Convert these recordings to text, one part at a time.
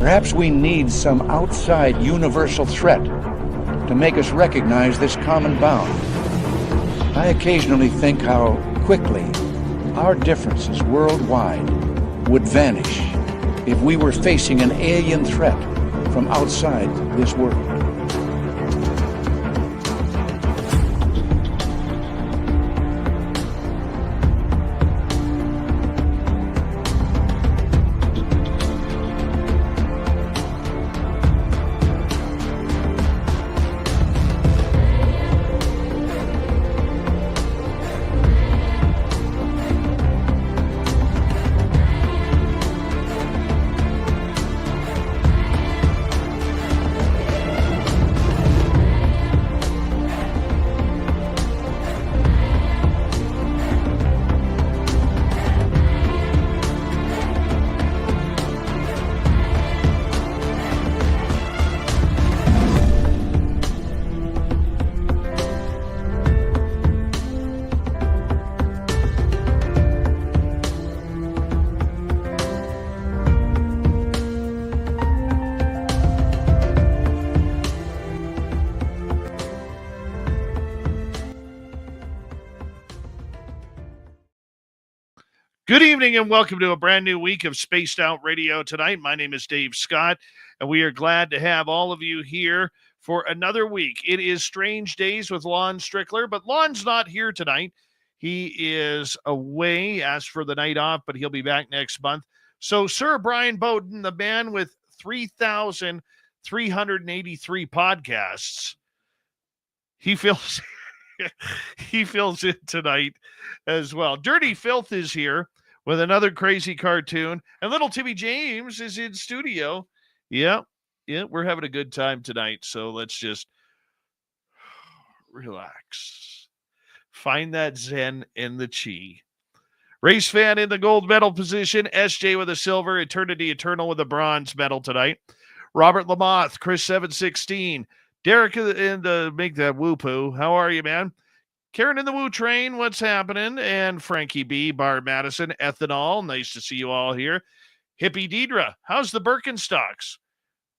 Perhaps we need some outside universal threat to make us recognize this common bound. I occasionally think how quickly our differences worldwide would vanish if we were facing an alien threat from outside this world. Good evening and welcome to a brand new week of Spaced Out Radio tonight. My name is Dave Scott, and we are glad to have all of you here for another week. It is Strange Days with Lon Strickler, but Lon's not here tonight. He is away, asked for the night off, but he'll be back next month. So Sir Brian Bowden, the man with 3,383 podcasts, he fills it tonight as well. Dirty Filth is here with another crazy cartoon, and little Timmy James is in studio. Yeah, we're having a good time tonight, so let's just relax. Find that zen in the chi. Race Fan in the gold medal position, SJ with a silver, Eternity Eternal with a bronze medal tonight. Robert Lamoth, Chris 716, Derek in the Make That Woo Poo. How are you, man? Karen in the Woo Train, what's happening? And Frankie B, Barb Madison, Ethanol, nice to see you all here. Hippie Deidre, how's the Birkenstocks?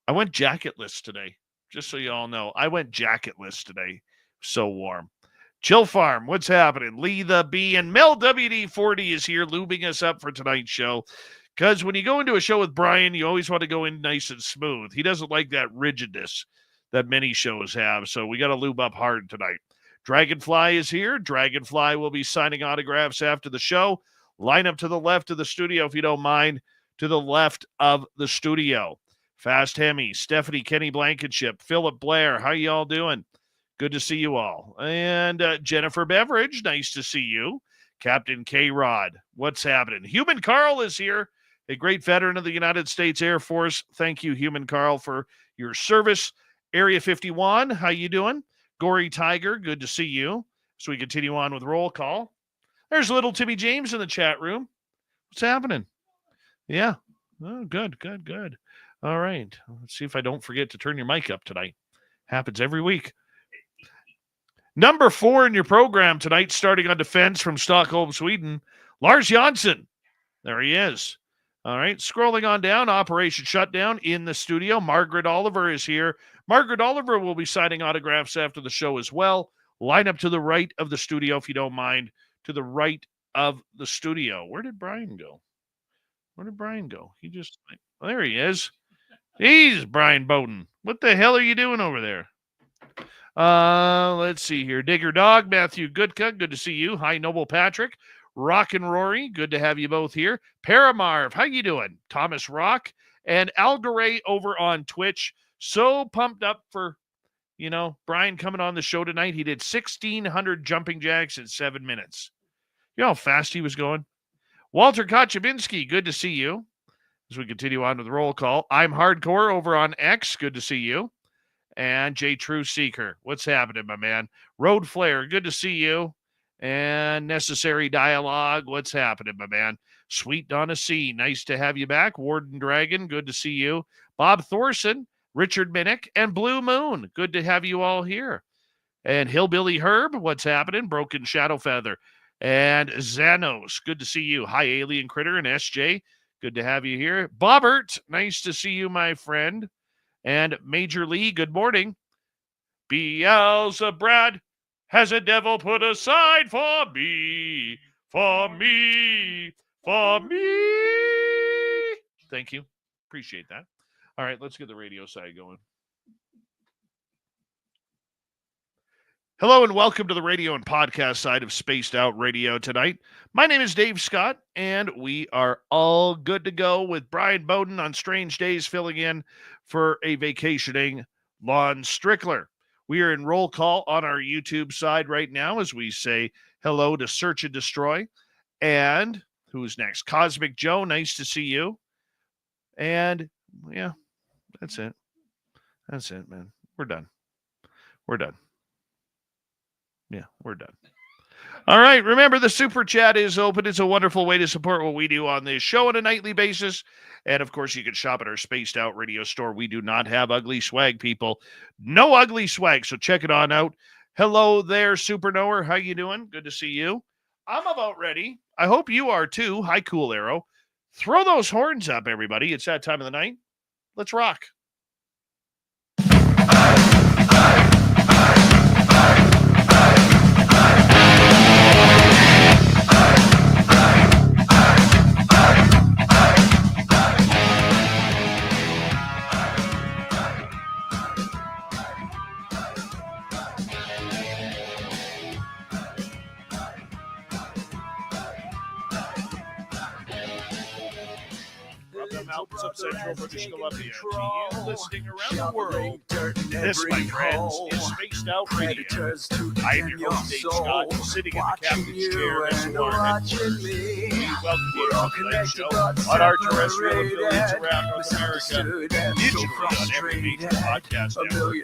I went jacketless today, just so you all know. I went jacketless today. So warm. Chill Farm, what's happening? Lee the B and Mel WD-40 is here lubing us up for tonight's show. Because when you go into a show with Brian, you always want to go in nice and smooth. He doesn't like that rigidness that many shows have, so we got to lube up hard tonight. Dragonfly is here. Dragonfly will be signing autographs after the show. Line up to the left of the studio, if you don't mind, to the left of the studio. Fast Hemi, Stephanie, Kenny Blankenship, Philip Blair, how you all doing? Good to see you all. And Jennifer Beveridge, nice to see you. Captain K-Rod, what's happening? Human Carl is here, a great veteran of the United States Air Force. Thank you, Human Carl, for your service. Area 51, how you doing? Gory Tiger, good to see you. So we continue on with roll call. There's little Timmy James in the chat room. What's happening? Yeah. Oh, good. All right. Let's see if I don't forget to turn your mic up tonight. Happens every week. Number 4 in your program tonight, starting on defense from Stockholm, Sweden, Lars Jansson. There he is. All right. Scrolling on down, Operation Shutdown in the studio. Margaret Oliver is here. Margaret Oliver will be signing autographs after the show as well. Line up to the right of the studio, if you don't mind. To the right of the studio. Where did Brian go? He just... Oh, there he is. He's Brian Bowden. What the hell are you doing over there? Let's see here. Digger Dog, Matthew Goodka, good to see you. Hi, Noble Patrick. Rock and Rory, good to have you both here. Paramarv, how you doing? Thomas Rock and Algaray over on Twitch. So pumped up for, Brian coming on the show tonight. He did 1,600 jumping jacks in 7 minutes. You know how fast he was going? Walter Kochabinski, good to see you. As we continue on with the roll call. I'm Hardcore over on X, good to see you. And J True Seeker, what's happening, my man? Road Flare, good to see you. And Necessary Dialogue, what's happening, my man? Sweet Donna C, nice to have you back. Warden Dragon, good to see you. Bob Thorson, Richard Minnick, and Blue Moon. Good to have you all here. And Hillbilly Herb, what's happening? Broken Shadow Feather. And Xanos, good to see you. Hi, Alien Critter and SJ. Good to have you here. Bobbert, nice to see you, my friend. And Major Lee, good morning. Beelzebub has a devil put aside for me, for me, for me. Thank you. Appreciate that. All right, let's get the radio side going. Hello and welcome to the radio and podcast side of Spaced Out Radio tonight. My name is Dave Scott, and we are all good to go with Brian Bowden on strange days filling in for a vacationing Lon Strickler. We are in roll call on our YouTube side right now as we say hello to Search and Destroy. And who's next? Cosmic Joe, nice to see you. And yeah, that's it. That's it, man. We're done. We're done. Yeah, we're done. All right. Remember, the super chat is open. It's a wonderful way to support what we do on this show on a nightly basis. And of course, you can shop at our Spaced Out Radio store. We do not have ugly swag, people. No ugly swag. So check it on out. Hello there, Super Knower. How you doing? Good to see you. I'm about ready. I hope you are too. Hi, Cool Arrow. Throw those horns up, everybody. It's that time of the night. Let's rock. Mountains of Central British Columbia to you listening around the world. This, my friends, is Spaced Out Radio. I am your host, Dave Scott, sitting in the captain's chair this morning. We welcome you to tonight's show on our terrestrial affiliates around North America, digitally on every major podcast network.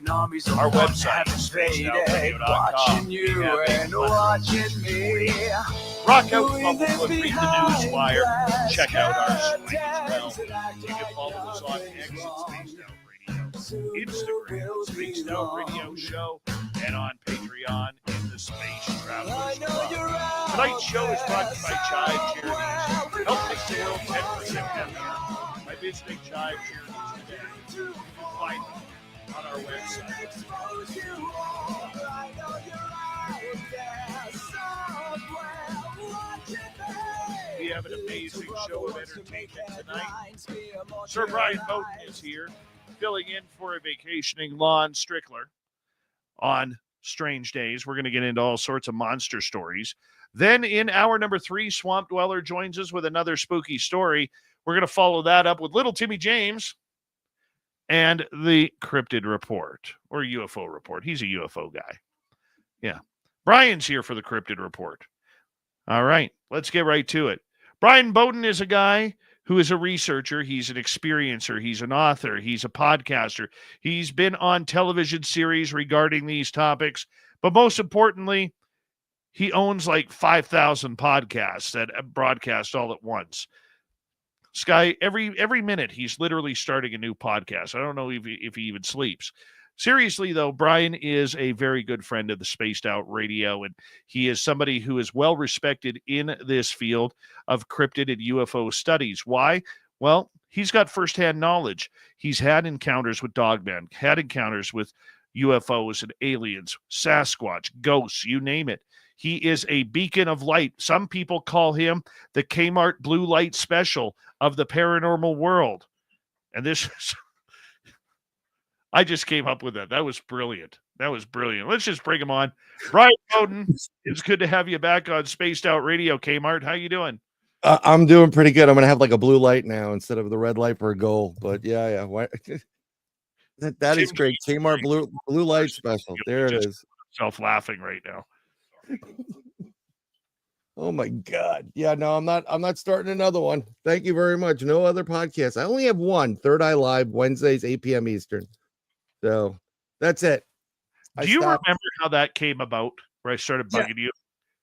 Our website is spacedoutradio.com. We have rock out Bumblefoot, read the news wire, check out our site as well. You can follow us on X at Spaced Out Radio, Instagram at Spaced Out Radio Show, and on Patreon in the Space Travelers Club. Tonight's show is brought to you by Chive Charities. Help make the world 10% happier by visiting Chive Charities today. You can find them on our website. We have an amazing show of entertainment tonight. Sir Brian Bowden is here, filling in for a vacationing Lon Strickler on Strange Days. We're going to get into all sorts of monster stories. Then in hour number 3, Swamp Dweller joins us with another spooky story. We're going to follow that up with Little Timmy James and the Cryptid Report, or UFO Report. He's a UFO guy. Yeah. Brian's here for the Cryptid Report. All right, let's get right to it. Bryan Bowden is a guy who is a researcher. He's an experiencer. He's an author. He's a podcaster. He's been on television series regarding these topics. But most importantly, he owns like 5,000 podcasts that broadcast all at once. This guy, every minute, he's literally starting a new podcast. I don't know if he even sleeps. Seriously, though, Brian is a very good friend of the Spaced Out Radio, and he is somebody who is well respected in this field of cryptid and UFO studies. Why? Well, he's got firsthand knowledge. He's had encounters with Dogman, had encounters with UFOs and aliens, Sasquatch, ghosts, you name it. He is a beacon of light. Some people call him the Kmart Blue Light Special of the paranormal world. And this is... I just came up with that. That was brilliant. Let's just bring him on. Bryan Bowden, it's good to have you back on Spaced Out Radio, Kmart. How you doing? I'm doing pretty good. I'm going to have like a blue light now instead of the red light for a goal. But yeah. Why? that is great. Kmart blue light special. There it is. Self laughing right now. Oh my God. Yeah, no, I'm not starting another one. Thank you very much. No other podcast. I only have one, Third Eye Live, Wednesdays, 8 p.m. Eastern. So that's it. Do you remember how that came about, where I started bugging you?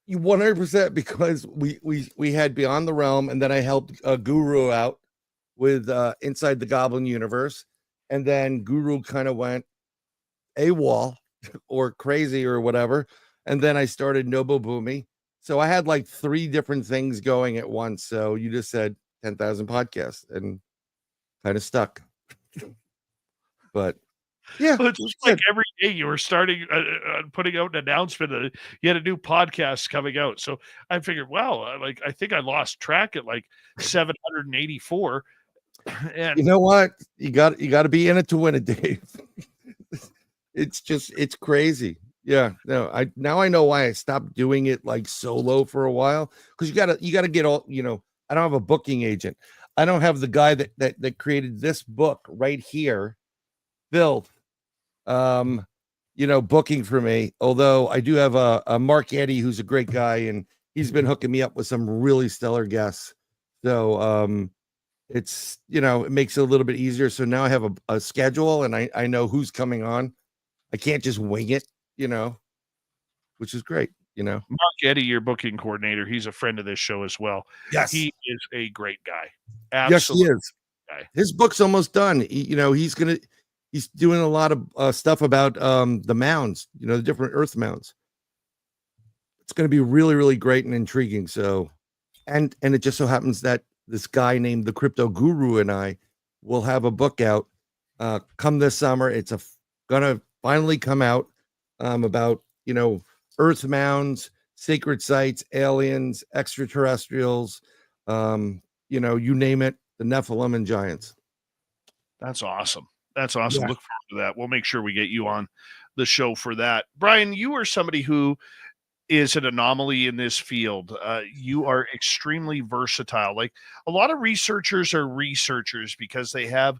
You 100%, because we had Beyond the Realm, and then I helped Guru out with Inside the Goblin Universe, and then Guru kind of went AWOL or crazy or whatever, and then I started Nobo Boomy. So I had like 3 different things going at once. So you just said, 10,000 podcasts and kind of stuck. But yeah, Well, it's just like every day you were starting putting out an announcement that you had a new podcast coming out. So I figured, wow, like I think I lost track at like 784. And you know what? You got to be in it to win it, Dave. It's crazy. Yeah, no, I know why I stopped doing it like solo for a while, because you gotta get all, I don't have a booking agent. I don't have the guy that created this book right here, Bill, booking for me. Although I do have a Mark Eddy, who's a great guy, and he's been hooking me up with some really stellar guests. So it's, it makes it a little bit easier. So now I have a schedule, and I know who's coming on. I can't just wing it, which is great, Mark Eddy, your booking coordinator, he's a friend of this show as well. Yes. He is a great guy. Absolutely. Yes, he is. Guy. His book's almost done. He's doing a lot of stuff about the mounds, the different earth mounds. It's going to be really, really great and intriguing. So, and it just so happens that this guy named the Crypto Guru and I will have a book out come this summer. It's gonna finally come out about, earth mounds, sacred sites, aliens, extraterrestrials, you name it, the Nephilim and giants. That's awesome. That's awesome. Yeah. Look forward to that. We'll make sure we get you on the show for that. Brian, you are somebody who is an anomaly in this field. You are extremely versatile. Like a lot of researchers are researchers because they have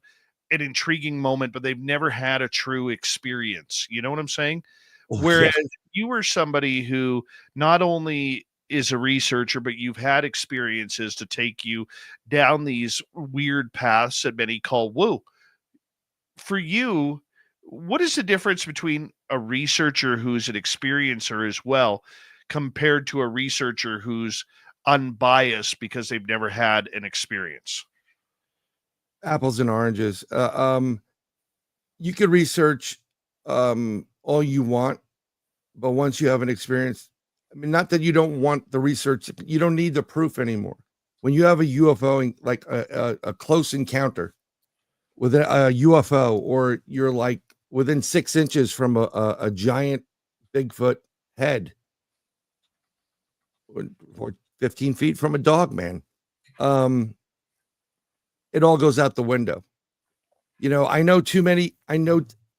an intriguing moment, but they've never had a true experience. You know what I'm saying? Whereas you were somebody who not only is a researcher, but you've had experiences to take you down these weird paths that many call woo. For you, what is the difference between a researcher who's an experiencer as well compared to a researcher who's unbiased because they've never had an experience? Apples and oranges. You could research all you want, but once you have an experience, not that you don't want the research, you don't need the proof anymore. When you have a UFO, like a close encounter with a UFO, or you're like within 6 inches from a giant Bigfoot head, or 15 feet from a Dogman, it all goes out the window. I know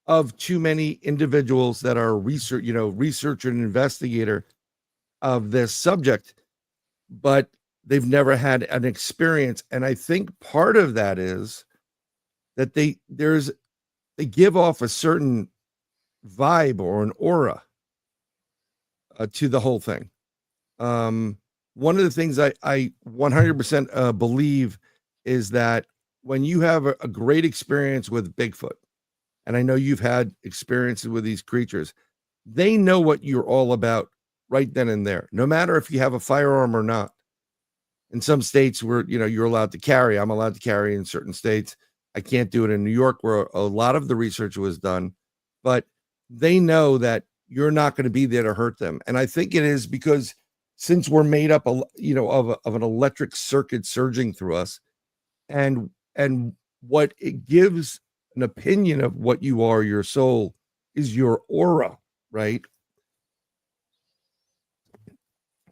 of too many individuals that are researcher and investigator of this subject, but they've never had an experience. And I think part of that is that they give off a certain vibe or an aura to the whole thing. One of the things I 100% believe is that when you have a great experience with Bigfoot, and I know you've had experiences with these creatures, they know what you're all about right then and there, no matter if you have a firearm or not. In some states where, you're allowed to carry, I'm allowed to carry in certain states. I can't do it in New York, where a lot of the research was done, but they know that you're not going to be there to hurt them. And I think it is because since we're made up, of an electric circuit surging through us, and what it gives an opinion of what you are, your soul, is your aura, right?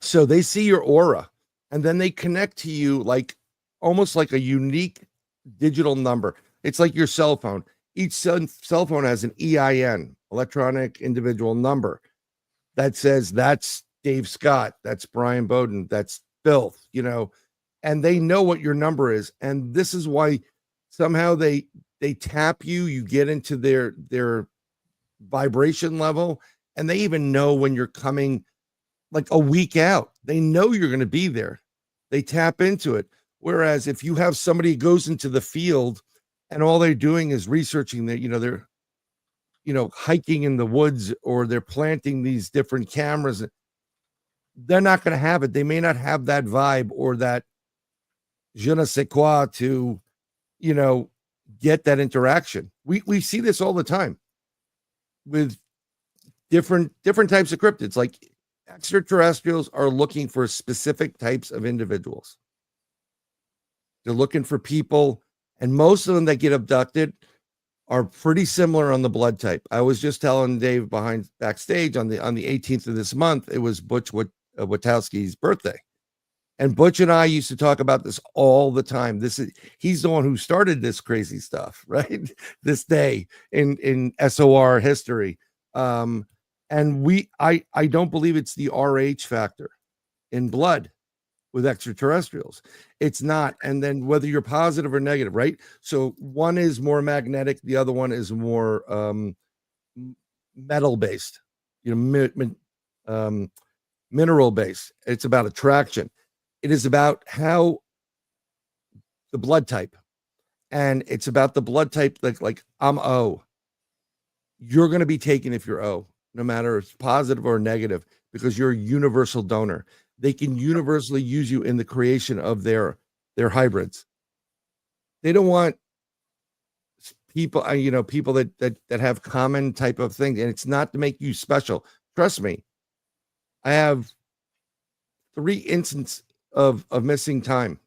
So they see your aura, and then they connect to you like almost like a unique digital number. It's like your cell phone. Each cell phone has an EIN, electronic individual number, that says that's Dave Scott, that's Brian Bowden, that's Bill, and they know what your number is. And this is why somehow they tap you, you get into their vibration level, and they even know when you're coming like a week out. They know you're going to be there. They tap into it. Whereas if you have somebody who goes into the field and all they're doing is researching that, they're, hiking in the woods, or they're planting these different cameras, they're not going to have it. They may not have that vibe or that je ne sais quoi to, get that interaction. We see this all the time with different types of cryptids. Like extraterrestrials are looking for specific types of individuals. They're looking for people, and most of them that get abducted are pretty similar on the blood type. I was just telling Dave backstage on the 18th of this month, it was Butch Witowski's birthday. And Butch and I used to talk about this all the time. He's the one who started this crazy stuff, right? This day in SOR history. And I don't believe it's the RH factor in blood with extraterrestrials. It's not. And then whether you're positive or negative, right? So one is more magnetic, the other one is more metal based, mineral based. It's about attraction. It is about how the blood type, and it's about the blood type. Like I'm O. You're going to be taken if you're O, no matter if it's positive or negative, because you're a universal donor. They can universally use you in the creation of their hybrids. They don't want people, people that have common type of things, and it's not to make you special. Trust me. I have 3 instances of missing time.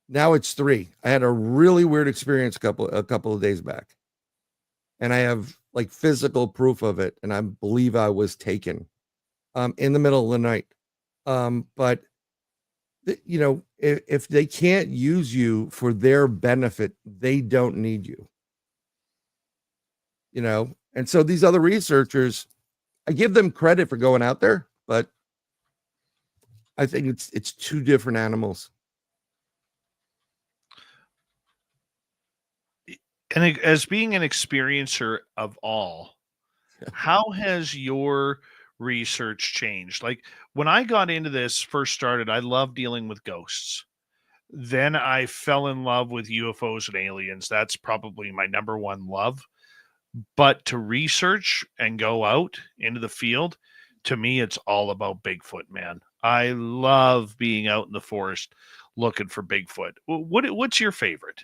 Now it's 3. I had a really weird experience a couple of days back, and I have like physical proof of it, and I believe I was taken in the middle of the night. But if they can't use you for their benefit, they don't need you. And so these other researchers, I give them credit for going out there, but I think it's 2 different animals. And as being an experiencer of all, how has your research changed? Like when I got into this, first started, I loved dealing with ghosts. Then I fell in love with UFOs and aliens. That's probably my number one love. But to research and go out into the field, to me, it's all about Bigfoot, man. I love being out in the forest looking for Bigfoot. What's your favorite?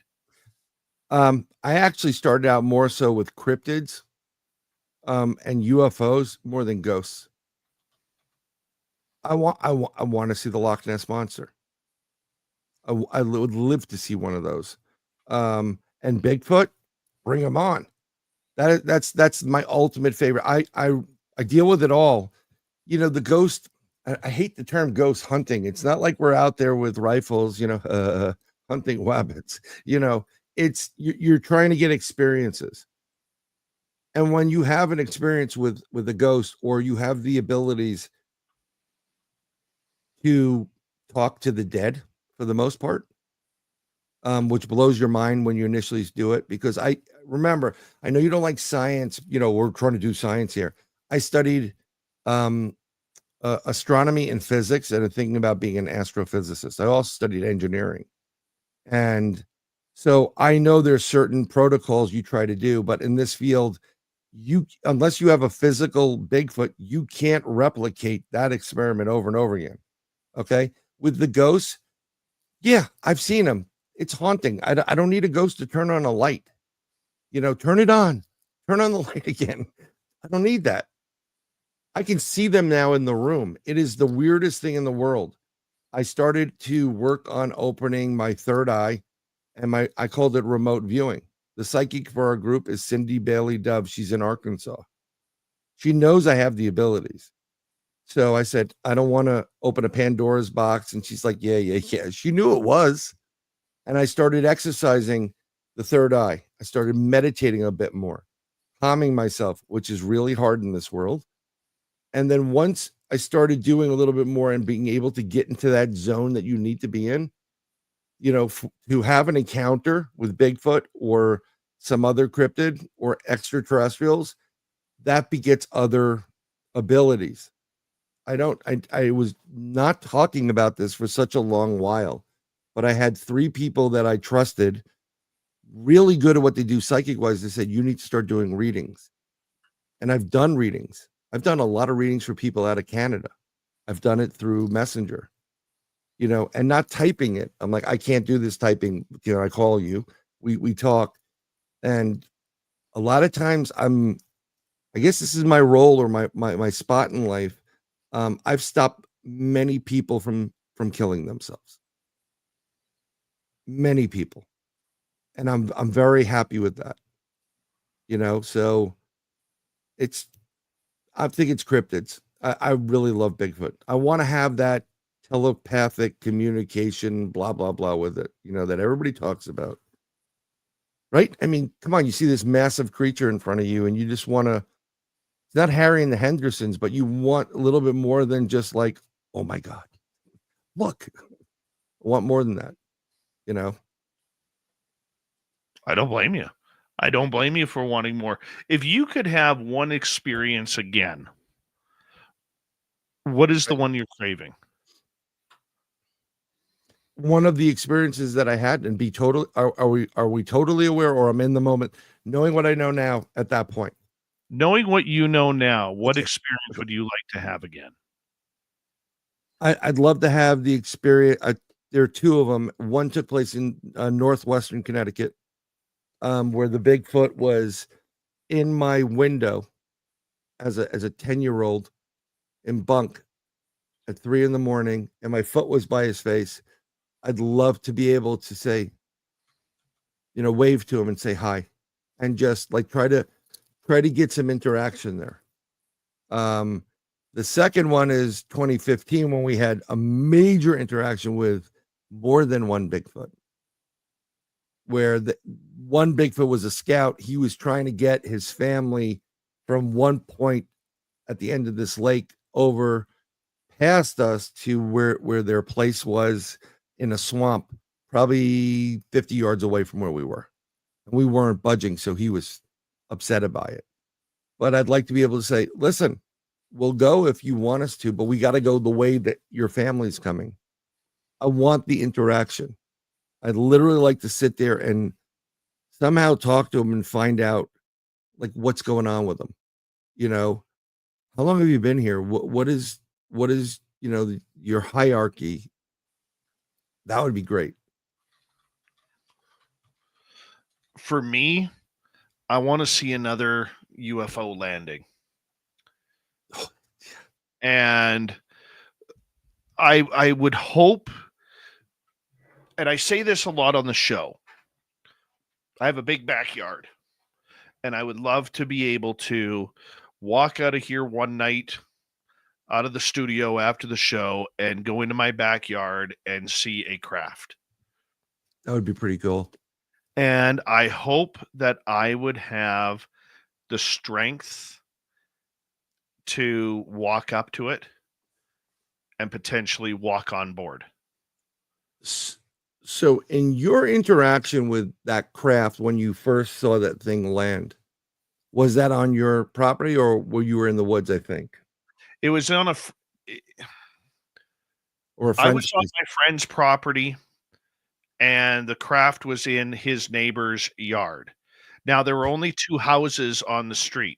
I actually started out more so with cryptids and UFOs more than ghosts. I want to see the Loch Ness Monster. I would live to see one of those. And Bigfoot, bring them on. That's my ultimate favorite. I deal with it all. The ghost, I hate the term ghost hunting. It's not like we're out there with rifles, hunting rabbits. It's you're trying to get experiences. And when you have an experience with a ghost, or you have the abilities to talk to the dead for the most part, which blows your mind when you initially do it, because I know you don't like science. We're trying to do science here. I studied astronomy and physics, and I'm thinking about being an astrophysicist. I also studied engineering. And so I know there's certain protocols you try to do, but in this field, unless you have a physical Bigfoot, you can't replicate that experiment over and over again. Okay. With the ghosts, yeah, I've seen them. It's haunting. I don't need a ghost to turn on a light. Turn it on. Turn on the light again. I don't need that. I can see them now in the room. It is the weirdest thing in the world. I started to work on opening my third eye, and I called it remote viewing. The psychic for our group is Cindy Bailey Dove. She's in Arkansas. She knows I have the abilities. So I said, I don't want to open a Pandora's box. And she's like, yeah. She knew it was. And I started exercising the third eye. I started meditating a bit more, calming myself, which is really hard in this world. And then once I started doing a little bit more and being able to get into that zone that you need to be in, to have an encounter with Bigfoot or some other cryptid or extraterrestrials, that begets other abilities. I was not talking about this for such a long while, but I had 3 people that I trusted, really good at what they do psychic wise. They said, you need to start doing readings. And I've done readings. I've done a lot of readings for people out of Canada. I've done it through Messenger, and not typing it. I'm like, I can't do this typing. I call you, we talk. And a lot of times I guess this is my role or my spot in life. I've stopped many people from killing themselves. many people, and I'm very happy with that. So I think it's cryptids. I really love Bigfoot. I want to have that telepathic communication, blah blah blah, with it. That everybody talks about, right? I mean, come on, you see this massive creature in front of you, and you just want to. It's not Harry and the Hendersons, but you want a little bit more than just like, oh my God, look. I want more than that, I don't blame you. I don't blame you for wanting more. If you could have one experience again, what is the one you're craving? One of the experiences that I had, and be total. Are we totally aware, or I'm in the moment, knowing what I know now at that point? Knowing what you know now, what Okay. experience would you like to have again? I'd love to have the experience. There are two of them. One took place in northwestern Connecticut, where the Bigfoot was in my window as a 10-year-old in bunk at 3 a.m, and my foot was by his face. I'd love to be able to say, wave to him and say hi, and just like try to get some interaction there. The second one is 2015, when we had a major interaction with more than one Bigfoot, where the one Bigfoot was a scout. He was trying to get his family from one point at the end of this lake over past us to where their place was in a swamp, probably 50 yards away from where we were. And we weren't budging, so he was upset by it. But I'd like to be able to say, listen, we'll go if you want us to, but we got to go the way that your family's coming. I want the interaction. I'd literally like to sit there and somehow talk to him and find out like what's going on with him. How long have you been here? What is your hierarchy? That would be great. For me, I want to see another UFO landing. And I would hope, and I say this a lot on the show, I have a big backyard, and I would love to be able to walk out of here one night, out of the studio after the show, and go into my backyard and see a craft. That would be pretty cool. And I hope that I would have the strength to walk up to it and potentially walk on board. So in your interaction with that craft, when you first saw that thing land, was that on your property, or were you in the woods? I think it was on or a I was friend's on place. my friend's property, and the craft was in his neighbor's yard. Now, there were only 2 houses on the street.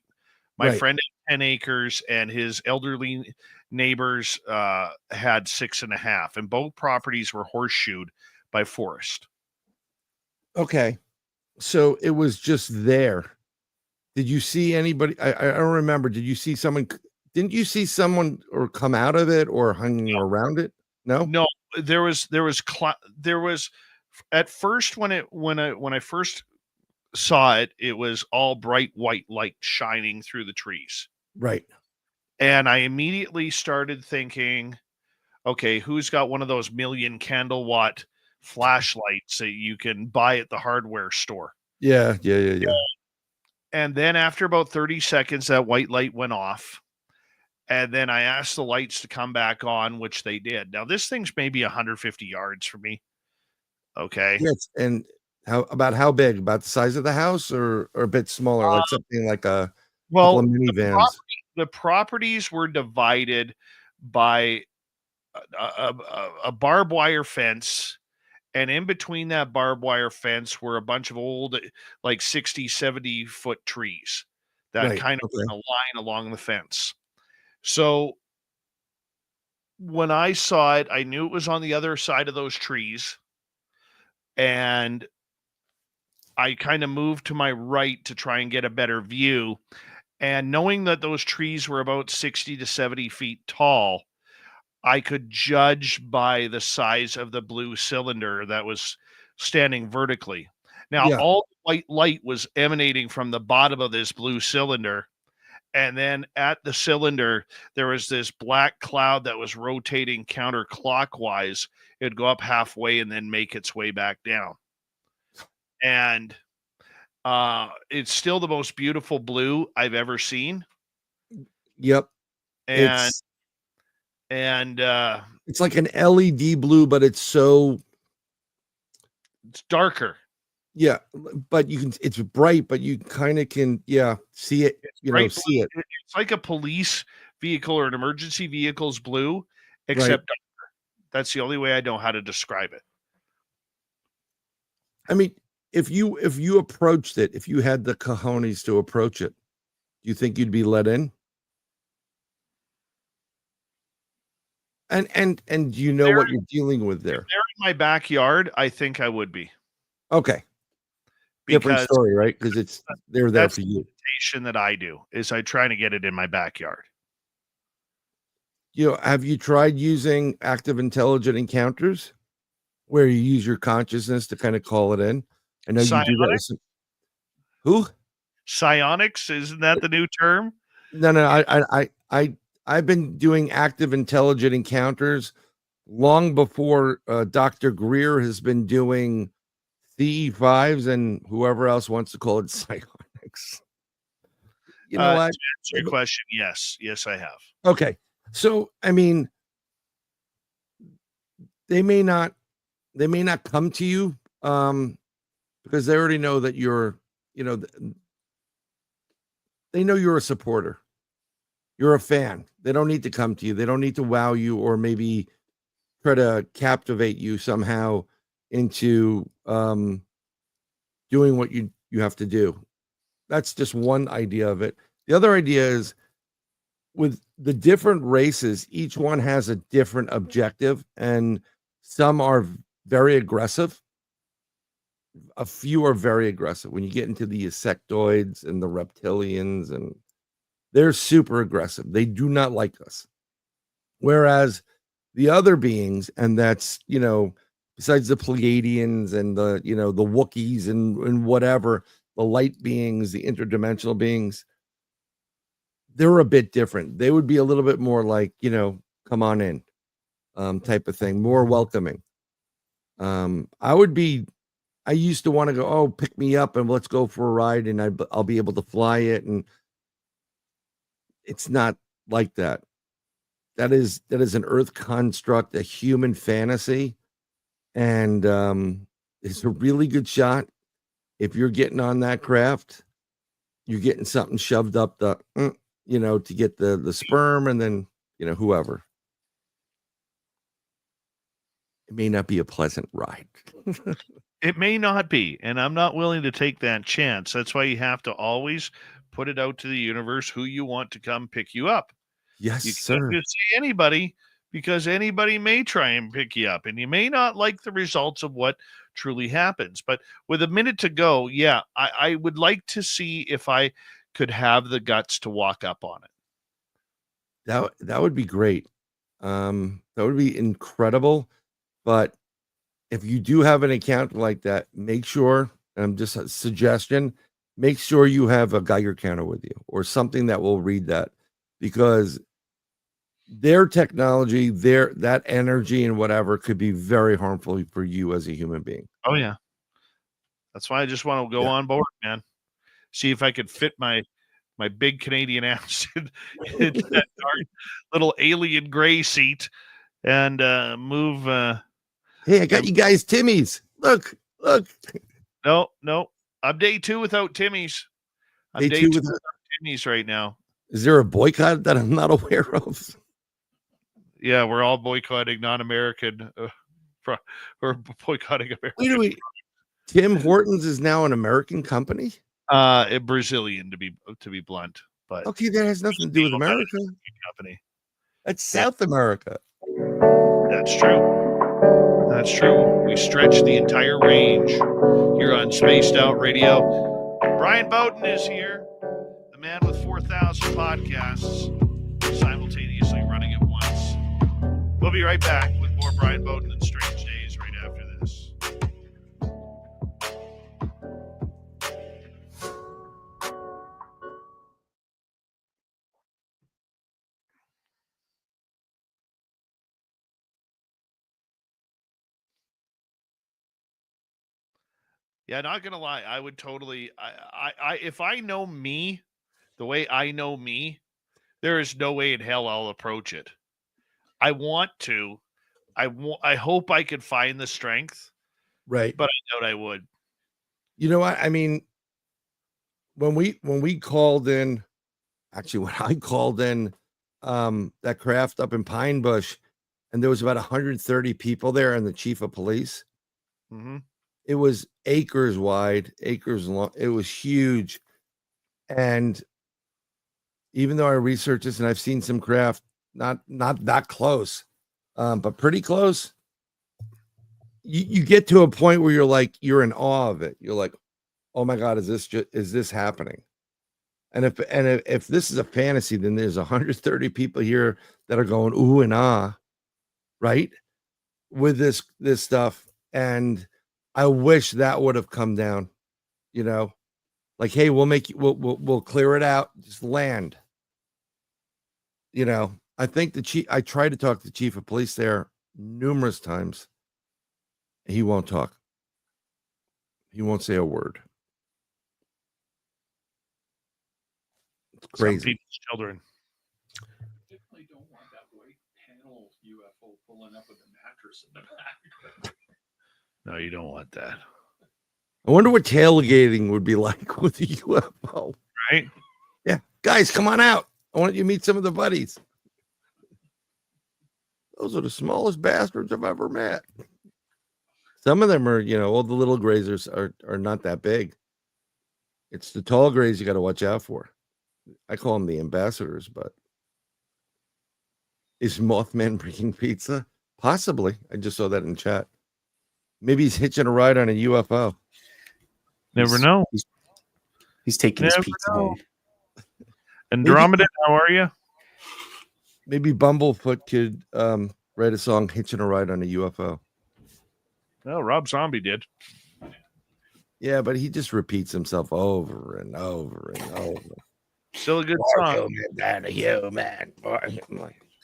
My Right. friend had 10 acres, and his elderly neighbors had 6.5, and both properties were horseshoed by forest. Okay. So it was just there. Did you see anybody? I don't remember. Did you see someone? Didn't you see someone or come out of it or hanging around it? No. No, there was at first when I first saw it, it was all bright white light shining through the trees. Right. And I immediately started thinking, okay, who's got one of those million candle watt flashlights that you can buy at the hardware store? Yeah. And then after about 30 seconds, that white light went off. And then I asked the lights to come back on, which they did. Now, this thing's maybe 150 yards from me. Okay. Yes. And how big? About the size of the house, or a bit smaller, like something like a couple of minivans? The properties were divided by a barbed wire fence, and in between that barbed wire fence were a bunch of old, like 60, 70 foot trees that Right. kind of Okay. were in a line along the fence. So when I saw it, I knew it was on the other side of those trees, and I kind of moved to my right to try and get a better view. And knowing that those trees were about 60 to 70 feet tall, I could judge by the size of the blue cylinder that was standing vertically. Now, Yeah. all the white light was emanating from the bottom of this blue cylinder. And then at the cylinder, there was this black cloud that was rotating counterclockwise. It'd go up halfway and then make its way back down. And it's still the most beautiful blue I've ever seen. Yep. And It's like an LED blue, but it's darker. Yeah, but it's bright, but you kind of can, see it, see it. It's like a police vehicle or an emergency vehicle's blue, except darker. That's the only way I know how to describe it. I mean, if you approached it, if you had the cojones to approach it, do you think you'd be let in? And you know what you're dealing with there. If they're in my backyard, I think I would be. Okay. Different story, right? Because they're there for you. That I do is I try to get it in my backyard. Have you tried using active intelligent encounters where you use your consciousness to kind of call it in? I know you do that with who? Psionics, isn't that the new term? No. I've been doing active intelligent encounters long before Dr. Greer has been doing CE5s and whoever else wants to call it psionics. You know what? To answer your question, yes, I have. Okay, so I mean, they may not come to you because they already know that you're, they know you're a supporter, you're a fan. They don't need to come to you. They don't need to wow you or maybe try to captivate you somehow into doing what you have to do. That's just one idea of it. The other idea is with the different races, each one has a different objective, and some are very aggressive. A few are very aggressive. When you get into the insectoids and the reptilians, and they're super aggressive. They do not like us. Whereas the other beings, and that's, besides the Pleiadians and the Wookiees and whatever, the light beings, the interdimensional beings, they're a bit different. They would be a little bit more like, come on in, type of thing, more welcoming. I used to want to go, pick me up and let's go for a ride, and I'll be able to fly it. And it's not like that. That is an earth construct, a human fantasy. And it's a really good shot. If you're getting on that craft, you're getting something shoved up to get the sperm, and then, whoever. It may not be a pleasant ride. It may not be, and I'm not willing to take that chance. That's why you have to always put it out to the universe who you want to come pick you up. Yes, you sir. can't just say anybody, because anybody may try and pick you up, and you may not like the results of what truly happens. But with a minute to go, I would like to see if I could have the guts to walk up on it. That would be great. That would be incredible. But if you do have an account like that, make sure, just a suggestion, make sure you have a Geiger counter with you or something that will read that, because their technology, that energy and whatever could be very harmful for you as a human being. Oh yeah. That's why I just want to go on board, man. See if I could fit my big Canadian ass in that dark little alien gray seat and move. Hey, I got you guys Timmy's. Look. No. I'm day 2 without Timmy's. I'm day 2 without Timmy's right now. Is there a boycott that I'm not aware of? Yeah, we're all boycotting non-American. We're boycotting American. Wait. Tim Hortons is now an American company? A Brazilian, to be blunt. But okay, that has nothing to do with America. Company. That's South America. That's true. We stretch the entire range here on Spaced Out Radio. Brian Bowden is here, the man with 4,000 podcasts simultaneously running at once. We'll be right back with more Brian Bowden and Strange Days right after this. Yeah, not gonna lie, I would totally. I if I know me, the way I know me, there is no way in hell I'll approach it. I want to. I hope I could find the strength, Right. but I doubt I would. You know what? I mean, when we called in, actually, when I called in that craft up in Pine Bush, and there was about 130 people there, and the chief of police. Mm-hmm. It was acres wide, acres long. It was huge. And even though I researched this and I've seen some craft, not that close, but pretty close, you get to a point where you're in awe of it. You're like, oh my God, is this happening? And if this is a fantasy, then there's 130 people here that are going ooh and ah, right? With this stuff. And I wish that would have come down, like, hey, we'll clear it out, just land. I think I tried to talk to the chief of police there numerous times. He won't talk. He won't say a word. It's crazy. Some people's children. Definitely don't want that white panel UFO pulling up with a mattress in the back. No, you don't want that. I wonder what tailgating would be like with a UFO. Right? Yeah. Guys, come on out. I want you to meet some of the buddies. Those are the smallest bastards I've ever met. Some of them are, all the little grazers are not that big. It's the tall grays you got to watch out for. I call them the ambassadors, but is Mothman bringing pizza? Possibly. I just saw that in chat. Maybe he's hitching a ride on a UFO. Never know. He's taking his pizza home. Andromeda, how are you? Maybe Bumblefoot could write a song hitching a ride on a UFO. No, Rob Zombie did. Yeah, but he just repeats himself over and over and over. Still a good song. Human than a human.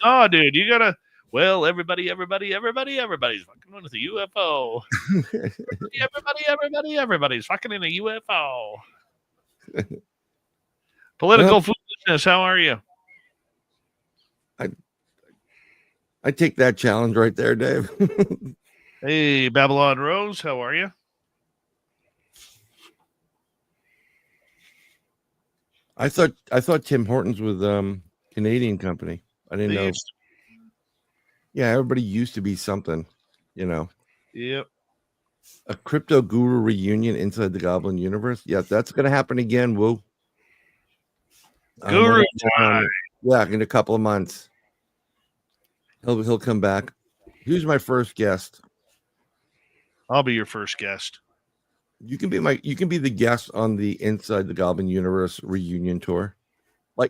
Oh, dude, you gotta. Well, everybody's fucking with a UFO. everybody's fucking in a UFO. Political foolishness. How are you? I take that challenge right there, Dave. Hey, Babylon Rose, how are you? I thought Tim Hortons was Canadian company. I didn't know. Yeah, everybody used to be something, Yep. A crypto guru reunion inside the Goblin universe. Yeah, that's gonna happen again. Woo. Guru time. Yeah, in a couple of months. He'll come back. Who's my first guest? I'll be your first guest. You can be the guest on the Inside the Goblin Universe reunion tour.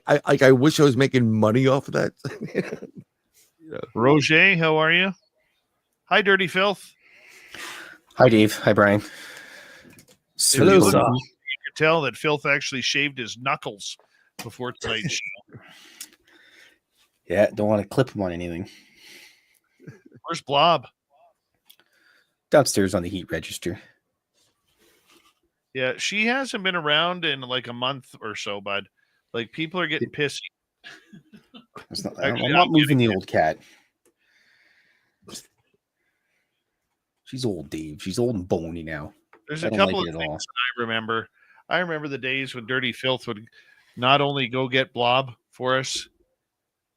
I wish I was making money off of that. Roger, how are you? Hi, Dirty Filth. Hi, Dave. Hi, Brian. Hello, You can tell that Filth actually shaved his knuckles before tonight's show. Yeah, don't want to clip him on anything. Where's Blob? Downstairs on the heat register. Yeah, she hasn't been around in like a month or so, bud. Like, people are getting pissy. I'm not moving the old cat. She's old, Dave. She's old and bony now. There's a couple of things that I remember. I remember the days when Dirty Filth would not only go get Blob for us,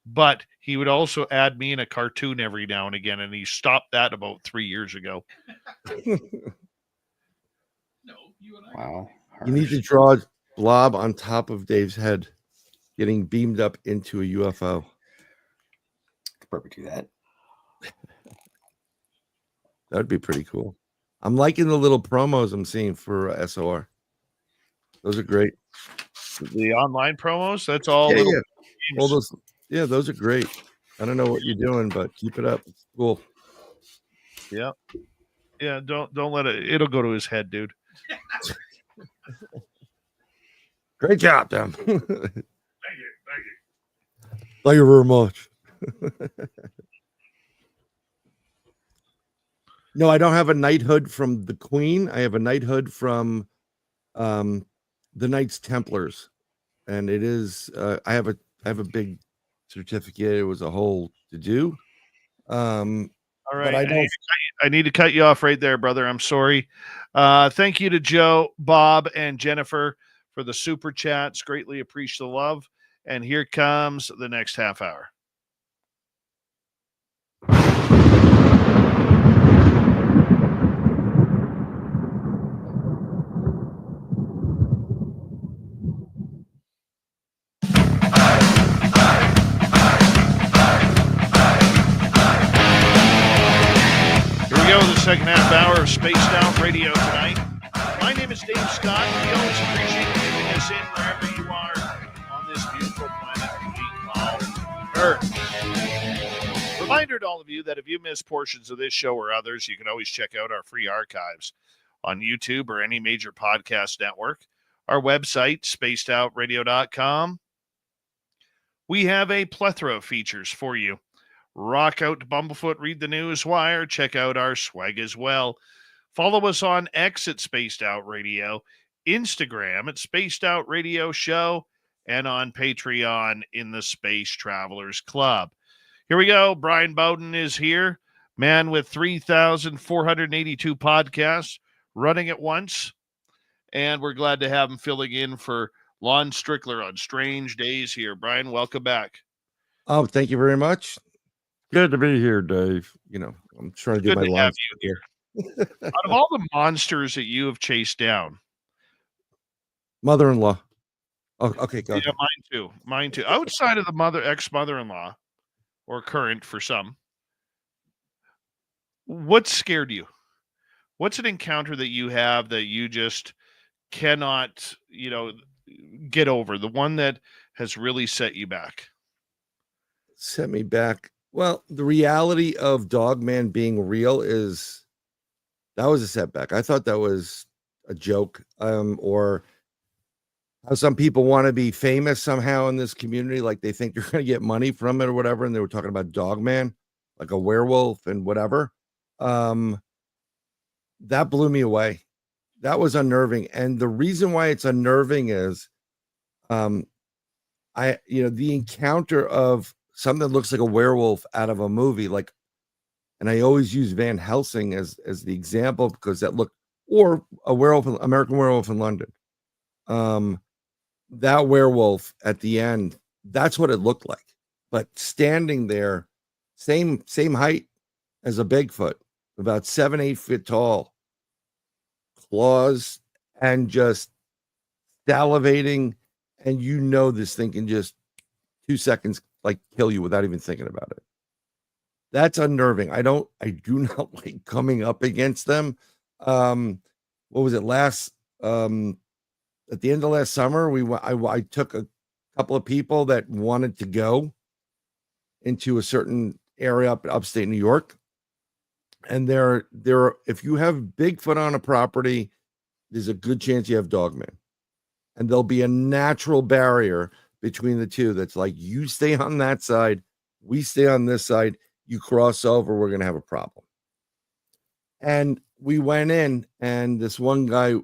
but he would also add me in a cartoon every now and again, and he stopped that about 3 years ago. No, you and I. Wow. You need to draw Blob on top of Dave's head, getting beamed up into a UFO. Could probably do that. That would be pretty cool. I'm liking the little promos I'm seeing for SOR. Those are great. The online promos, that's all. Yeah. All those, those are great. I don't know what you're doing, but keep it up. It's cool. Yeah. Yeah, don't let it. It'll go to his head, dude. Great job, Tom. Thank you. Thank you very much. No, I don't have a knighthood from the Queen. I have a knighthood from the Knights Templars, and it is I have a big certificate. It was a whole to do. All But right. I don't. I need to cut you off right there, brother. I'm sorry. Thank you to Joe, Bob, and Jennifer for the super chats. Greatly appreciate the love. And here comes the next half hour. The second half hour of Spaced Out Radio tonight. My name is Dave Scott. We always appreciate you giving us in wherever you are on this beautiful planet we call Earth. Reminder to all of you that if you miss portions of this show or others, you can always check out our free archives on YouTube or any major podcast network. Our website, spacedoutradio.com. We have a plethora of features for you. Rock out to Bumblefoot, read the news wire, check out our swag as well. Follow us on X at Spaced Out Radio, Instagram at Spaced Out Radio Show, and on Patreon in the Space Travelers Club. Here we go. Brian Bowden is here, man with 3,482 podcasts running at once. And we're glad to have him filling in for Lon Strickler on Strange Days here. Brian, welcome back. Oh, thank you very much. Good to be here, Dave. You know, I'm trying to do my have you here. Out of all the monsters that you have chased down, mother-in-law. Oh, okay, go ahead. Yeah, mine too. Outside of the ex-mother-in-law, or current for some, what scared you? What's an encounter that you have that you just cannot, get over? The one that has really set you back. Set me back. Well, the reality of Dogman being real that was a setback. I thought that was a joke, or how some people want to be famous somehow in this community, like they think you're going to get money from it or whatever. And they were talking about Dogman, like a werewolf and whatever. That blew me away. That was unnerving. And the reason why it's unnerving is, the encounter of something that looks like a werewolf out of a movie, and I always use Van Helsing as the example because or a werewolf, American Werewolf in London. That werewolf at the end, that's what it looked like. But standing there, same height as a Bigfoot, about 7-8 feet tall, claws, and just salivating, and this thing can just 2 seconds kill you without even thinking about it. That's unnerving. I do not like coming up against them. What was it at the end of last summer? I took a couple of people that wanted to go into a certain area upstate New York. And there, if you have Bigfoot on a property, there's a good chance you have Dogman. And there'll be a natural barrier between the two. That's like, you stay on that side, we stay on this side, you cross over, we're going to have a problem. And we went in, and this one guy,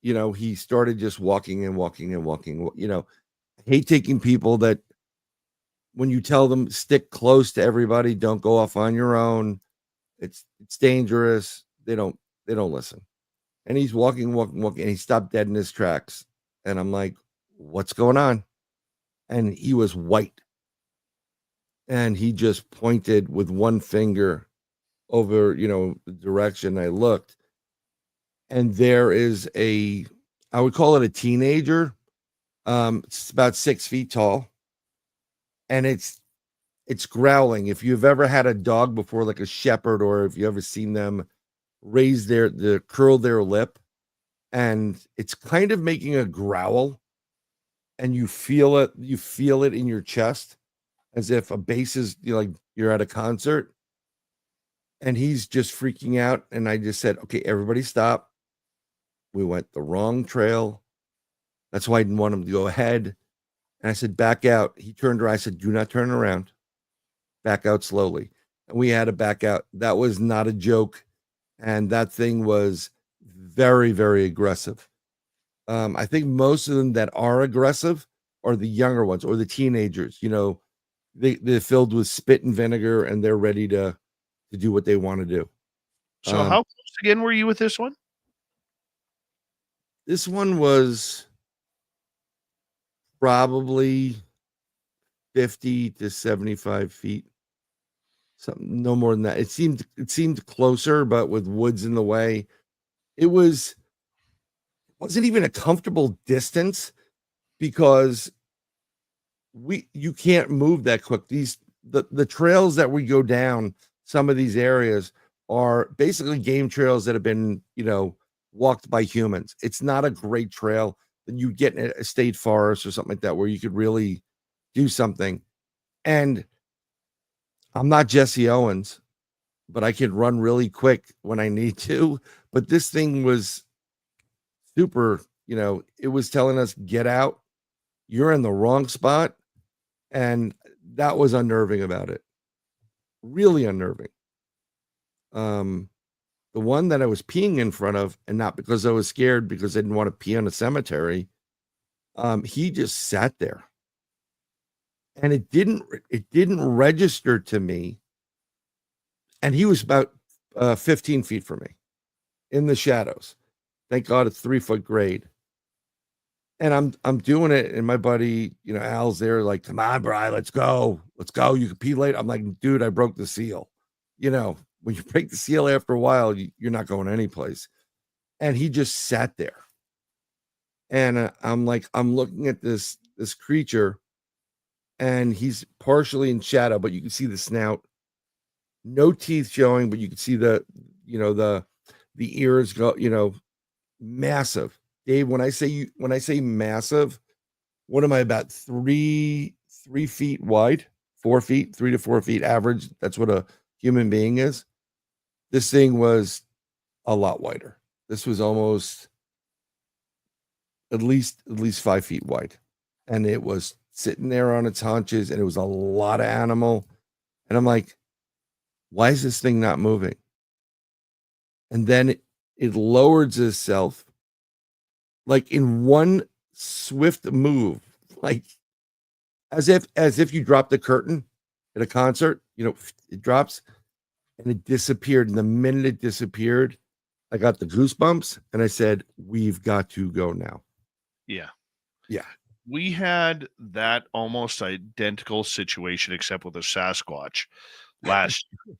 he started just walking and walking and walking. I hate taking people that when you tell them stick close to everybody, don't go off on your own. It's dangerous. They don't listen. And he's walking, and he stopped dead in his tracks. And I'm like, what's going on? And he was white. And he just pointed with one finger over, the direction I looked. And there is I would call it a teenager. It's about 6 feet tall. And it's growling. If you've ever had a dog before, like a shepherd, or if you ever seen them curl their lip, and it's kind of making a growl, and you feel it in your chest as if a bass is, you're at a concert, and he's just freaking out. And I just said, okay, everybody stop. We went the wrong trail. That's why I didn't want him to go ahead. And I said, back out. He turned around. I said, do not turn around. Back out slowly. And we had to back out. That was not a joke. and that thing was very, very aggressive. I think most of them that are aggressive are the younger ones or the teenagers. You know, they're filled with spit and vinegar, and they're ready to do what they want to do. So how close again were you with this one? This one was probably 50 to 75 feet. Something no more than that. It seemed closer, but with woods in the way. It wasn't even a comfortable distance because you can't move that quick. The trails that we go down, some of these areas are basically game trails that have been, walked by humans. It's not a great trail that you get in a state forest or something like that where you could really do something. And I'm not Jesse Owens, but I could run really quick when I need to. But this thing was super, it was telling us, get out. You're in the wrong spot. And that was unnerving about it. Really unnerving. The one that I was peeing in front of, and not because I was scared, because I didn't want to pee on a cemetery, he just sat there. And it didn't register to me. And he was about 15 feet from me in the shadows. Thank God it's 3-foot grade. And I'm doing it, and my buddy, Al's there, like, come on, Brian, let's go. You can pee later. I'm like, dude, I broke the seal. When you break the seal after a while, you're not going anyplace. And he just sat there. And I'm looking at this creature, and he's partially in shadow, but you can see the snout. No teeth showing, but you can see the ears go, massive. Dave, when I say massive, what am I, about 3 feet wide, 4 feet, 3 to 4 feet average? That's what a human being is. This thing was a lot wider. This was almost at least 5 feet wide, and it was sitting there on its haunches, and it was a lot of animal. And I'm like, why is this thing not moving? And then it lowers itself, like in one swift move, like as if you drop the curtain at a concert, it drops, and it disappeared. And the minute it disappeared, I got the goosebumps, and I said, we've got to go now. Yeah. Yeah. We had that almost identical situation, except with a Sasquatch last year.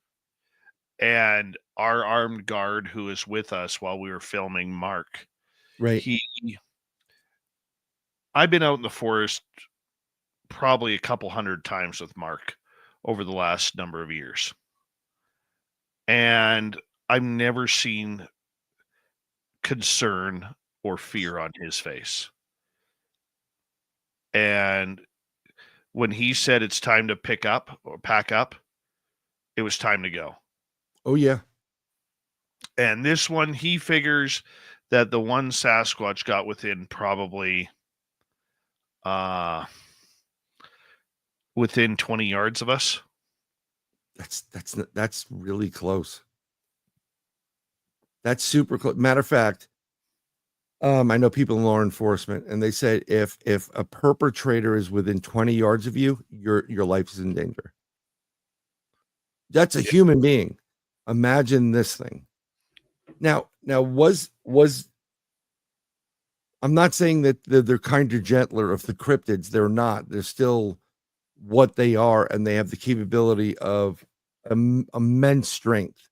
And our armed guard who was with us while we were filming, Mark, Right. I've been out in the forest probably a couple hundred times with Mark over the last number of years. And I've never seen concern or fear on his face. And when he said it's time to pick up or pack up, it was time to go. Oh, yeah. And this one, he figures that the one Sasquatch got within probably within 20 yards of us. That's really close. That's super close. Matter of fact, I know people in law enforcement, and they said if a perpetrator is within 20 yards of you, your life is in danger. That's a human being. Imagine this thing. Now was I'm not saying that they're kinder, gentler of the cryptids. They're not. They're still what they are, and they have the capability of immense strength.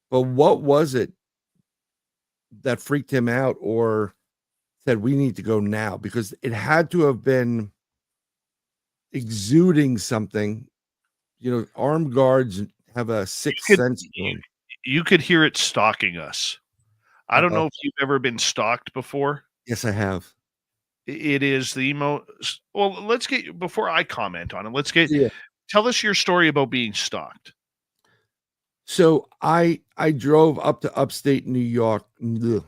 But what was it that freaked him out or said we need to go now? Because it had to have been exuding something. Armed guards have a sixth sense to them. You could hear it stalking us. I don't know if you've ever been stalked before. Yes, I have. It is the most. Well, let's get, before I comment on it, Yeah. Tell us your story about being stalked. So I drove up to upstate New York. I'm going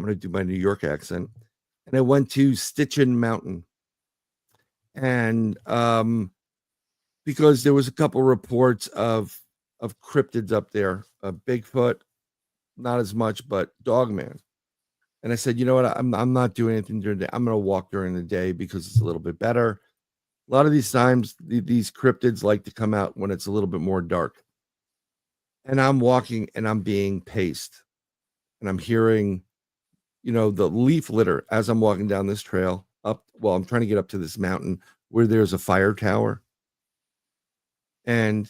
to do my New York accent. And I went to Stitchin Mountain. And because there was a couple reports of cryptids up there, Bigfoot, not as much, but Dogman. And I said, you know what? I'm not doing anything during the day. I'm going to walk during the day because it's a little bit better. A lot of these times, these cryptids like to come out when it's a little bit more dark. And I'm walking and I'm being paced. And I'm hearing, the leaf litter as I'm walking down this trail up. Well, I'm trying to get up to this mountain where there's a fire tower. And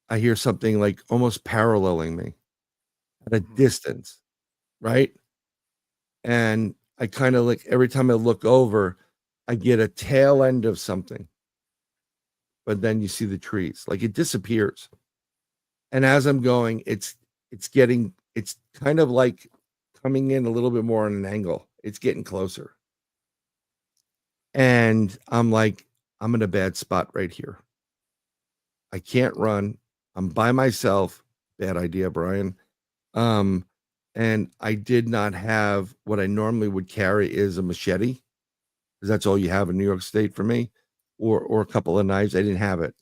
I hear something like almost paralleling me at a distance, right? And I kind of like every time I look over, I get a tail end of something. But then you see the trees, like it disappears. And as I'm going, it's kind of like coming in a little bit more on an angle. It's getting closer. And I'm like, I'm in a bad spot right here. I can't run. I'm by myself. Bad idea, Brian. And I did not have what I normally would carry is a machete, because that's all you have in New York State for me, or a couple of knives. I didn't have it.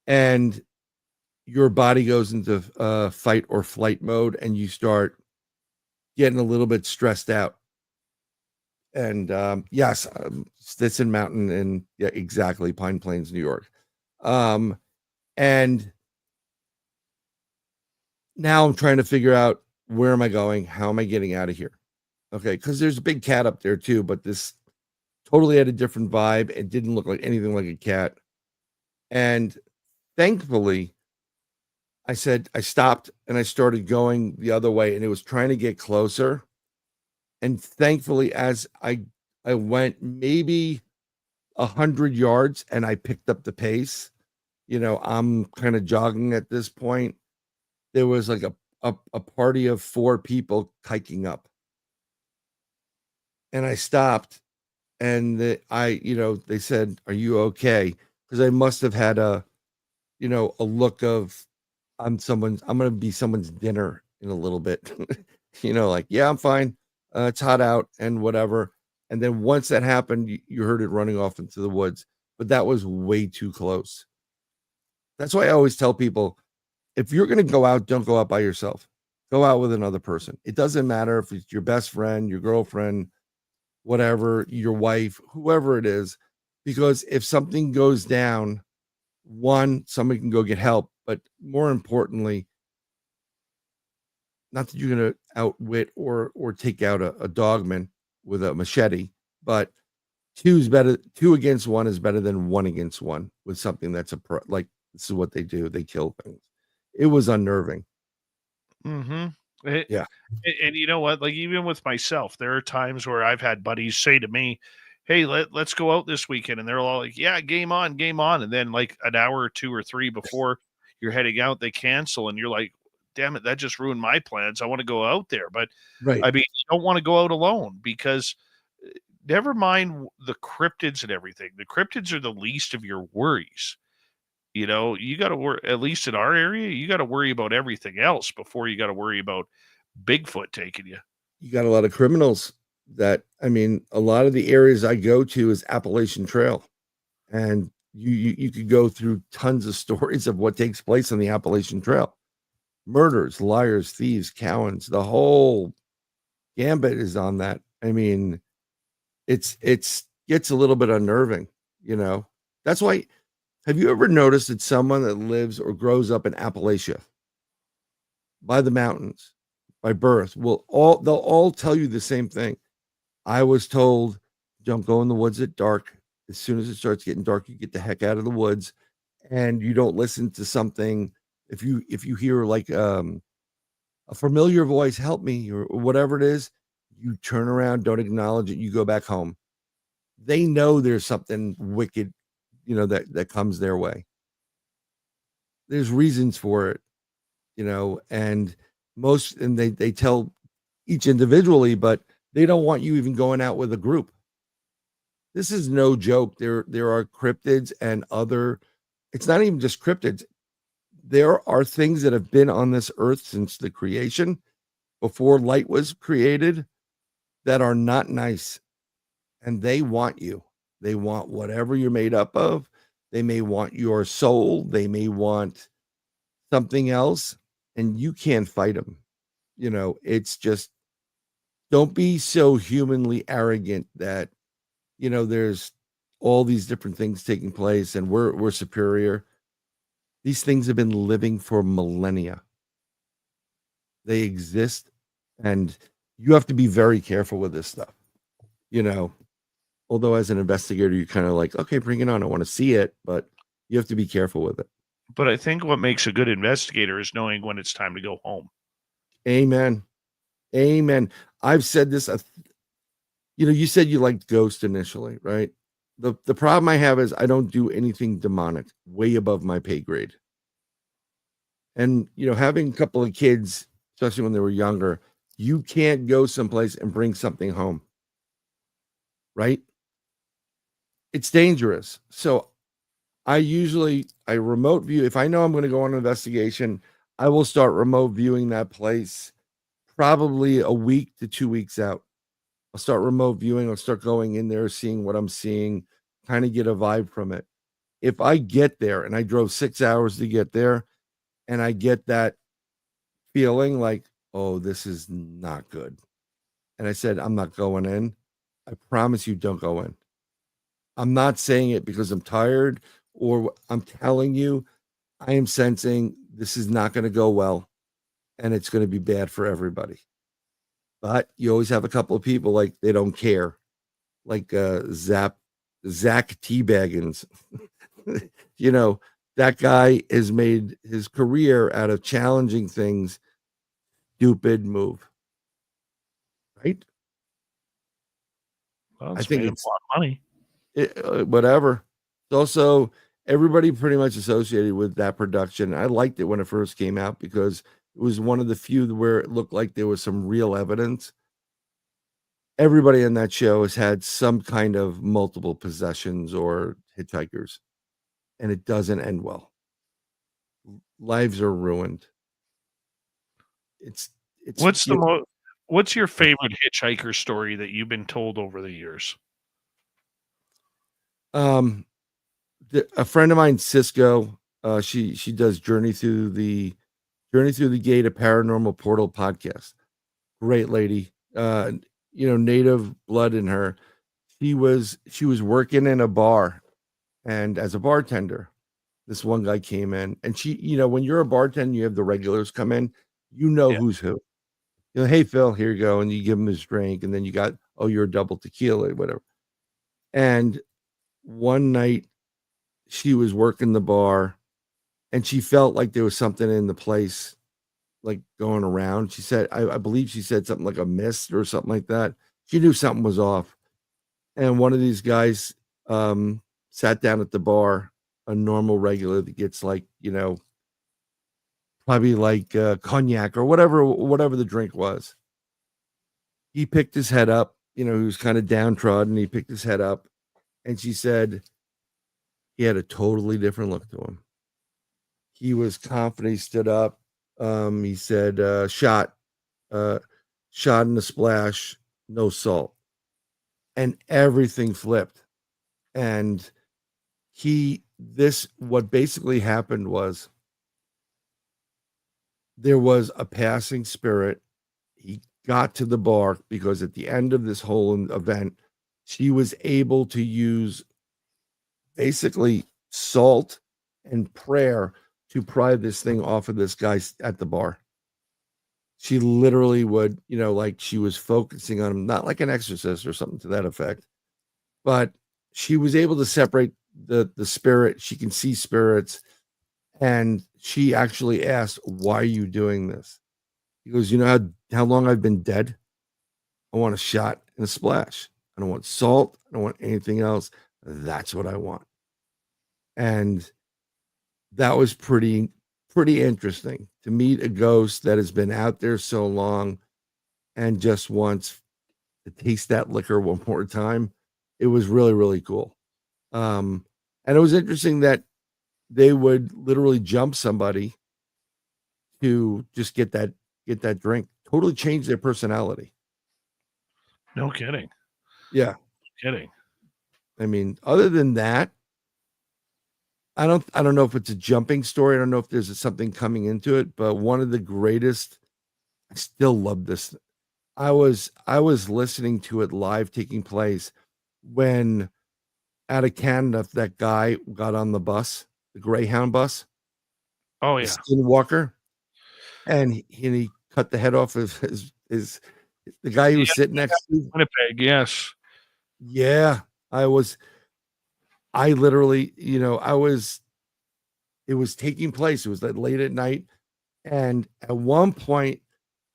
And your body goes into fight or flight mode, and you start getting a little bit stressed out. And yes, Stetson Mountain and yeah, exactly, Pine Plains, New York. And now I'm trying to figure out, where am I going? How am I getting out of here? Okay, because there's a big cat up there too, but this totally had a different vibe. It didn't look like anything like a cat. And thankfully, I stopped and I started going the other way, and it was trying to get closer. And thankfully, as I went maybe 100 yards and I picked up the pace, I'm kind of jogging at this point. There was like a party of 4 people hiking up. And I stopped, and they said, "Are you okay?" Because I must have had a look of, I'm going to be someone's dinner in a little bit, like, yeah, I'm fine. It's hot out and whatever. And then once that happened, you heard it running off into the woods, but that was way too close. That's why I always tell people, if you're going to go out, don't go out by yourself. Go out with another person. It doesn't matter if it's your best friend, your girlfriend, whatever, your wife, whoever it is, because if something goes down, one, somebody can go get help, but more importantly, not that you're going to outwit or take out a dogman with a machete, but 2 against 1 is better than 1 against 1 with something that's like, this is what they do. They kill things. It was unnerving. Yeah. And you know what? Like, even with myself, there are times where I've had buddies say to me, "Hey, let's go out this weekend." And they're all like, "Yeah, game on, game on." And then like an hour or 2 or 3 before you're heading out, they cancel. And you're like, damn it, that just ruined my plans. I want to go out there. But Right. I mean, you don't want to go out alone, because never mind the cryptids and everything. The cryptids are the least of your worries. You got to worry, at least in our area, you got to worry about everything else before you got to worry about Bigfoot taking you. You got a lot of criminals a lot of the areas I go to is Appalachian Trail, and you could go through tons of stories of what takes place on the Appalachian Trail. Murders, liars, thieves, cowens, the whole gambit is on that. It's gets a little bit unnerving, That's why, have you ever noticed that someone that lives or grows up in Appalachia, by the mountains, by birth, they'll all tell you the same thing. I was told, don't go in the woods at dark. As soon as it starts getting dark, you get the heck out of the woods, and you don't listen to something. If you hear like a familiar voice, help me, or whatever it is, you turn around, don't acknowledge it, you go back home. They know there's something wicked, that comes their way. There's reasons for it, and they tell each individually, but they don't want you even going out with a group. This is no joke. There are cryptids and it's not even just cryptids. There are things that have been on this earth since the creation, before light was created, that are not nice. And they want you. They want whatever you're made up of. They may want your soul. They may want something else, and you can't fight them. It's just, don't be so humanly arrogant that, there's all these different things taking place and we're superior. These things have been living for millennia. They exist, and you have to be very careful with this stuff. Although as an investigator, you're kind of like, okay, bring it on. I want to see it, but you have to be careful with it. But I think what makes a good investigator is knowing when it's time to go home. Amen. Amen. I've said this. You said you liked Ghost initially, right? The problem I have is I don't do anything demonic, way above my pay grade. And, having a couple of kids, especially when they were younger, you can't go someplace and bring something home, right? It's dangerous. So I remote view. If I know I'm going to go on an investigation, I will start remote viewing that place probably a week to 2 weeks out. I'll start remote viewing. I'll start going in there, seeing what I'm seeing, kind of get a vibe from it. If I get there and I drove 6 hours to get there and I get that feeling like, oh, this is not good, and I said, I'm not going in, I promise you, don't go in. I'm not saying it because I'm tired, or I'm telling you, I am sensing this is not going to go well and it's going to be bad for everybody. But you always have a couple of people like they don't care, like Zach T. Baggins. That guy has made his career out of challenging things. Stupid move, right? Well, I think made it's a lot of money. Whatever. It's also everybody pretty much associated with that production. I liked it when it first came out because it was one of the few where it looked like there was some real evidence. Everybody in that show has had some kind of multiple possessions or hitchhikers, and it doesn't end well. Lives are ruined. It's What's your favorite hitchhiker story that you've been told over the years? A friend of mine, Cisco, she does Journey Through the Gate of Paranormal Portal podcast. Great lady. Native blood in her. She was working in a bar, and as a bartender, this one guy came in, and she, when you're a bartender, you have the regulars come in, who's who. Hey Phil, here you go, and you give him his drink, and then you got, oh, you're a double tequila, whatever. And one night, she was working the bar, and she felt like there was something in the place, like going around. She said, I believe she said something like a mist or something like that. She knew something was off. And one of these guys sat down at the bar, a normal regular that gets like, probably like cognac or whatever the drink was. He picked his head up, he was kind of downtrodden. He picked his head up, and she said he had a totally different look to him. He was confident. He stood up. He said, shot in the splash, no salt. And everything flipped. And what basically happened was there was a passing spirit. He got to the bar because at the end of this whole event, she was able to use basically salt and prayer to pry this thing off of this guy at the bar. She literally would, like she was focusing on him, not like an exorcist or something to that effect, but she was able to separate the spirit. She can see spirits. And she actually asked, why are you doing this? He goes, how long I've been dead? I want a shot and a splash. I don't want salt. I don't want anything else. That's what I want. And that was pretty interesting to meet a ghost that has been out there so long and just wants to taste that liquor one more time. It was really, really cool. And it was interesting that they would literally jump somebody to just get that drink. Totally change their personality. No kidding. Yeah. Kidding. I mean, other than that, I don't know if it's a jumping story. I don't know if there's something coming into it, but one of the greatest I still love this. I was listening to it live taking place when out of Canada that guy got on the bus, the Greyhound bus, Oh the yeah. Skinwalker, and he cut the head off of his the guy he was sitting next to. Winnipeg, yes. Yeah, I literally, it was taking place. It was like late at night. And at one point,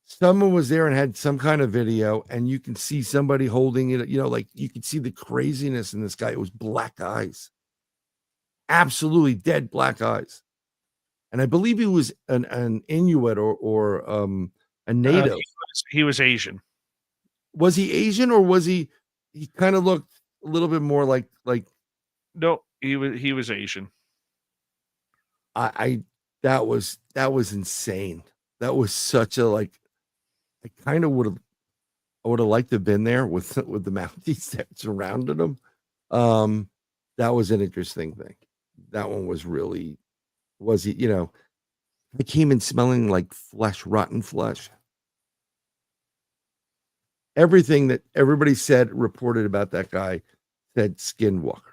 someone was there and had some kind of video, and you can see somebody holding it, like you could see the craziness in this guy. It was black eyes, absolutely dead black eyes. And I believe he was an Inuit or a native. He was Asian. Was he Asian, or was he kind of looked a little bit more like No, he was Asian. That was insane. That was such a I kind of would have liked to have been there with the Mounties that surrounded him. That was an interesting thing. That one was really, it came in smelling like flesh, rotten flesh. Everything that everybody reported about that guy said Skinwalker.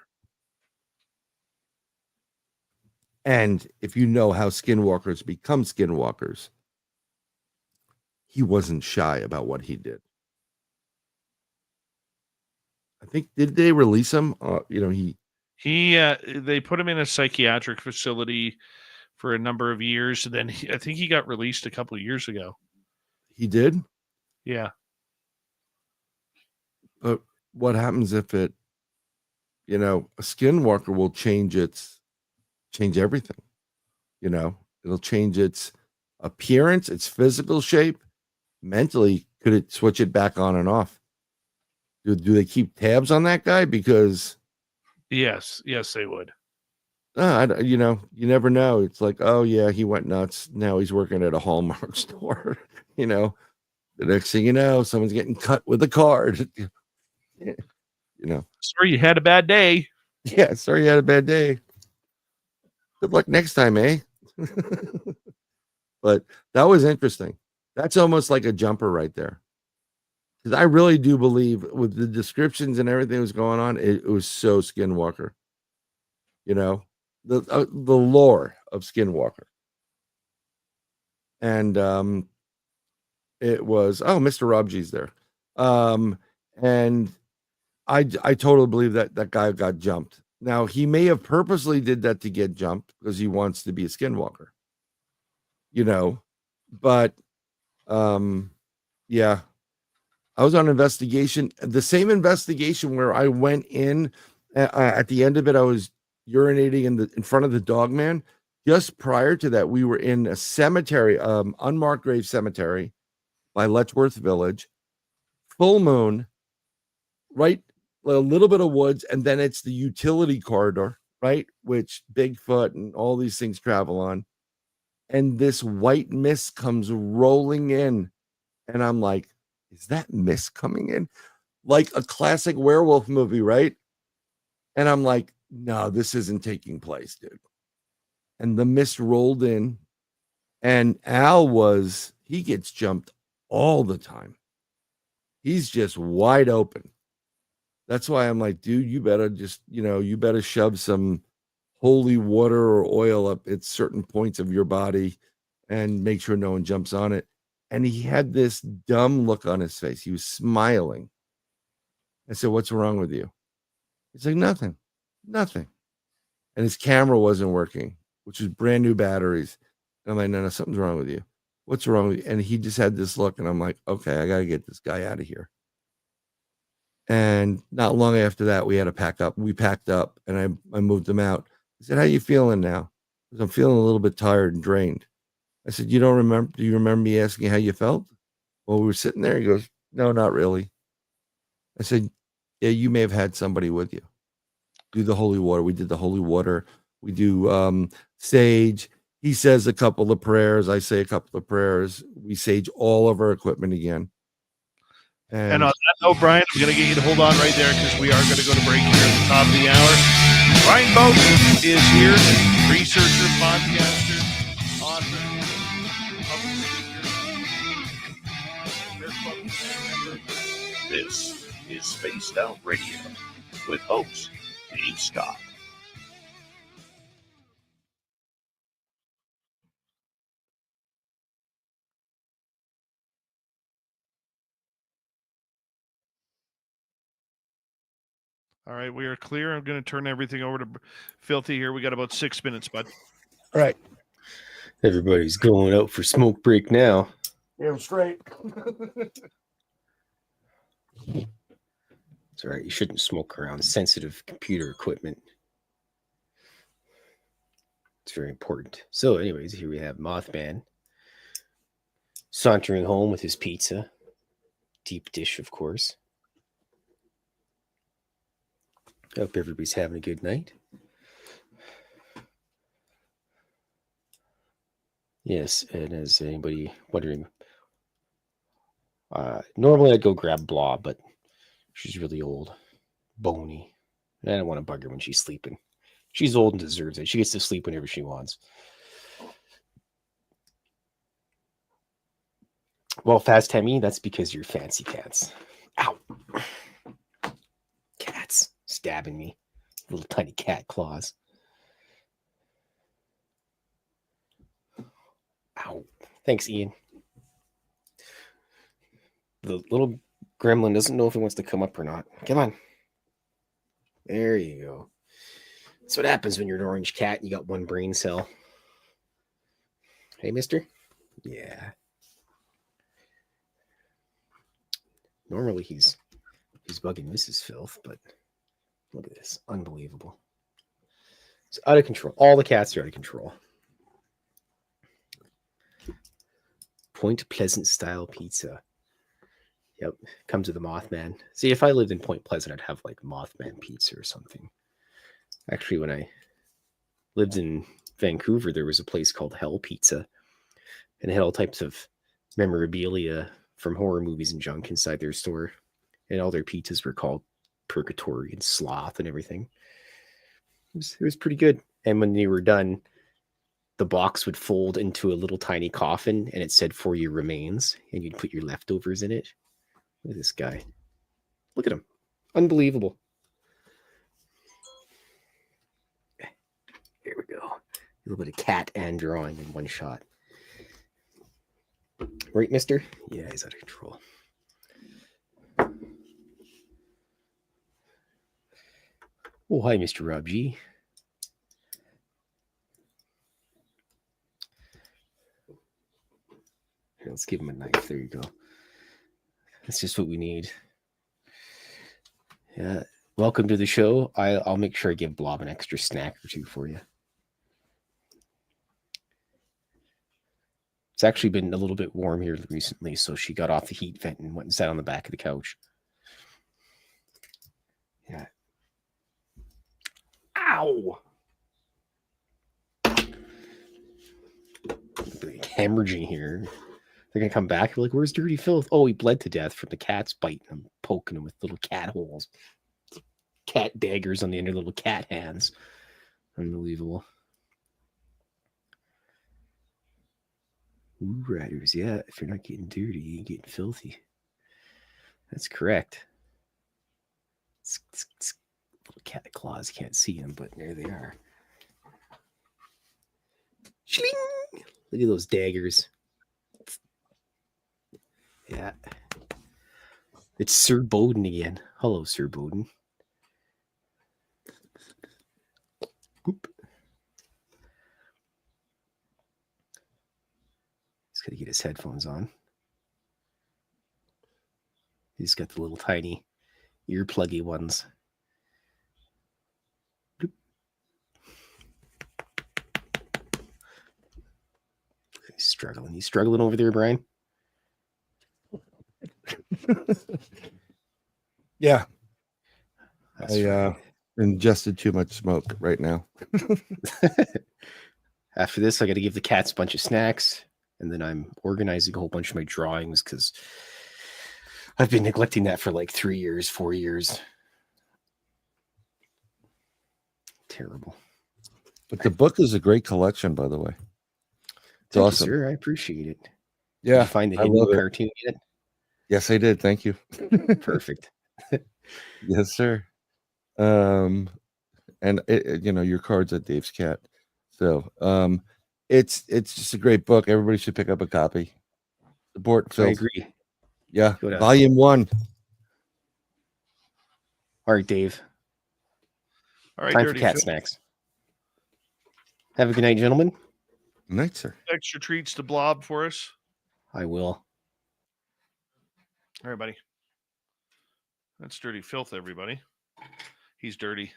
And if you know how Skinwalkers become Skinwalkers, he wasn't shy about what he did. I think, did they release him? They put him in a psychiatric facility for a number of years, and then I think he got released a couple of years ago. He did? Yeah. But what happens if a Skinwalker will change everything? It'll change its appearance, its physical shape. Mentally, could it switch it back on and off? Do they keep tabs on that guy? Because yes, they would. You never know. It's like, oh yeah, he went nuts. Now he's working at a Hallmark store. The next thing you know, someone's getting cut with a card. Sorry, you had a bad day. Yeah, sorry you had a bad day. Good luck next time, eh? But that was interesting. That's almost like a jumper right there. Because I really do believe with the descriptions and everything that was going on, it was so Skinwalker. The lore of Skinwalker. And it was, Mr. Rob G's there. And I totally believe that guy got jumped. Now, he may have purposely did that to get jumped because he wants to be a Skinwalker. But yeah. I was on investigation, the same investigation where I went in at the end of it. I was urinating in front of the Dogman. Just prior to that, we were in a cemetery, unmarked grave cemetery by Letchworth Village. Full moon, right? A little bit of woods, and then it's the utility corridor, right? Which Bigfoot and all these things travel on. And this white mist comes rolling in, and I'm like, is that mist coming in? Like a classic werewolf movie, right? And I'm like, no, this isn't taking place, dude. And the mist rolled in, and he gets jumped all the time. He's just wide open. That's why I'm like, dude, you better just, you better shove some holy water or oil up at certain points of your body and make sure no one jumps on it. And he had this dumb look on his face. He was smiling. I said, what's wrong with you? He's like, nothing. And his camera wasn't working, which was brand new batteries. And I'm like, no, something's wrong with you. What's wrong with you? And he just had this look. And I'm like, okay, I got to get this guy out of here. And not long after that, we had to pack up. We packed up and I moved him out. I said, how you feeling now? Because I'm feeling a little bit tired and drained. I said, do you remember me asking how you felt? Well, we were sitting there. He goes, no, not really. I said, yeah, you may have had somebody with you. Do the holy water. We did the holy water. We do sage. He says a couple of prayers. I say a couple of prayers. We sage all of our equipment again. And on that note, Brian, I'm going to get you to hold on right there because we are going to go to break here at the top of the hour. Brian Bowden is here, researcher, podcaster, author, public speaker. This is Spaced Out Radio with host Dave Scott. All right, we are clear. I'm going to turn everything over to Filthy here. We got about 6 minutes, bud. All right. Everybody's going out for smoke break now. Damn straight. It's all right. You shouldn't smoke around sensitive computer equipment. It's very important. So, anyways, here we have Mothman sauntering home with his pizza. Deep dish, of course. Hope everybody's having a good night. Yes, and as anybody wondering, normally I'd go grab Blah, but she's really old, bony. And I don't want to bug her when she's sleeping. She's old and deserves it. She gets to sleep whenever she wants. Well, Fast Hemi, that's because you're fancy cats. Ow. Cats stabbing me. Little tiny cat claws. Ow. Thanks, Ian. The little gremlin doesn't know if he wants to come up or not. Come on. There you go. That's what happens when you're an orange cat and you got one brain cell. Hey, mister? Yeah. Normally he's bugging Mrs. Filth, but look at this. Unbelievable. It's out of control. All the cats are out of control. Point Pleasant style pizza. Yep. Comes with the Mothman. See, if I lived in Point Pleasant, I'd have like Mothman pizza or something. Actually, when I lived in Vancouver, there was a place called Hell Pizza. And it had all types of memorabilia from horror movies and junk inside their store. And all their pizzas were called Purgatory and Sloth and everything. It was pretty good. And when they were done, the box would fold into a little tiny coffin and it said "For Your Remains," and you'd put your leftovers in it. Look at this guy. Look at him. Unbelievable. Here we go. A little bit of cat and drawing in one shot. Right, mister? Yeah, he's out of control. Oh, hi, Mr. Rob G. Here, let's give him a knife. There you go. That's just what we need. Yeah. Welcome to the show. I'll make sure I give Blob an extra snack or two for you. It's actually been a little bit warm here recently, so she got off the heat vent and went and sat on the back of the couch. Yeah. Ow! Hemorrhaging here. They're going to come back. We're like, where's Dirty Filth? Oh, he bled to death from the cats biting him, poking him with little cat holes. Cat daggers on the end of little cat hands. Unbelievable. Ooh, riders, yeah. If you're not getting dirty, you're getting filthy. That's correct. Little cat claws, can't see them, but there they are. Shling! Look at those daggers. Yeah. It's Sir Bowden again. Hello, Sir Bowden. Boop. He's got to get his headphones on. He's got the little tiny earpluggy ones. Boop. He's struggling. He's struggling over there, Brian. Yeah. That's I right. ingested too much smoke right now. After this, I got to give the cats a bunch of snacks, and then I'm organizing a whole bunch of my drawings because I've been neglecting that for like 3 years, 4 years. Terrible. But the book is a great collection, by the way. It's Thank awesome. you, sir. I appreciate it. Did Yeah, you find the I hidden love it. cartoon yet? Yes, I did. Thank you. Perfect. Yes, sir. And your card's at Dave's Cat. So it's just a great book. Everybody should pick up a copy. Support I Phil. agree. Yeah. Go to- Volume 1. All right, Dave. All right, Time for Dirty cat Phil. snacks. Have a good night, gentlemen. Good night, sir. Extra treats to Blob for us. I will. All right, buddy. That's Dirty Filth, everybody. He's dirty.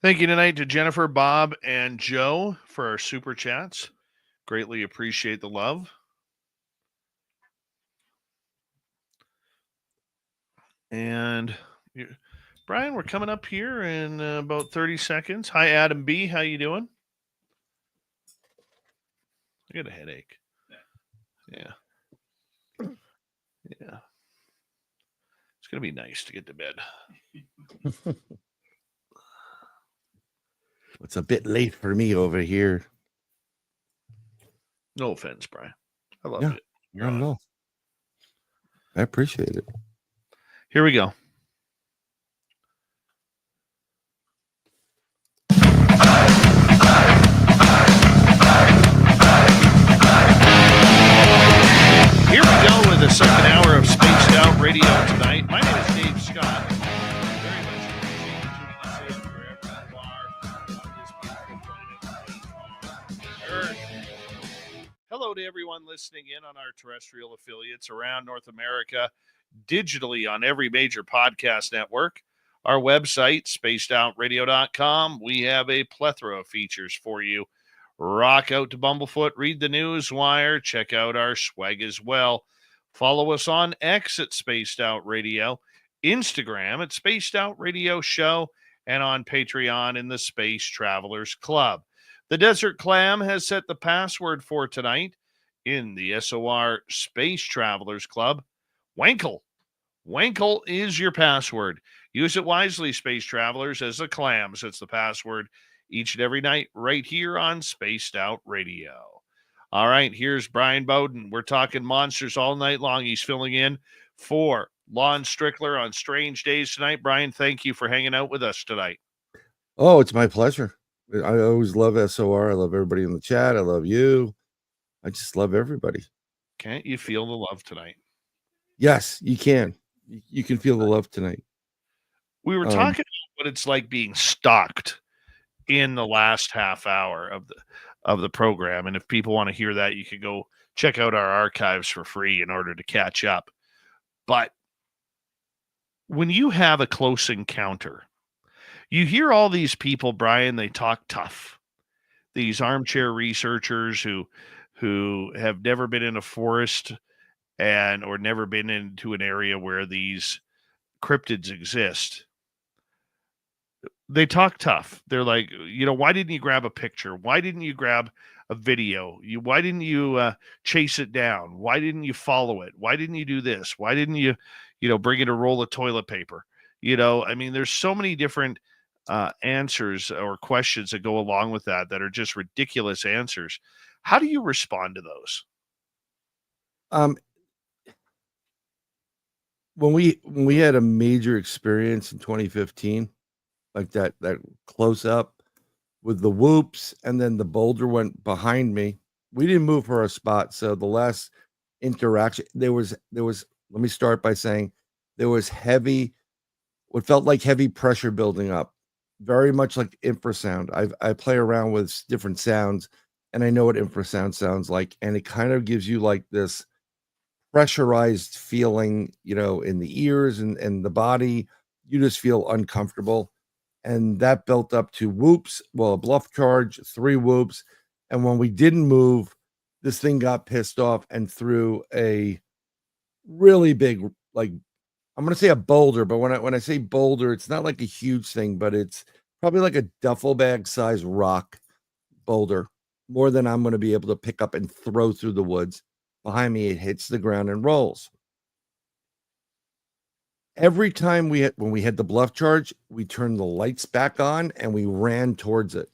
Thank you tonight to Jennifer, Bob, and Joe for our super chats. Greatly appreciate the love. And Brian, we're coming up here in about 30 seconds. Hi, Adam B. How you doing? I got a headache. Yeah. Yeah. It's going to be nice to get to bed. It's a bit late for me over here. No offense, Brian. I love Yeah. it. I don't know. I appreciate it. Here we go. Here we go with the second hour of Spaced Out Radio tonight. My name is Dave Scott. Very much appreciate you tuning us in wherever you are on this beautiful planet Earth. Hello to everyone listening in on our terrestrial affiliates around North America, digitally on every major podcast network. Our website, spacedoutradio.com. We have a plethora of features for you. Rock out to Bumblefoot, read the news wire, check out our swag as well. Follow us on X at Spaced Out Radio, Instagram at Spaced Out Radio Show, and on Patreon in the Space Travelers Club. The Desert Clam has set the password for tonight in the SOR Space Travelers Club. Wankle. Wankle is your password. Use it wisely, Space Travelers, as the clam sets the password each and every night right here on Spaced Out Radio. All right, here's Brian Bowden. We're talking monsters all night long. He's filling in for Lon Strickler on Strange Days tonight. Brian, thank you for hanging out with us tonight. Oh, it's my pleasure. I always love SOR. I love everybody in the chat. I love you. I just love everybody. Can't you feel the love tonight? Yes, you can. You can feel the love tonight. We were talking about what it's like being stalked in the last half hour of the program. And if people want to hear that, you could go check out our archives for free in order to catch up. But when you have a close encounter, you hear all these people, Brian, they talk tough. These armchair researchers who have never been in a forest or never been into an area where these cryptids exist. They talk tough. They're like, why didn't you grab a picture? Why didn't you grab a video? Why didn't you chase it down? Why didn't you follow it? Why didn't you do this? Why didn't you, bring in a roll of toilet paper? There's so many different answers or questions that go along with that are just ridiculous answers. How do you respond to those? When we had a major experience in 2015, like that close up with the whoops, and then the boulder went behind me. We didn't move for our spot. So the last interaction, there was, let me start by saying there was what felt like heavy pressure building up, very much like infrasound. I play around with different sounds and I know what infrasound sounds like. And it kind of gives you like this pressurized feeling, in the ears and the body. You just feel uncomfortable. And that built up to whoops. Well, a bluff charge, 3 whoops. And when we didn't move, this thing got pissed off and threw a really big, like, I'm going to say a boulder, but when I say boulder, it's not like a huge thing, but it's probably like a duffel bag size rock boulder, more than I'm going to be able to pick up and throw through the woods. Behind me, it hits the ground and rolls. Every time when we had the bluff charge, we turned the lights back on and we ran towards it.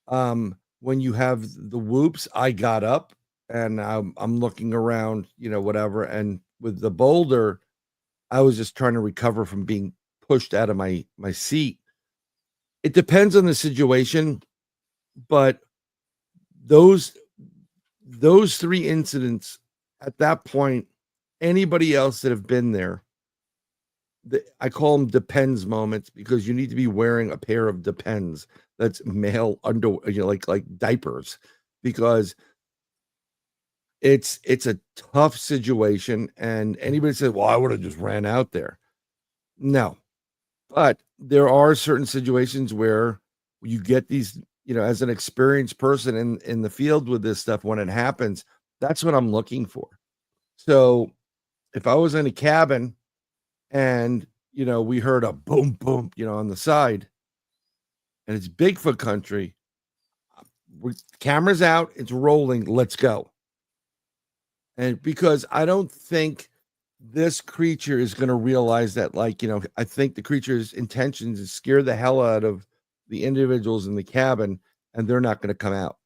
When when you have the whoops, I got up and I'm looking around, whatever. And with the boulder, I was just trying to recover from being pushed out of my seat. It depends on the situation, but those three incidents at that point, anybody else that have been there, I call them depends moments, because you need to be wearing a pair of depends that's male like diapers, because it's a tough situation. And anybody said, well, I would have just ran out there. No, but there are certain situations where you get these, as an experienced person in the field with this stuff, when it happens, that's what I'm looking for. So if I was in a cabin and, we heard a boom, boom, on the side, and it's Bigfoot country, cameras out, it's rolling, let's go. And because I don't think this creature is going to realize that, I think the creature's intentions is scare the hell out of the individuals in the cabin, and they're not going to come out,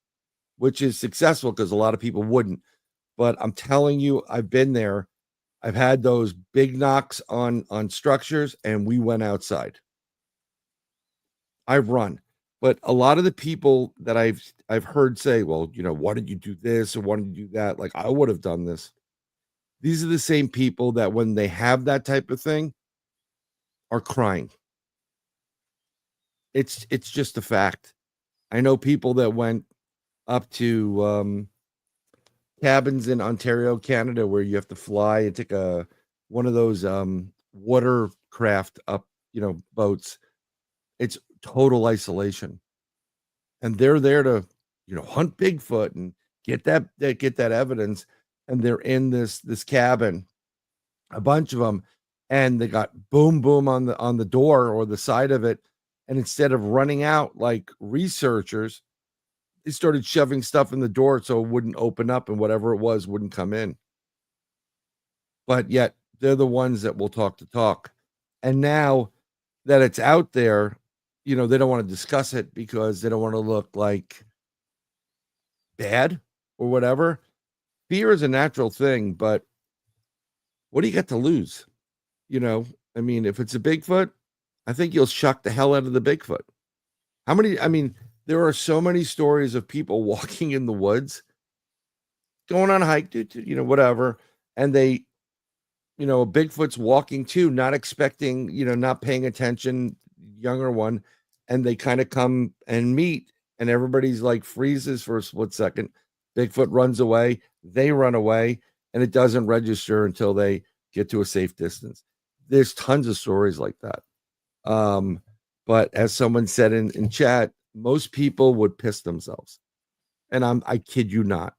which is successful because a lot of people wouldn't. But I'm telling you, I've been there. I've had those big knocks on structures, and we went outside. I've run. But a lot of the people that I've heard say, well, why did you do this or why did you do that? Like, I would have done this. These are the same people that when they have that type of thing are crying. It's just a fact. I know people that went up to cabins in Ontario, Canada, where you have to fly and take one of those watercraft up, boats. It's total isolation, and they're there to, hunt Bigfoot and get that evidence. And they're in this cabin, a bunch of them, and they got boom, boom on the door or the side of it. And instead of running out like researchers, they started shoving stuff in the door so it wouldn't open up and whatever it was wouldn't come in. But yet they're the ones that will talk the talk. And now that it's out there, they don't want to discuss it because they don't want to look like bad or whatever. Fear is a natural thing, but what do you got to lose? If it's a Bigfoot, I think you'll shock the hell out of the Bigfoot. There are so many stories of people walking in the woods, going on a hike, whatever. And they, Bigfoot's walking too, not expecting, not paying attention, younger one. And they kind of come and meet, and everybody's like freezes for a split second. Bigfoot runs away, they run away, and it doesn't register until they get to a safe distance. There's tons of stories like that. But as someone said in chat, most people would piss themselves. And I kid you not.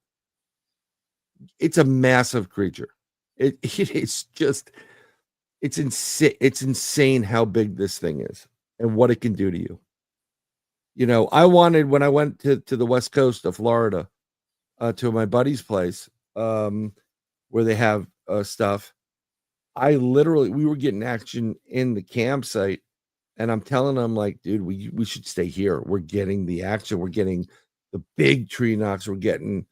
It's a massive creature. It's insane how big this thing is and what it can do to you. When I went to the west coast of Florida, to my buddy's place, where they have stuff, we were getting action in the campsite, and I'm telling them, like, dude, we should stay here. We're getting the action. We're getting the big tree knocks. We're getting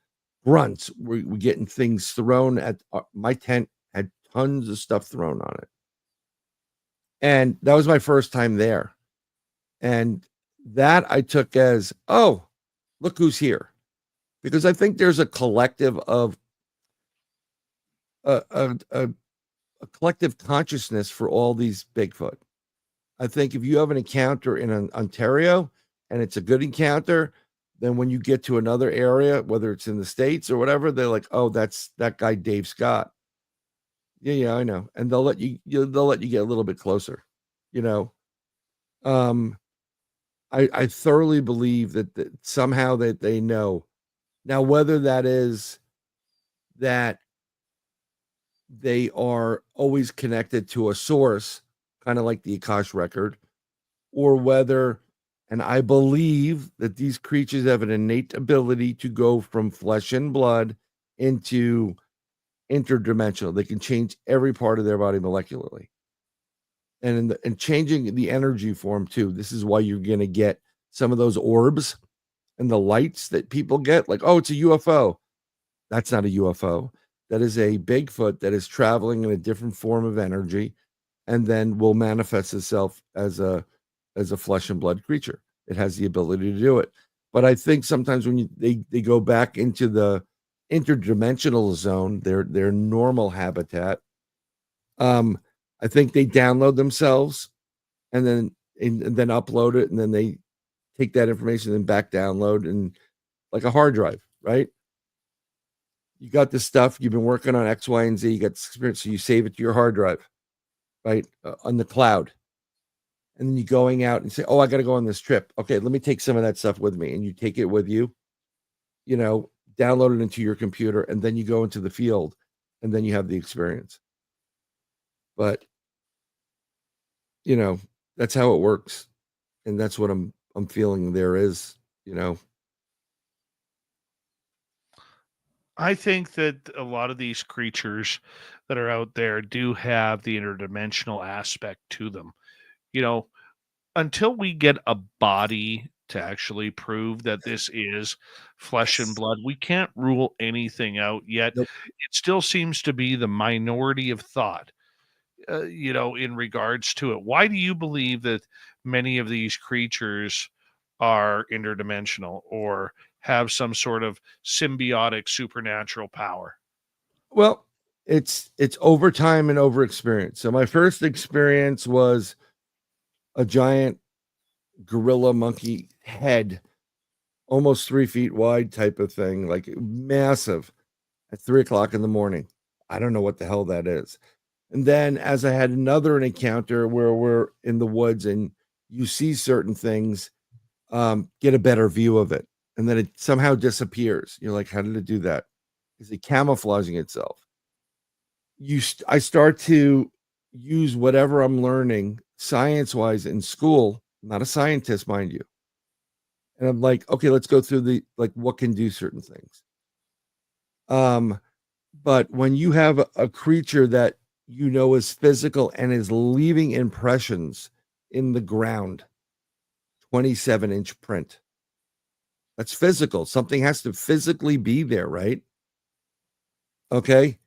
grunts. We're getting things thrown at my tent. Had tons of stuff thrown on it, and that was my first time there. And that I took as, oh, look who's here. Because I think there's a collective of a collective consciousness for all these Bigfoot. I think if you have an encounter in Ontario and it's a good encounter, then when you get to another area, whether it's in the States or whatever, they're like, oh, that's that guy Dave Scott. Yeah, I know. And they'll let you get a little bit closer, I thoroughly believe that somehow that they know. Now, whether that is that they are always connected to a source, kind of like the Akash record, or whether, and I believe that these creatures have an innate ability to go from flesh and blood into interdimensional. They can change every part of their body molecularly. And changing the energy form too. This is why you're going to get some of those orbs and the lights that people get, like, oh, it's a UFO. That's not a UFO. That is a Bigfoot that is traveling in a different form of energy, and then will manifest itself as a flesh and blood creature. It has the ability to do it. But I think sometimes when they go back into the interdimensional zone, their normal habitat, I think they download themselves and then upload it, and then they take that information and back download, and like a hard drive, right? You got this stuff, you've been working on X, Y, and Z, you got this experience, so you save it to your hard drive, right? On the cloud. And then you're going out and say, oh, I got to go on this trip. Okay, let me take some of that stuff with me. And you take it with you, download it into your computer, and then you go into the field, and then you have the experience. But, that's how it works. And that's what I'm feeling there is, I think that a lot of these creatures that are out there do have the interdimensional aspect to them. Until we get a body to actually prove that this is flesh and blood, we can't rule anything out yet. Nope. It still seems to be the minority of thought, in regards to it. Why do you believe that many of these creatures are interdimensional or have some sort of symbiotic supernatural power? Well, it's over time and over experience. So my first experience was a giant gorilla monkey head, almost 3 feet wide type of thing, like massive, at 3:00 in the morning. I don't know what the hell that is. And then as I had another encounter where we're in the woods and you see certain things, get a better view of it. And then it somehow disappears. You're like, how did it do that? Is it camouflaging itself? I start to use whatever I'm learning science-wise in school. I'm not a scientist, mind you. And I'm like, okay, let's go through what can do certain things. But when you have a creature that is physical and is leaving impressions in the ground, 27-inch print. That's physical. Something has to physically be there, right? Okay.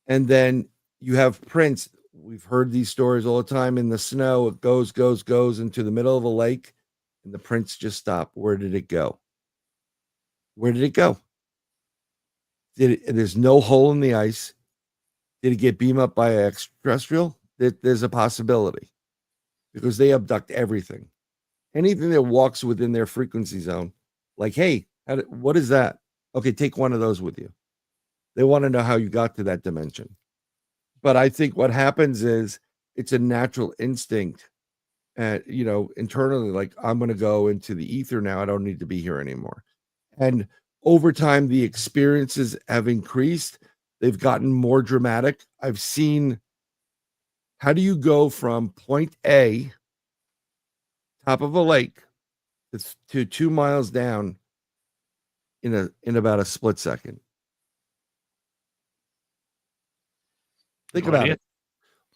And then you have prints. We've heard these stories all the time. In the snow, it goes into the middle of a lake, and the prints just stop. Where did it go? Where did it go? There's no hole in the ice. Did it get beamed up by an extraterrestrial? There's a possibility, because they abduct everything. Anything that walks within their frequency zone, like, hey, what is that? Okay, take one of those with you. They want to know how you got to that dimension. But I think what happens is it's a natural instinct, internally, like, I'm going to go into the ether now. I don't need to be here anymore. And over time, the experiences have increased. They've gotten more dramatic. I've seen, how do you go from point A, top of a lake, to 2 miles down in about a split second? Think No about idea. it.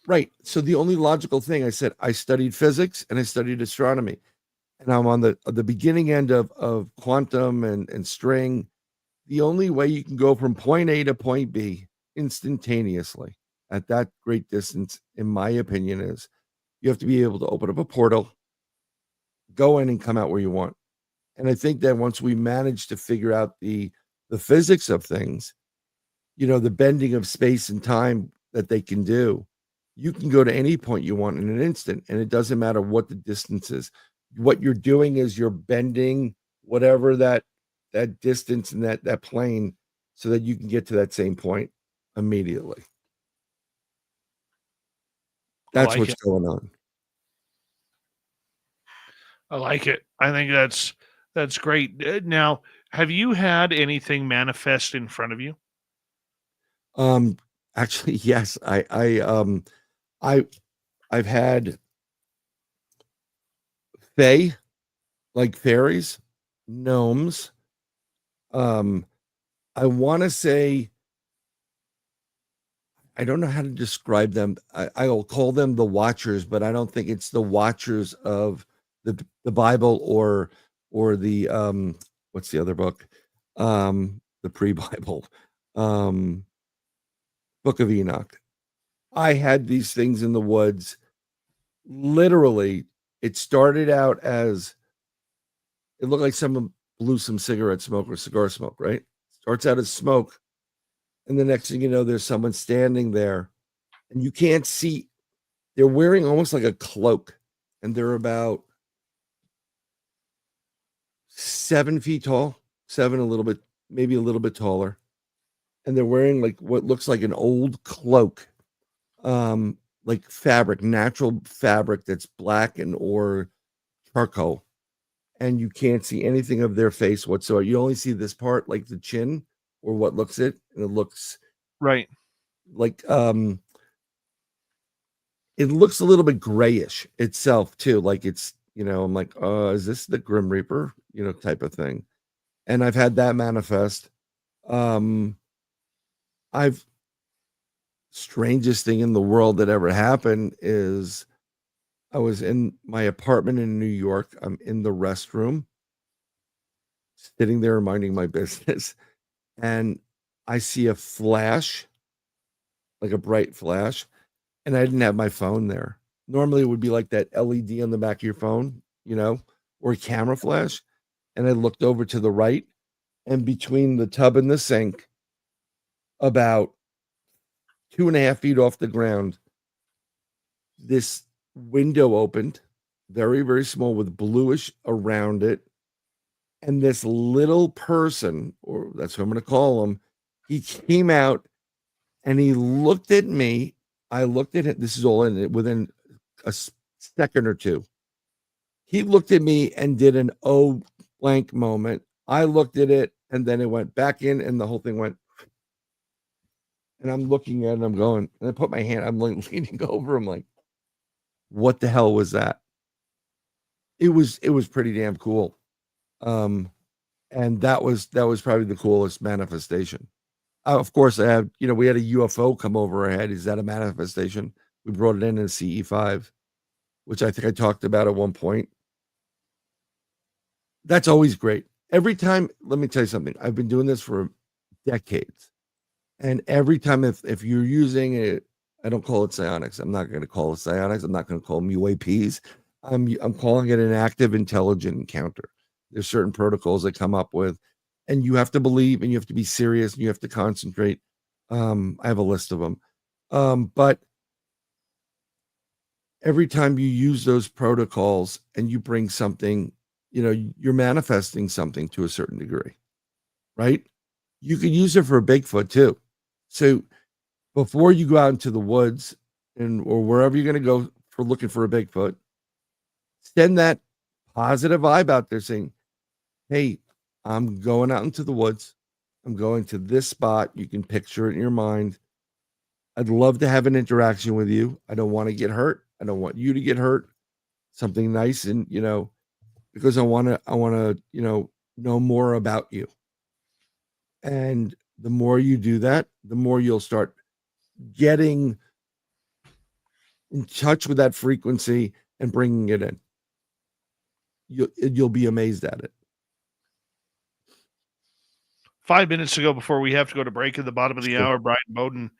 Right. So the only logical thing, I said, I studied physics and I studied astronomy. And I'm on the beginning end of quantum and string. The only way you can go from point A to point B instantaneously at that great distance, in my opinion, is you have to be able to open up a portal, go in and come out where you want. And I think that once we manage to figure out the physics of things, the bending of space and time that they can do, you can go to any point you want in an instant, and it doesn't matter what the distance is. What you're doing is you're bending whatever that distance and that plane, so that you can get to that same point immediately. That's like what's it. going on. I like it. I think that's great. Now, have you had anything manifest in front of you? Actually, yes. I've had fae, like fairies, gnomes. I want to say, I don't know how to describe them. I'll call them the Watchers, but I don't think it's the Watchers of the Bible or or the what's the other book? The pre-Bible, Book of Enoch. I had these things in the woods. Literally, it started out as it looked like someone blew some cigarette smoke or cigar smoke, right? Starts out as smoke. And the next thing you know, there's someone standing there and you can't see. They're wearing almost like a cloak, and they're about 7 feet tall, 7, a little bit, maybe a little bit taller. And they're wearing like what looks like an old cloak, like fabric, natural fabric that's black and or charcoal. And you can't see anything of their face whatsoever. You only see this part, like the chin or what looks it, and it looks Right. like it looks a little bit grayish itself too. Like it's, I'm like, is this the Grim Reaper, type of thing. And I've had that manifest. Strangest thing in the world that ever happened is I was in my apartment in New York. I'm in the restroom, sitting there minding my business, and I see a flash, like a bright flash, and I didn't have my phone there. Normally it would be like that LED on the back of your phone, or a camera flash. And I looked over to the right, and between the tub and the sink, about 2.5 feet off the ground, this window opened, very, very small, with bluish around it. And this little person, or that's what I'm going to call him, he came out and he looked at me. I looked at him. This is all in it within a second or two. He looked at me and did an oh blank moment. I looked at it, and then it went back in, and the whole thing went. And I'm looking at it, I'm going, and I put my hand, I'm like leaning over. I'm like, what the hell was that? It was pretty damn cool. And that was probably the coolest manifestation. Of course, I have, we had a UFO come over our head. Is that a manifestation? We brought it in a CE5, which I think I talked about at one point. That's always great. Every time, let me tell you something. I've been doing this for decades. And every time, if you're using it, I don't call it psionics. I'm not going to call it psionics. I'm not going to call them UAPs. I'm calling it an active intelligent encounter. There's certain protocols that come up with, and you have to believe, and you have to be serious, and you have to concentrate. I have a list of them. But every time you use those protocols and you bring something, you're manifesting something to a certain degree, right? You could use it for a Bigfoot too. So before you go out into the woods or wherever you're going to go for looking for a Bigfoot, send that positive vibe out there saying, hey, I'm going out into the woods. I'm going to this spot. You can picture it in your mind. I'd love to have an interaction with you. I don't want to get hurt. I don't want you to get hurt. Something nice. And, because I want to, know more about you. And the more you do that, the more you'll start getting in touch with that frequency and bringing it in. You'll be amazed at it. 5 minutes ago, before we have to go to break at the bottom of the hour, Bryan Bowden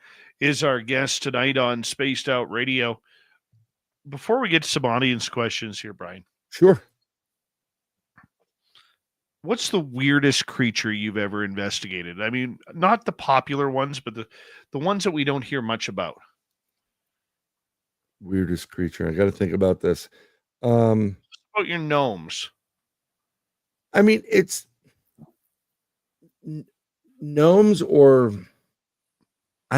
is our guest tonight on Spaced Out Radio. Before we get to some audience questions here, Brian. Sure. What's the weirdest creature you've ever investigated? I mean, not the popular ones, but the ones that we don't hear much about. Weirdest creature. I got to think about this. About your gnomes. I mean, it's gnomes, or I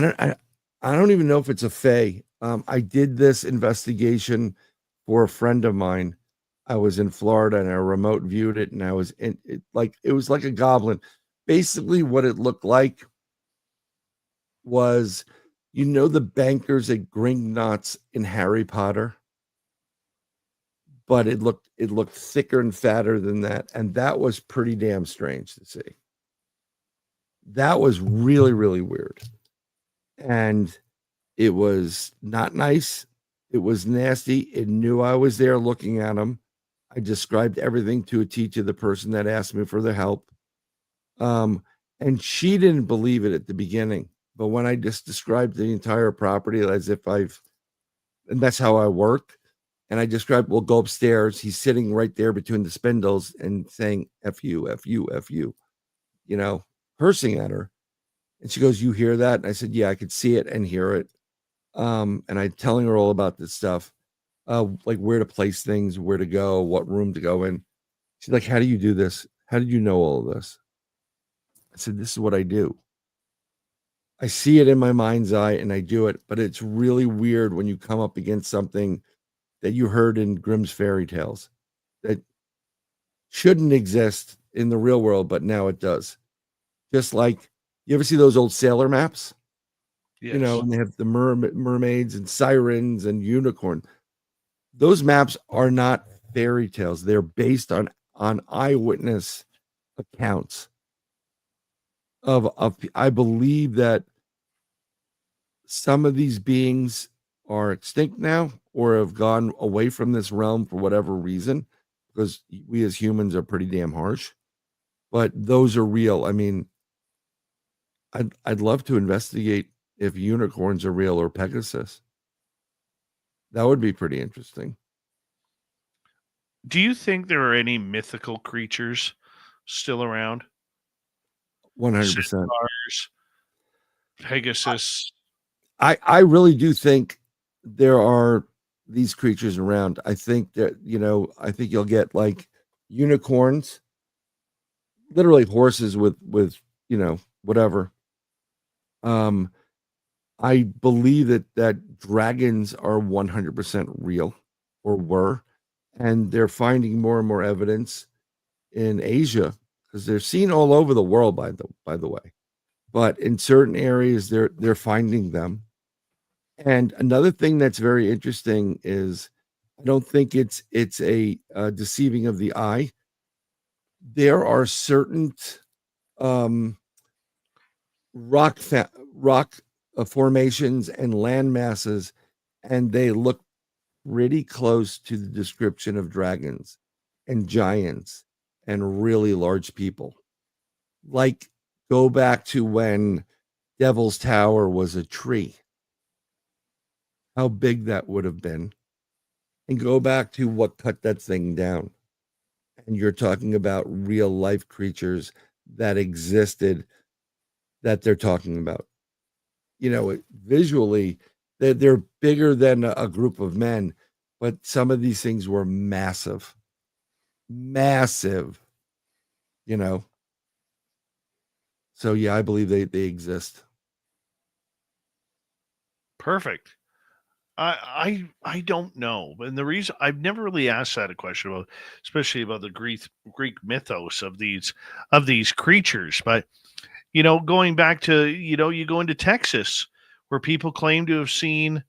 don't even know if it's a fae. I did this investigation for a friend of mine. I was in Florida and I remote viewed it, and I was in it, it was like a goblin. Basically, what it looked like was, the bankers at Gringotts in Harry Potter, but it looked thicker and fatter than that, and that was pretty damn strange to see. That was really, really weird, and it was not nice. It was nasty. It knew I was there looking at him. I described everything to a T to the person that asked me for the help. And she didn't believe it at the beginning. But when I just described the entire property as if and that's how I work. And I described, we'll go upstairs. He's sitting right there between the spindles and saying, F you, F you, F you, cursing at her. And she goes, you hear that? And I said, yeah, I could see it and hear it. And I'm telling her all about this stuff, like where to place things, where to go, what room to go in. She's like, how do you do this? How did you know all of this? I said, this is what I do. I see it in my mind's eye and I do it, but it's really weird when you come up against something that you heard in Grimm's fairy tales that shouldn't exist in the real world, but now it does. Just like, you ever see those old sailor maps? Yes. And they have the mermaids and sirens and unicorn. Those maps are not fairy tales. They're based on eyewitness accounts of I believe that some of these beings are extinct now or have gone away from this realm for whatever reason, because we as humans are pretty damn harsh. But those are real. I mean, I'd love to investigate if unicorns are real or Pegasus. That would be pretty interesting. Do you think there are any mythical creatures still around? 100%. Centaurs, Pegasus. I really do think there are these creatures around. I think that, I think you'll get like unicorns, literally horses with whatever. I believe that dragons are 100% real, or were, and they're finding more and more evidence in Asia because they're seen all over the world, by the way. But in certain areas, they're finding them. And another thing that's very interesting is, I don't think it's a deceiving of the eye. There are certain rock formations and land masses, and they look pretty close to the description of dragons and giants and really large people. Like, go back to when Devil's Tower was a tree, how big that would have been, and go back to what cut that thing down. And you're talking about real life creatures that existed that they're talking about. Visually, they're bigger than a group of men, but some of these things were massive. So yeah, I believe they exist. Perfect. I don't know, and the reason I've never really asked that a question about, especially about the Greek mythos of these creatures. But going back to you go into Texas, where people claim to have seen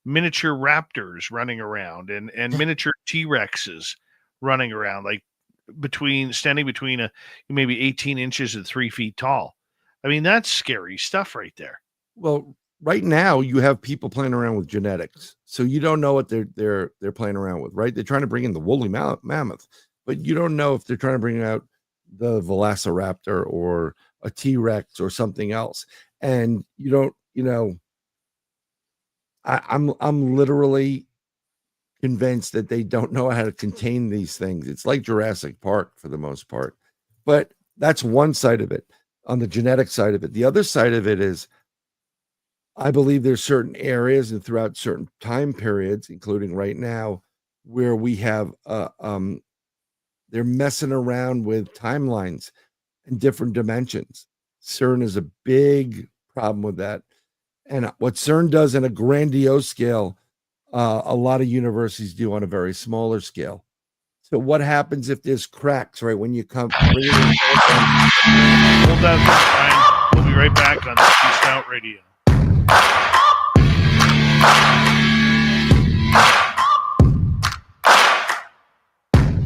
miniature raptors running around and miniature T-Rexes running around, like standing between maybe 18 inches and 3 feet tall. I mean, that's scary stuff right there. Well, right now you have people playing around with genetics, so you don't know what they're playing around with, right? They're trying to bring in the woolly mammoth, but you don't know if they're trying to bring out the velociraptor or a T-Rex or something else. And you don't, I'm literally convinced that they don't know how to contain these things. It's like Jurassic Park for the most part. But that's one side of it, on the genetic side of it. The other side of it is, I believe there's certain areas and throughout certain time periods, including right now, where we have they're messing around with timelines and different dimensions. CERN is a big problem with that. And what CERN does on a grandiose scale, a lot of universities do on a very smaller scale. So what happens if there's cracks, right? When you come... Hold that thought, Brian. We'll be right back on Spaced Out Radio.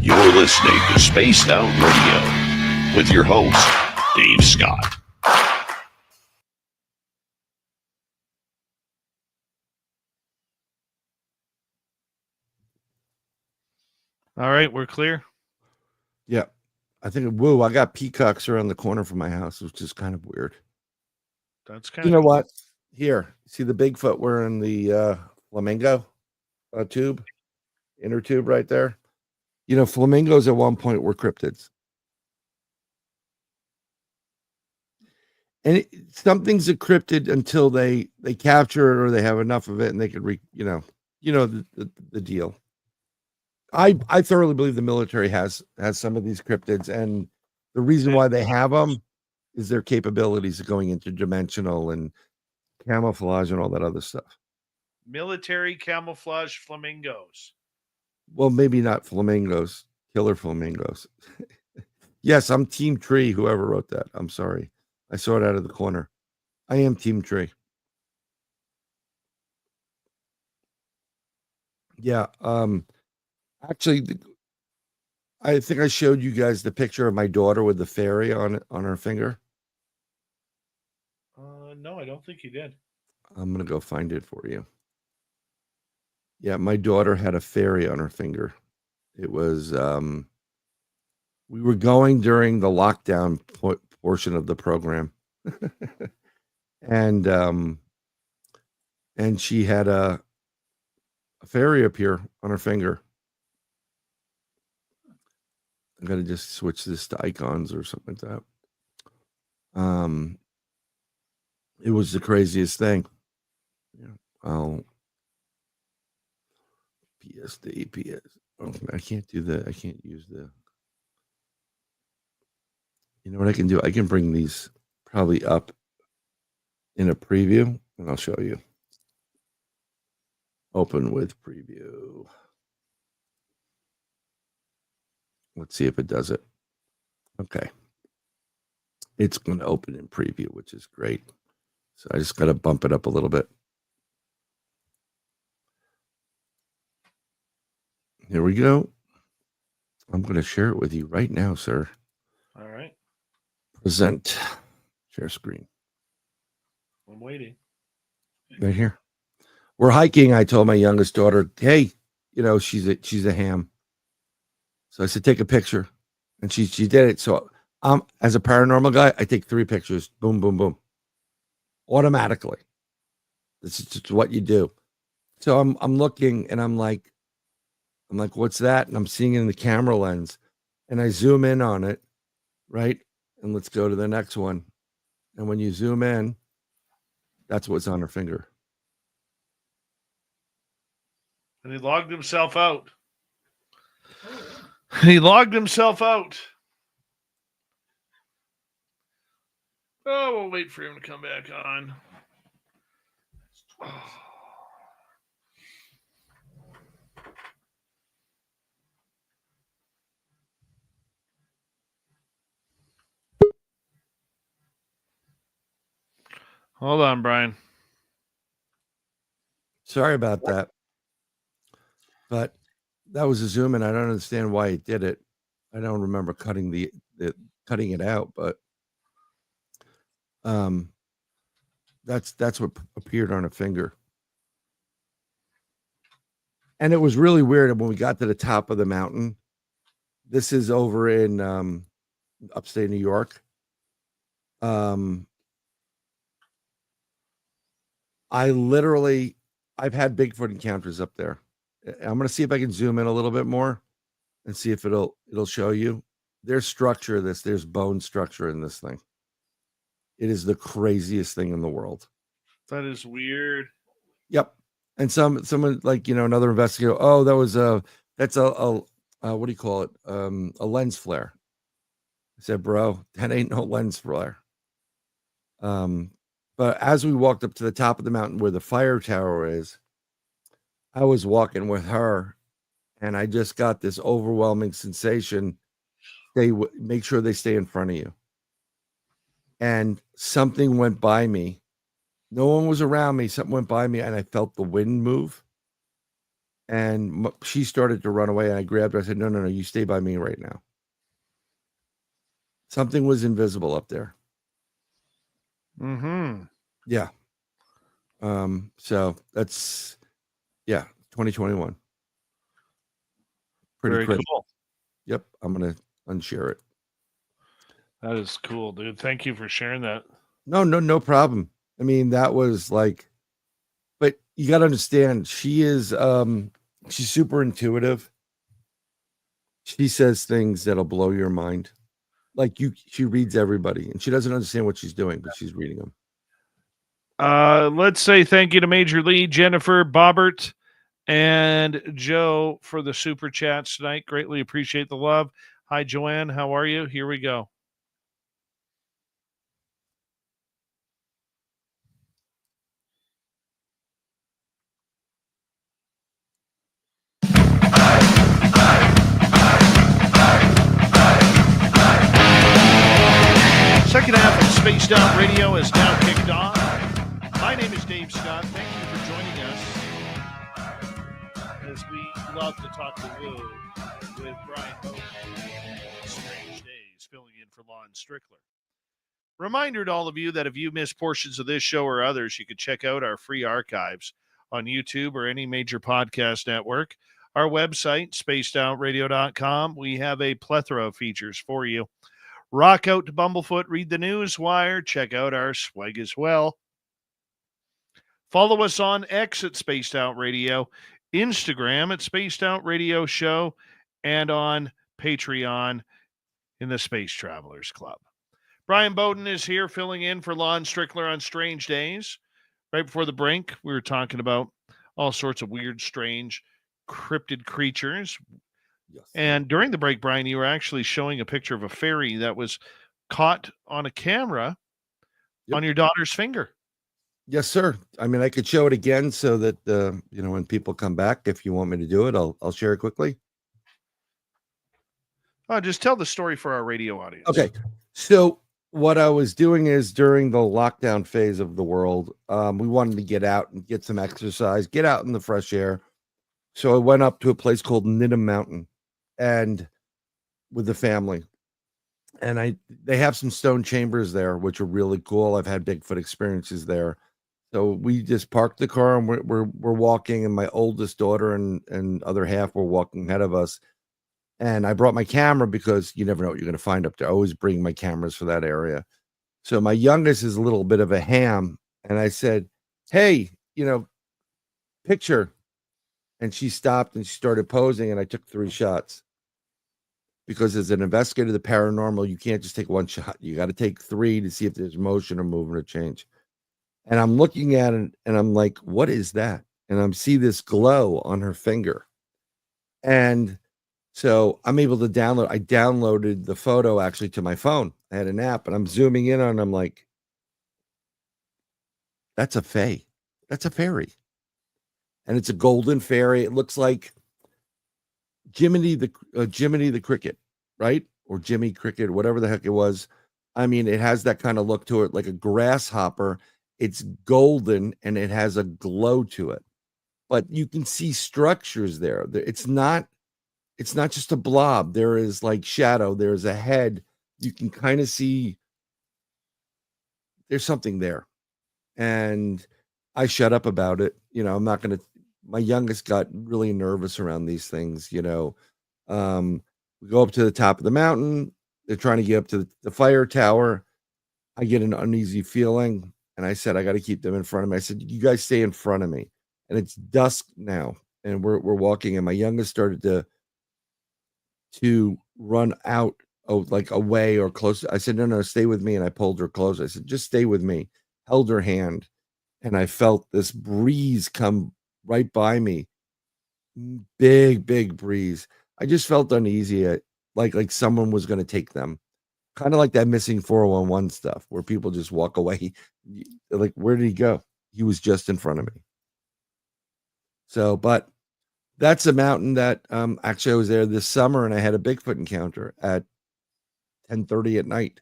You're listening to Spaced Out Radio with your host, Dave Scott. All right, we're clear. Yeah. I think, whoa, I got peacocks around the corner from my house, which is kind of weird. That's kind You of know what? Here, see the Bigfoot wearing the flamingo tube, inner tube right there? You know, flamingos at one point were cryptids. And something's a cryptid until they capture it or they have enough of it and they could the deal. I thoroughly believe the military has some of these cryptids, and the reason why they have them is their capabilities of going interdimensional and camouflage and all that other stuff. military camouflage flamingos. Well, maybe not flamingos, killer flamingos. Yes, I'm Team Tree, whoever wrote that. I'm sorry. I saw it out of the corner. I am Team Tree. Yeah. Actually, I think I showed you guys the picture of my daughter with the fairy on her finger. No, I don't think you did. I'm gonna go find it for you. Yeah, my daughter had a fairy on her finger. It was we were going during the lockdown portion of the program. and she had a fairy appear on her finger. I'm gonna just switch this to icons or something like that. It was the craziest thing. Yeah. Oh, PSD, PS. Oh, I can't do that. I can't use the. You know what I can do? I can bring these probably up in a preview, and I'll show you. Open with preview. Let's see if it does it. Okay. It's going to open in preview, which is great. So I just got to bump it up a little bit. Here we go. I'm going to share it with you right now, sir. All right. Present. Share screen. I'm waiting. Right here. We're hiking. I told my youngest daughter, hey, she's a ham. So I said, take a picture. And she did it. So as a paranormal guy, I take 3 pictures. Boom, boom, boom. Automatically. This is just what you do. So I'm looking and I'm like, what's that? And I'm seeing it in the camera lens. And I zoom in on it, right? And let's go to the next one. And when you zoom in, that's what's on her finger. And he logged himself out. He logged himself out. Oh, we'll wait for him to come back on. Hold on, Brian. Sorry about that. But that was a zoom in. I don't understand why it did it. I don't remember cutting cutting it out, but that's what appeared on a finger. And it was really weird when we got to the top of the mountain. This is over in upstate New York. I've had Bigfoot encounters up there. I'm going to see if I can zoom in a little bit more and see if it'll show you. There's structure there's bone structure in this thing. It is the craziest thing in the world. That is weird. Yep. And someone like, another investigator, oh, that's a what do you call it? A lens flare. I said, bro, that ain't no lens flare. But as we walked up to the top of the mountain where the fire tower is, I was walking with her and I just got this overwhelming sensation. Make sure they stay in front of you. And something went by me. No one was around me. Something went by me and I felt the wind move. And she started to run away and I grabbed her. I said, no, you stay by me right now. Something was invisible up there. Mm-hmm. Yeah. So that's 2021. pretty Very crazy. cool. Yep, I'm gonna unshare it. That is cool, dude. Thank you for sharing that. No problem. I mean, that was like, but you got to understand, she's super intuitive. She says things that'll blow your mind. Like she reads everybody, and she doesn't understand what she's doing, but she's reading them. Let's say thank you to Major Lee, Jennifer, Bobbert, and Joe for the super chats tonight. Greatly appreciate the love. Hi, Joanne. How are you? Here we go. Second half of Spaced Out Radio is now kicked off. My name is Dave Scott. Thank you for joining us as we love to talk the woo with Brian Bowden. Strange Days, filling in for Lon Strickler. Reminder to all of you that if you missed portions of this show or others, you can check out our free archives on YouTube or any major podcast network. Our website, spacedoutradio.com, we have a plethora of features for you. Rock out to Bumblefoot, read the news wire, check out our swag as well. Follow us on X at Spaced Out Radio, Instagram at Spaced Out Radio Show, and on Patreon in the Space Travelers Club. Brian Bowden is here filling in for Lon Strickler on Strange Days. Right before the break, we were talking about all sorts of weird, strange, cryptid creatures. Yes. And during the break, Brian, you were actually showing a picture of a fairy that was caught on a camera on your daughter's finger. Yes, sir. I mean, I could show it again so that when people come back, if you want me to do it, I'll share it quickly. Oh, just tell the story for our radio audience. Okay. So what I was doing is during the lockdown phase of the world, we wanted to get out and get some exercise, get out in the fresh air. So I went up to a place called Needham Mountain and with the family. And they have some stone chambers there, which are really cool. I've had Bigfoot experiences there. So we just parked the car and we're walking, and my oldest daughter and other half were walking ahead of us. And I brought my camera because you never know what you're going to find up there. I always bring my cameras for that area. So my youngest is a little bit of a ham. And I said, hey, picture. And she stopped and she started posing, and I took 3 shots. Because as an investigator of the paranormal, you can't just take 1 shot. You got to take 3 to see if there's motion or movement or change. And I'm looking at it and I'm like, what is that? And I see this glow on her finger. And so I'm able to I downloaded the photo actually to my phone. I had an app and I'm zooming in on it, and I'm like, that's a fae. That's a fairy. And it's a golden fairy. It looks like Jiminy the Cricket, right? Or Jimmy Cricket, whatever the heck it was. I mean, it has that kind of look to it, like a grasshopper. It's golden and it has a glow to it. But you can see structures there. It's not just a blob. There is like shadow. There's a head. You can kind of see there's something there. And I shut up about it. I'm not going to. My youngest got really nervous around these things. We go up to the top of the mountain. They're trying to get up to the fire tower. I get an uneasy feeling. And I said, I got to keep them in front of me. I said, you guys stay in front of me. And it's dusk now. And we're walking. And my youngest started to run out, like away or close. I said, no, stay with me. And I pulled her close. I said, just stay with me. Held her hand. And I felt this breeze come right by me. Big breeze. I just felt uneasy, like someone was going to take them. Kind of like that missing 411 stuff where people just walk away. Like, where did he go? He was just in front of me. So, but that's a mountain that actually I was there this summer and I had a Bigfoot encounter at 10:30 at night.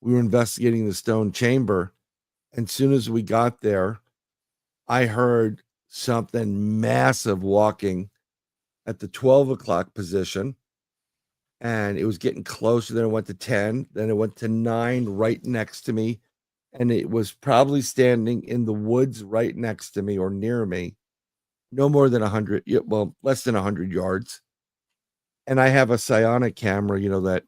We were investigating the stone chamber. And as soon as we got there, I heard something massive walking at the 12 o'clock position. And it was getting closer. Then it went to 10. Then it went to 9 right next to me. And it was probably standing in the woods right next to me or near me. No more than 100, well, less than 100 yards. and I have a psionic camera, that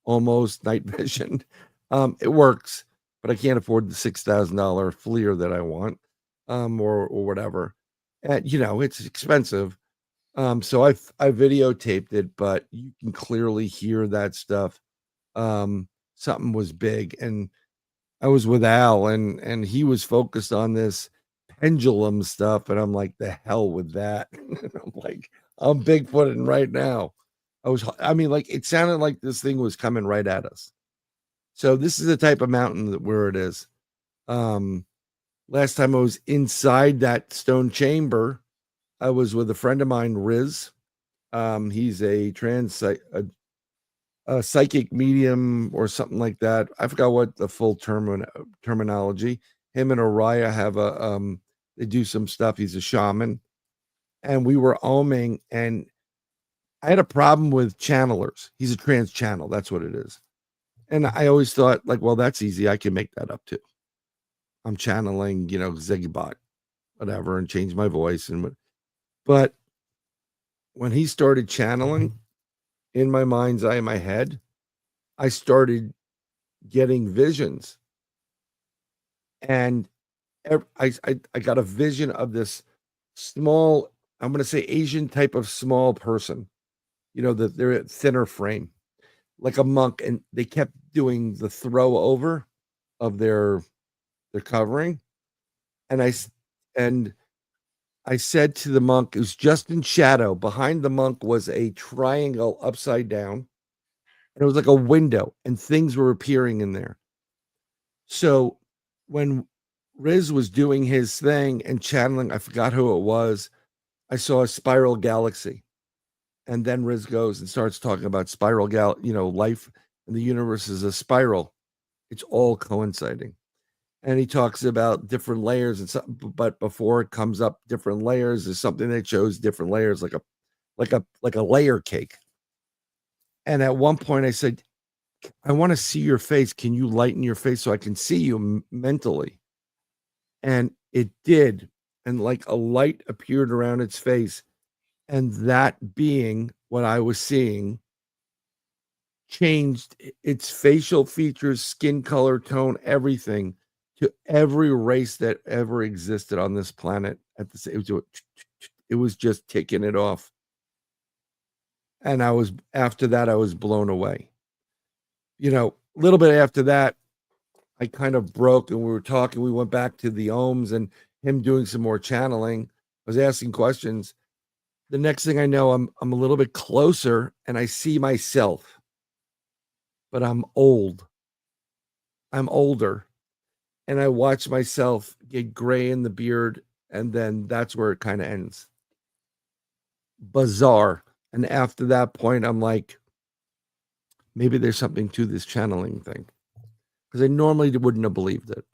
almost night vision. It works, but I can't afford the $6,000 FLIR that I want, or whatever. And it's expensive. So I videotaped it, but you can clearly hear that stuff. Something was big, and I was with Al, and he was focused on this pendulum stuff, and I'm like, the hell with that. I'm like, I'm Bigfooting right now. It sounded like this thing was coming right at us. So this is the type of mountain where it is. Last time I was inside that stone chamber, I was with a friend of mine, Riz. He's a a psychic medium or something like that. I forgot what the full terminology. Him and Oriah have they do some stuff. He's a shaman, and we were oming, and I had a problem with channelers. He's a trans channel. That's what it is. And I always thought, like, well, that's easy. I can make that up too. I'm channeling, Zegibot, whatever, and change my voice. But when he started channeling in my mind's eye, in my head, I started getting visions. And I got a vision of this small, I'm going to say Asian type of small person, that they're a thinner frame, like a monk. And they kept doing the throw over of their covering. And I said to the monk, it was just in shadow. Behind the monk was a triangle upside down. And it was like a window, and things were appearing in there. So when Riz was doing his thing and channeling, I forgot who it was, I saw a spiral galaxy. And then Riz goes and starts talking about spiral life in the universe is a spiral. It's all coinciding. And he talks about different layers and something, but before it comes up, different layers is something that shows different layers, like a layer cake. And at one point I said, I want to see your face. Can you lighten your face so I can see you mentally? And it did. And like a light appeared around its face. And that being what I was seeing changed its facial features, skin color, tone, everything to every race that ever existed on this planet. It was just ticking it off. And after that, I was blown away. A little bit after that, I kind of broke, and we were talking. We went back to the ohms and him doing some more channeling. I was asking questions. The next thing I know, I'm a little bit closer, and I see myself, but I'm old. I'm older, and I watch myself get gray in the beard, and then that's where it kind of ends. Bizarre. And after that point, I'm like, maybe there's something to this channeling thing, because I normally wouldn't have believed it.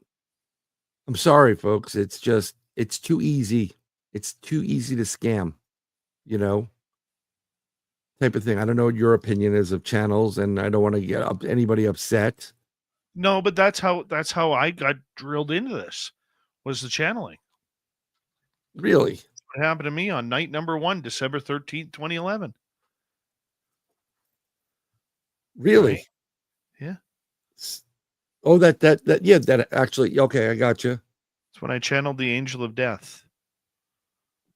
I'm sorry, folks. It's too easy. It's too easy to scam, type of thing. I don't know what your opinion is of channels, and I don't want to get anybody upset. No, but that's how I got drilled into this, was the channeling. Really? What happened to me on night number 1, December 13th, 2011. Really? Right? Yeah. Oh, that actually, okay, I got you. It's when I channeled the angel of death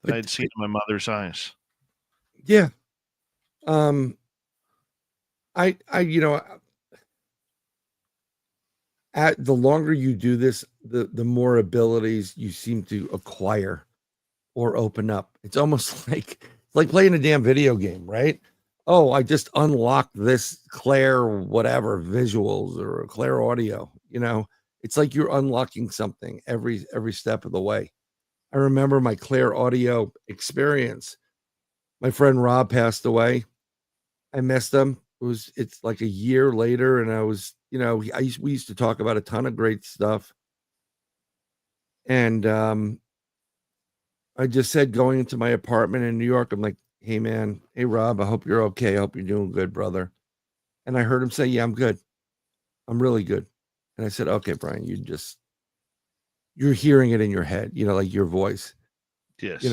that I'd seen in my mother's eyes. Yeah. At the longer you do this, the more abilities you seem to acquire or open up. It's almost like playing a damn video game, right? Oh, I just unlocked this Claire whatever visuals or Claire audio. It's like you're unlocking something every step of the way. I remember my Claire audio experience. My friend Rob passed away. I missed him. It's like a year later, and I was, we used to talk about a ton of great stuff. And I just said, going into my apartment in New York, I'm like, hey man, hey Rob, I hope you're okay. I hope you're doing good, brother. And I heard him say, yeah, I'm good. I'm really good. And I said, okay, Brian, you're hearing it in your head, like your voice. Yes.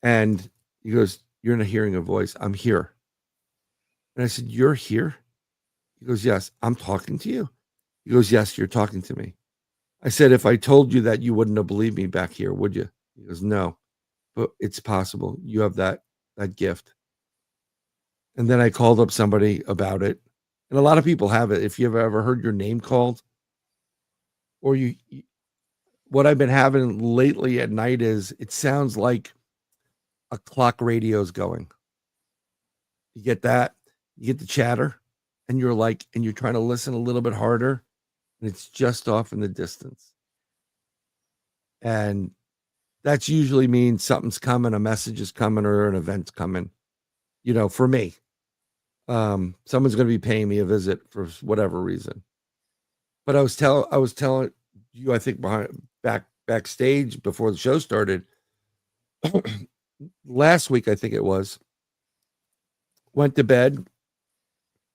And he goes, you're not hearing a voice. I'm here. And I said, "You're here?" He goes, "Yes." "I'm talking to you?" He goes, "Yes, you're talking to me." I said, "If I told you that, you wouldn't have believed me back here, would you?" He goes, "No, but it's possible. You have that gift." And then I called up somebody about it. And a lot of people have it. If you've ever heard your name called, or what I've been having lately at night is it sounds like a clock radio's going. You get that, you get the chatter, and you're trying to listen a little bit harder, and it's just off in the distance. And that's usually means something's coming, a message is coming, or an event's coming. For me, someone's going to be paying me a visit for whatever reason. But I was telling you, I think backstage before the show started last week, I think it was, went to bed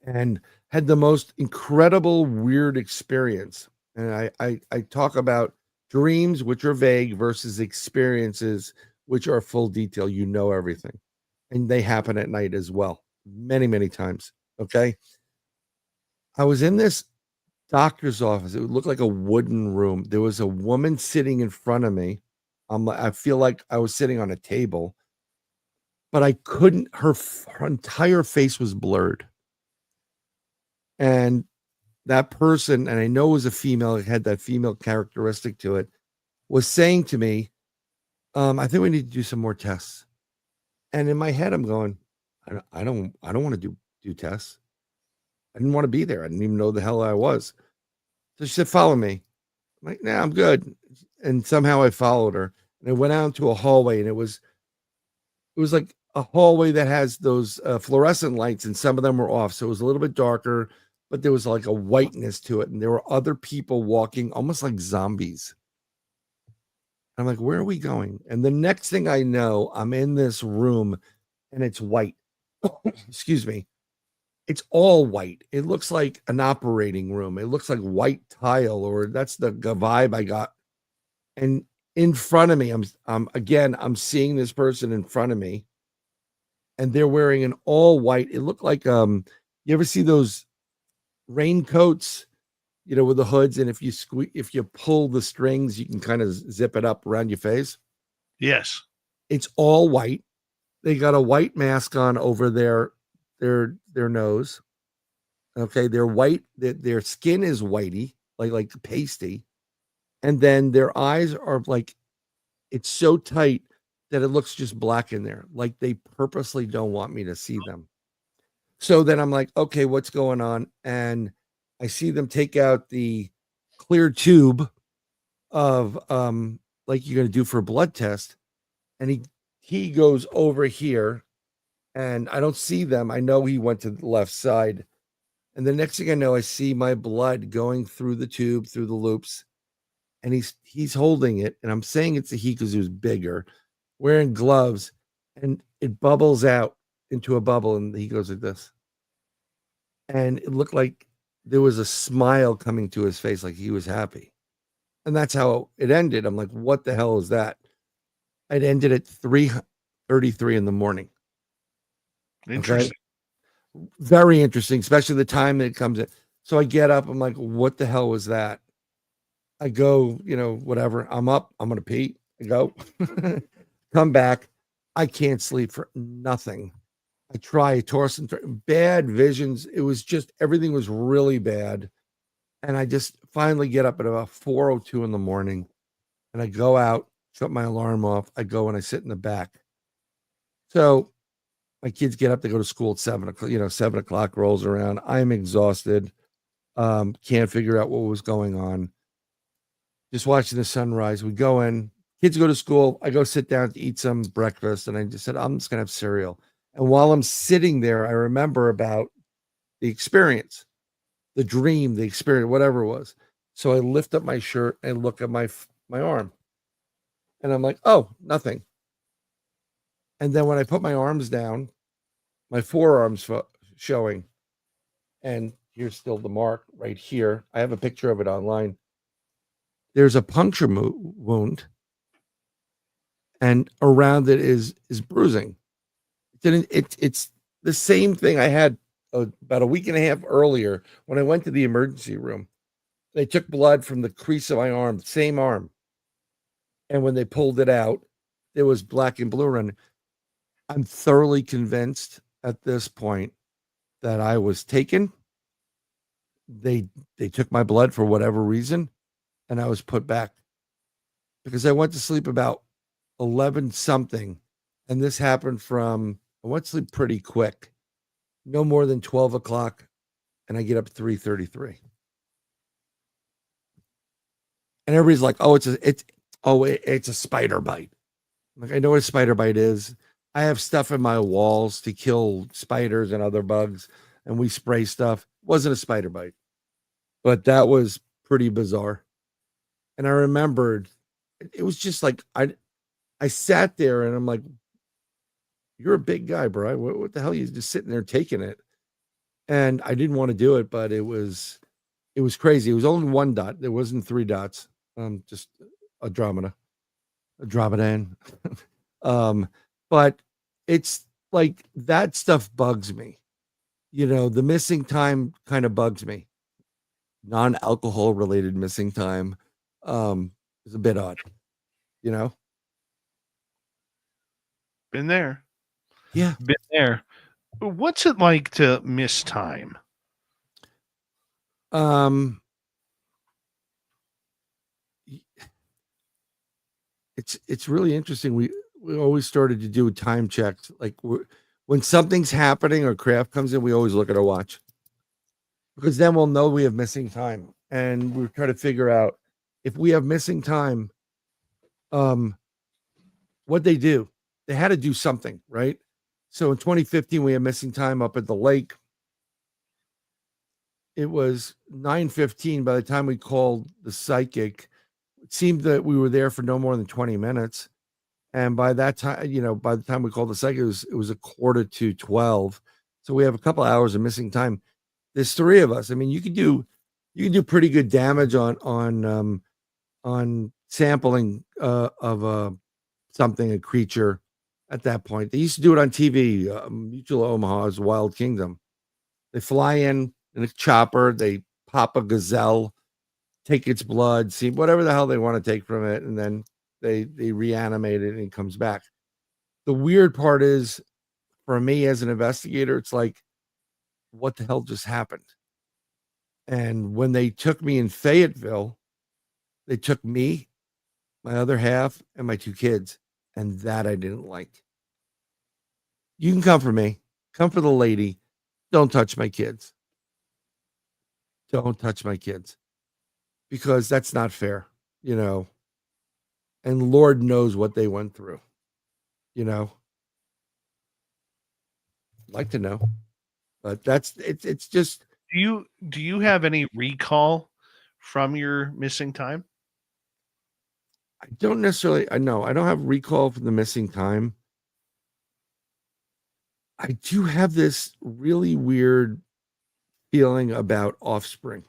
and had the most incredible weird experience. And I talk about dreams, which are vague, versus experiences, which are full detail. Everything. And they happen at night as well. Many, many times. Okay. I was in this doctor's office. It looked like a wooden room. There was a woman sitting in front of me. I feel like I was sitting on a table, but I couldn't. Her entire face was blurred. And that person, and I know it was a female, it had that female characteristic to it, was saying to me, "I think we need to do some more tests." And in my head, I'm going, I don't want to do tests. I didn't want to be there. I didn't even know the hell I was. So she said, "Follow me." I'm like, "Nah, I'm good." And somehow I followed her, and I went out into a hallway, and it was like a hallway that has those fluorescent lights, and some of them were off. So it was a little bit darker, but there was like a whiteness to it. And there were other people walking almost like zombies. I'm like, "Where are we going?" And the next thing I know, I'm in this room and it's white. Excuse me. It's all white. It looks like an operating room. It looks like white tile, or that's the vibe I got. And in front of me, I'm seeing this person in front of me, and they're wearing an all white. It looked like you ever see those raincoats, with the hoods, and if you pull the strings, you can kind of zip it up around your face. Yes. It's all white. They got a white mask on over their nose. Okay, they're white. Their skin is whitey, like pasty, and then their eyes are like, it's so tight that it looks just black in there, like they purposely don't want me to see them. So then I'm like, okay, what's going on? And I see them take out the clear tube of like you're going to do for a blood test, and he goes over here, and I don't see them. I know he went to the left side. And the next thing I know, I see my blood going through the tube, through the loops, and he's holding it. And I'm saying it's a he because he was bigger, wearing gloves, and it bubbles out into a bubble, and he goes like this. And it looked like there was a smile coming to his face, like he was happy. And that's how it ended. I'm like, what the hell is that? It ended at 3:33 in the morning. Interesting. Okay? Very interesting, especially the time that it comes in. So I get up. I'm like, what the hell was that? I go, whatever. I'm up. I'm going to pee. I go, come back. I can't sleep for nothing. I try, bad visions. It was just, everything was really bad. And I just finally get up at about 4:02 in the morning, and I go out, shut my alarm off. I go and I sit in the back. So my kids get up, they go to school at 7 o'clock, 7 o'clock rolls around. I'm exhausted. Can't figure out what was going on. Just watching the sunrise. We go in, kids go to school. I go sit down to eat some breakfast, and I just said, I'm just going to have cereal. And while I'm sitting there, I remember about the experience, the dream, the experience, whatever it was. So I lift up my shirt and look at my arm, and I'm like, oh, nothing. And then when I put my arms down, my forearms showing, and here's still the mark right here. I have a picture of it online. There's a puncture wound, and around it is bruising. It's the same thing I had about a week and a half earlier when I went to the emergency room. They took blood from the crease of my arm, same arm. And when they pulled it out, there was black and blue running. I'm thoroughly convinced at this point that I was taken. They took my blood for whatever reason, and I was put back because I went to sleep about 11 something, and this happened I went to sleep pretty quick, no more than 12 o'clock, and I get up 3:33. And everybody's like, "Oh, it's a spider bite." Like, I know what a spider bite is. I have stuff in my walls to kill spiders and other bugs, and we spray stuff. It wasn't a spider bite, but that was pretty bizarre. And I remembered it was just like I sat there and I'm like, "You're a big guy, Brian. What the hell are you just sitting there taking it?" And I didn't want to do it, but it was crazy. It was only one dot. There wasn't three dots. Just a dromedan. But it's like that stuff bugs me. The missing time kind of bugs me. Non-alcohol related missing time is a bit odd, Been there. Yeah. Been there. What's it like to miss time? It's really interesting. We always started to do time checks. Like when something's happening or craft comes in, we always look at our watch because then we'll know we have missing time, and we try to figure out if we have missing time. What they do? They had to do something, right? So in 2015, we had missing time up at the lake. It was 9:15 by the time we called the psychic. It seemed that we were there for no more than 20 minutes. And by that time, by the time we called the psychic, it was 11:45. So we have a couple hours of missing time. There's three of us. I mean, you can do pretty good damage on sampling of something, a creature at that point. They used to do it on TV, Mutual Omaha's Wild Kingdom. They fly in a chopper, they pop a gazelle, take its blood, see whatever the hell they want to take from it, and then they reanimate it and it comes back. The weird part is, for me as an investigator, it's like, what the hell just happened? And when they took me in Fayetteville, they took me, my other half, and my two kids, and that I didn't like. You can come for me, come for the lady. Don't touch my kids. Don't touch my kids, because that's not fair, and Lord knows what they went through, I'd like to know, but it's just. Do you have any recall from your missing time? I don't necessarily, I don't have recall from the missing time. I do have this really weird feeling about offspring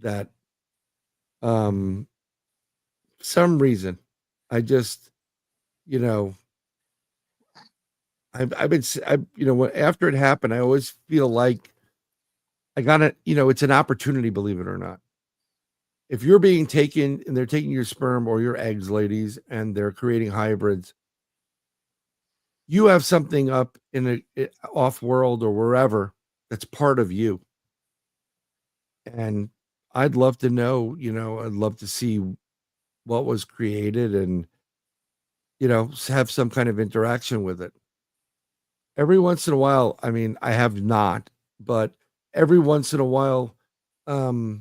that some reason I just after it happened, I always feel like I got it. It's an opportunity, believe it or not. If you're being taken and they're taking your sperm or your eggs, ladies, and they're creating hybrids, you have something up in a off world or wherever that's part of you. And I'd love to know, I'd love to see what was created and, have some kind of interaction with it. Every once in a while, I mean, I have not, but every once in a while, I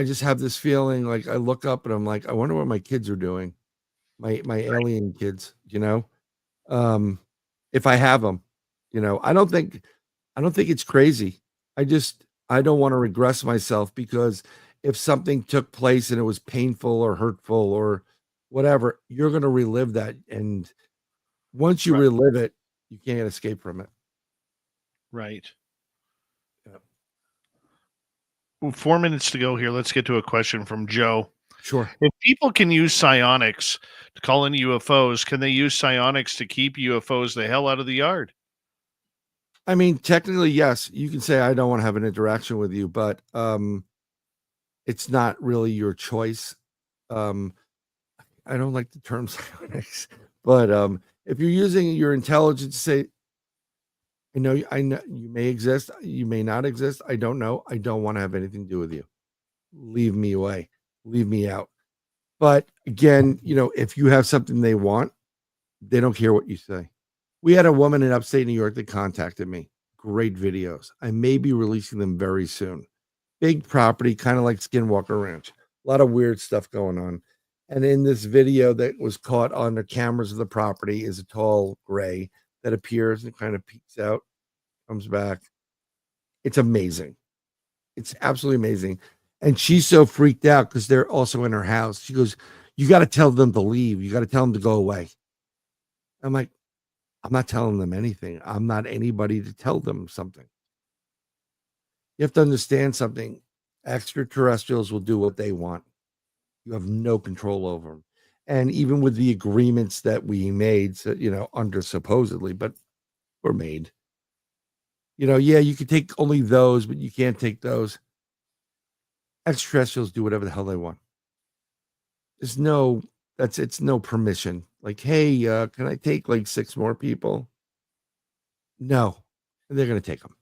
just have this feeling like I look up and I'm like, I wonder what my kids are doing. My alien kids, if I have them, I don't think it's crazy. I don't want to regress myself, because if something took place and it was painful or hurtful or whatever, you're going to relive that. And once you relive it, you can't escape from it. Right. Yeah. Well, 4 minutes to go here. Let's get to a question from Joe. Sure. If people can use psionics to call in UFOs, can they use psionics to keep UFOs the hell out of the yard? I mean, technically, yes, you can say I don't want to have an interaction with you, but it's not really your choice. Um, I don't like the term psionics, but if you're using your intelligence to say, I know you may exist, you may not exist. I don't know. I don't want to have anything to do with you. Leave me away. Leave me out. But again, if you have something they want, they don't care what you say. We had a woman in upstate New York that contacted me. Great videos. I may be releasing them very soon. Big property, kind of like Skinwalker Ranch. A lot of weird stuff going on. And in this video that was caught on the cameras of the property is a tall gray that appears and kind of peeks out, comes back. It's amazing. It's absolutely amazing. And she's so freaked out because they're also in her house. She goes, you got to tell them to leave. You got to tell them to go away. I'm like, I'm not telling them anything. I'm not anybody to tell them something. You have to understand something. Extraterrestrials will do what they want. You have no control over them. And even with the agreements that we made, under supposedly, but were made, yeah, you can take only those, but you can't take those. Extraterrestrials do whatever the hell they want. It's no permission. Like, hey, can I take like 6 more people? No, they're going to take them.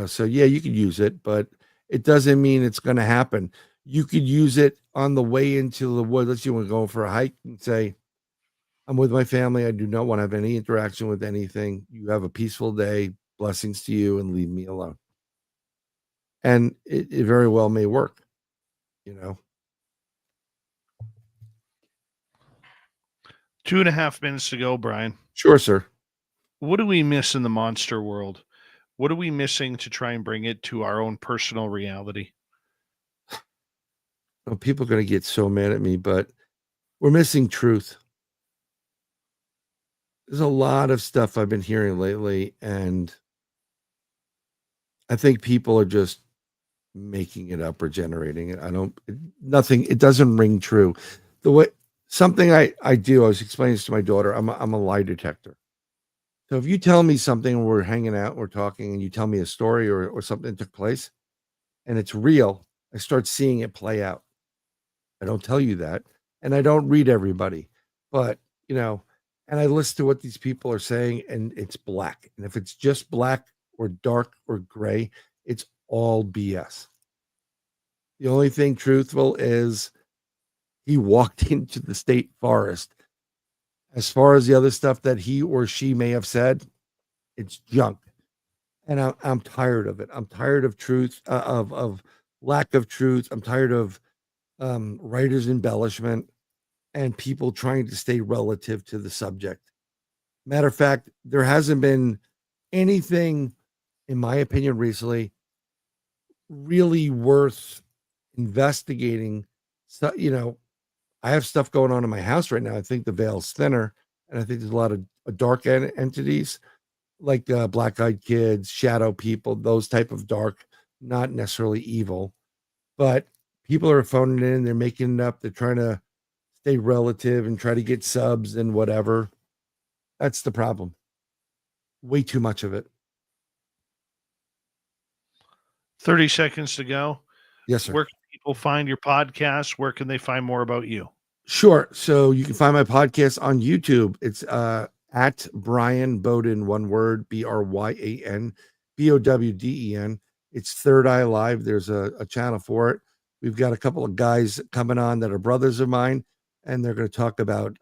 So yeah, you could use it, but it doesn't mean it's going to happen. You could use it on the way into the woods. Let's say you want to go for a hike and say, I'm with my family. I do not want to have any interaction with anything. You have a peaceful day. Blessings to you, and leave me alone. And it very well may work, 2.5 minutes to go, Brian. Sure, sir. What do we miss in the monster world? What are we missing to try and bring it to our own personal reality? Well, people are going to get so mad at me, but we're missing truth. There's a lot of stuff I've been hearing lately, and I think people are just making it up or generating it. It doesn't ring true. Something I do, I was explaining this to my daughter, I'm a lie detector. So if you tell me something, we're hanging out, we're talking, and you tell me a story or something that took place, and it's real, I start seeing it play out. I don't tell you that, and I don't read everybody, but and I listen to what these people are saying, and it's black. And if it's just black or dark or gray, it's all BS. The only thing truthful is he walked into the state forest. As far as the other stuff that he or she may have said, it's junk. And I'm tired of it. I'm tired of truth, of lack of truth. I'm tired of writers' embellishment and people trying to stay relative to the subject. Matter of fact, there hasn't been anything, in my opinion, recently really worth investigating. So, I have stuff going on in my house right now. I think the veil's thinner, and I think there's a lot of dark entities like black-eyed kids, shadow people, those type of dark, not necessarily evil, but people are phoning in, they're making it up, they're trying to stay relative and try to get subs and whatever. That's the problem. Way too much of it. 30 seconds to go. Yes, sir. Where can people find your podcast? Where can they find more about you? Sure. So you can find my podcast on YouTube. It's at Bryan Bowden, one word, BRYAN BOWDEN. It's Third Eye Live. There's a channel for it. We've got a couple of guys coming on that are brothers of mine, and they're going to talk about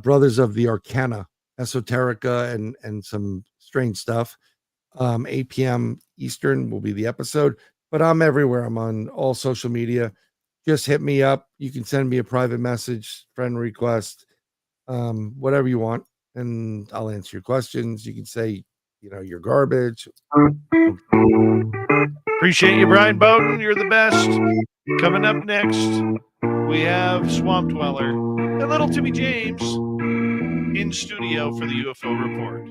brothers of the Arcana, esoterica, and some strange stuff. 8 p.m. Eastern will be the episode, but I'm everywhere. I'm on all social media. Just hit me up. You can send me a private message, friend request, whatever you want, and I'll answer your questions. You can say, you're garbage. Appreciate you, Brian Bowden. You're the best. Coming up next, we have Swamp Dweller and Little Timmy James in studio for the UFO Report.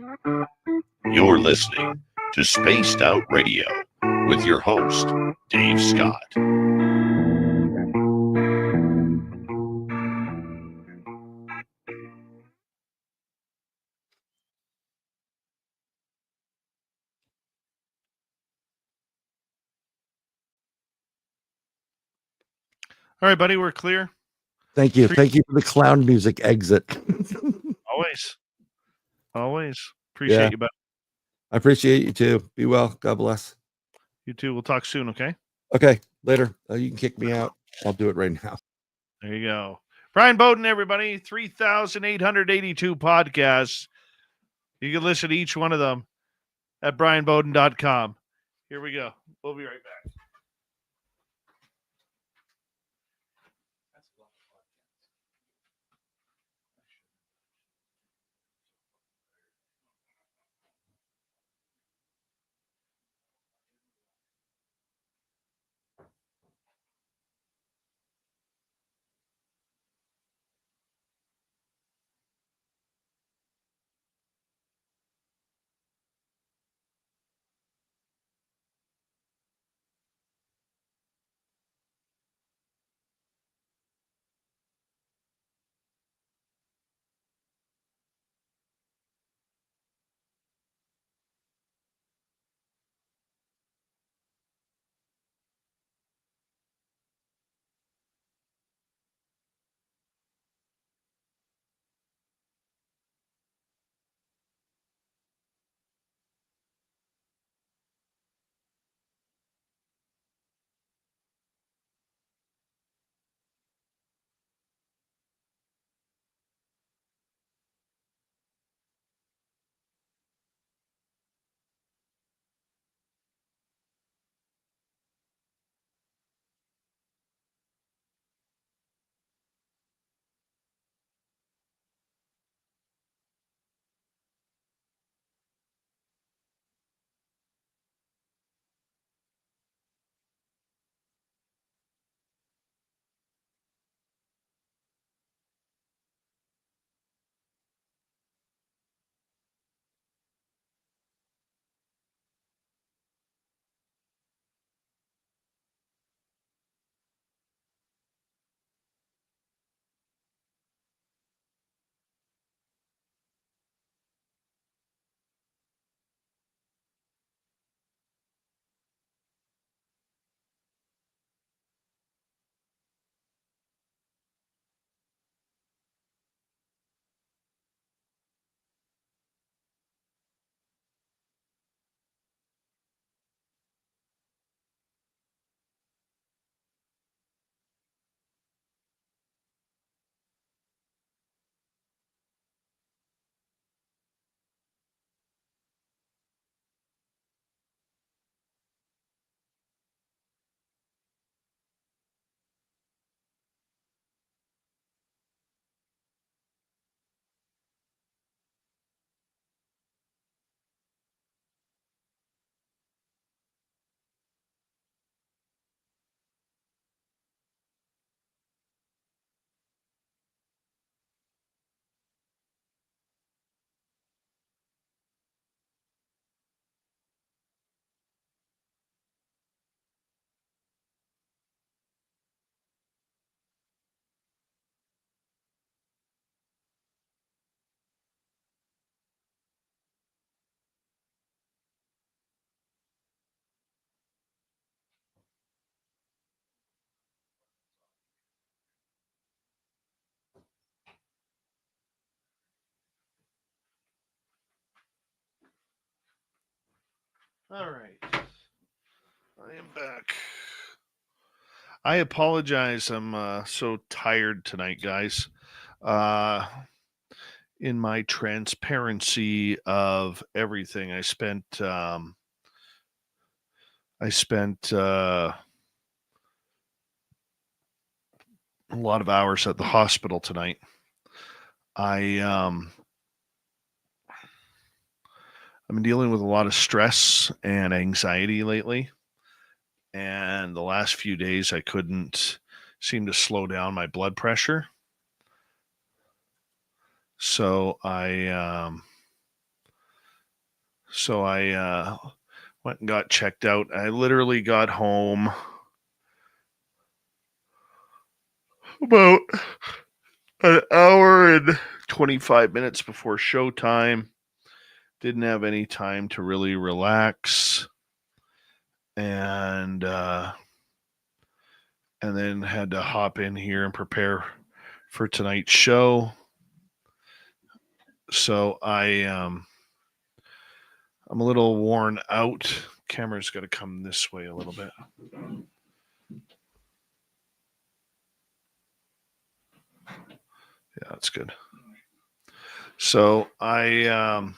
You're listening to Spaced Out Radio with your host, Dave Scott. All right, buddy, we're clear. Thank you. Thank you for the clown music exit. Always. Appreciate Yeah. you, buddy. I appreciate you too. Be well. God bless. You too. We'll talk soon, okay? Okay, later. You can kick me out. I'll do it right now. There you go. Brian Bowden, everybody. 3,882 podcasts. You can listen to each one of them at brianbowden.com. Here we go. We'll be right back. All right. I am back. I apologize. I'm so tired tonight, guys. In my transparency of everything, I spent a lot of hours at the hospital tonight. I've been dealing with a lot of stress and anxiety lately. And the last few days, I couldn't seem to slow down my blood pressure. So I went and got checked out. I literally got home about an hour and 25 minutes before showtime. Didn't have any time to really relax. And and then had to hop in here and prepare for tonight's show. So I'm a little worn out. Camera's got to come this way a little bit. Yeah, that's good. So I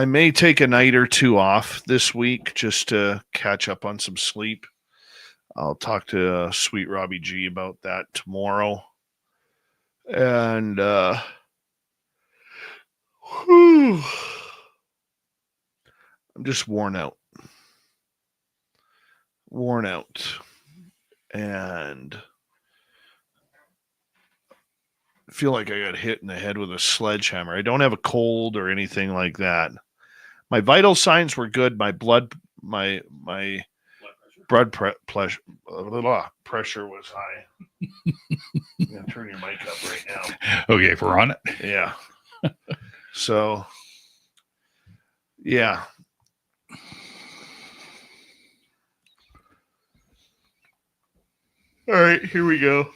may take a night or two off this week just to catch up on some sleep. I'll talk to Sweet Robbie G about that tomorrow. And I'm just worn out. And I feel like I got hit in the head with a sledgehammer. I don't have a cold or anything like that. My vital signs were good. My blood pressure was high. I'm gonna turn your mic up right now. Okay, if we're on it. Yeah. So, yeah. All right, here we go.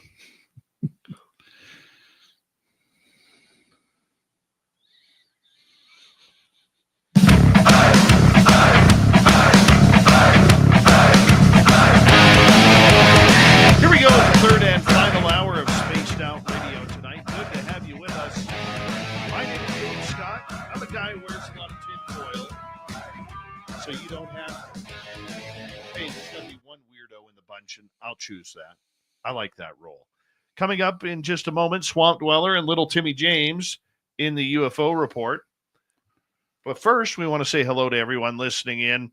Here we go, the third and final hour of Spaced Out Radio tonight. Good to have you with us. My name is Dave Scott. I'm a guy who wears a lot of tinfoil, so you don't have to. Hey, there's going to be one weirdo in the bunch, and I'll choose that. I like that role. Coming up in just a moment, Swamp Dweller and Little Timmy James in the UFO Report. But first, we want to say hello to everyone listening in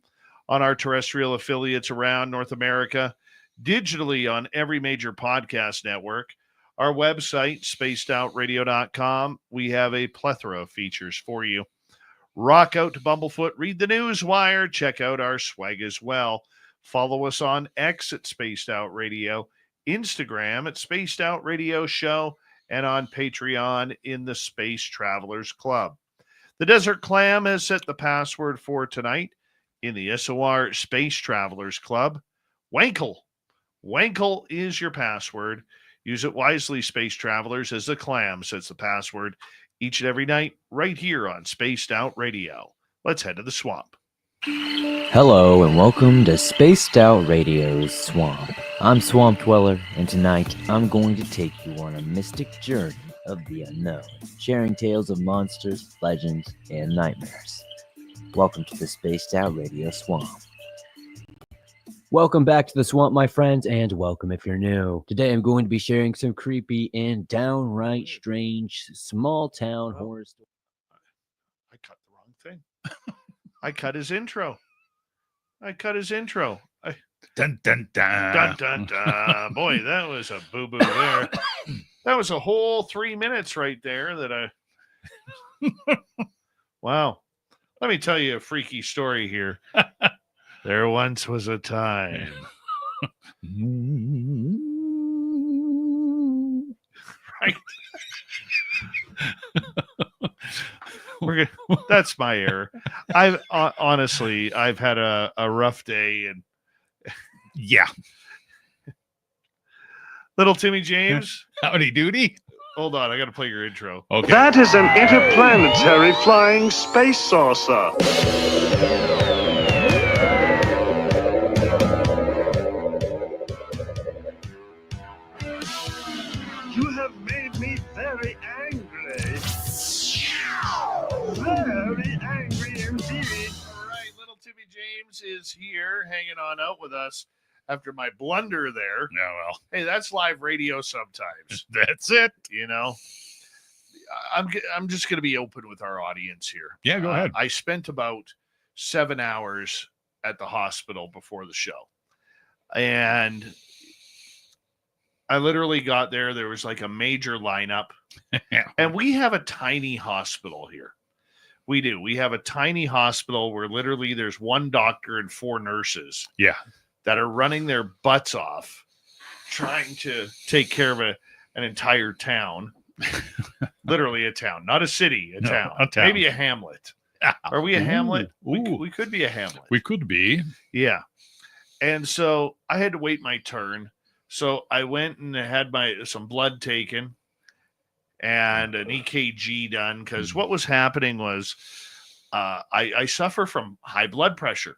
on our terrestrial affiliates around North America, digitally on every major podcast network. Our website, spacedoutradio.com, we have a plethora of features for you. Rock out to Bumblefoot, read the news wire, check out our swag as well. Follow us on X at Spaced Out Radio, Instagram at Spaced Out Radio Show, and on Patreon in the Space Travelers Club. The Desert Clam has set the password for tonight in the SOR Space Travelers Club. Wankle. Wankle is your password. Use it wisely, Space Travelers, as the Clam sets the password each and every night right here on Spaced Out Radio. Let's head to the swamp. Hello and welcome to Spaced Out Radio's Swamp. I'm Swamp Dweller, and tonight I'm going to take you on a mystic journey of the unknown, sharing tales of monsters, legends, and nightmares. Welcome to the Spaced Out Radio Swamp. Welcome back to the swamp, my friends, and welcome if you're new. Today I'm going to be sharing some creepy and downright strange small-town horror stories. I cut the wrong thing. I cut his intro. Dun, dun, dun. Dun, dun, dun. Boy, that was a boo-boo there. That was a whole 3 minutes right there that I... Wow. Let me tell you a freaky story here. There once was a time. Right. That's my error. I've honestly, I've had a rough day, and Yeah. Little Timmy James. Howdy doody. Hold on, I got to play your intro. Okay. That is an interplanetary flying space saucer. You have made me very angry. Very angry indeed. All right, Little Timmy James is here hanging on out with us after my blunder there. Yeah, well, Hey, that's live radio sometimes. that's it. You know, I'm just going to be open with our audience here. Yeah, go ahead. I spent about 7 hours at the hospital before the show, and I literally got there. There was like a major lineup, and we have a tiny hospital here. We do. We have a tiny hospital where literally there's one doctor and 4 nurses. Yeah. That are running their butts off, trying to take care of an entire town. Literally a town, not a city, a town. Maybe a hamlet. Are we a hamlet? Ooh. We could be a hamlet. We could be. Yeah. And so I had to wait my turn. So I went and had some blood taken and an EKG done, because what was happening was I suffer from high blood pressure,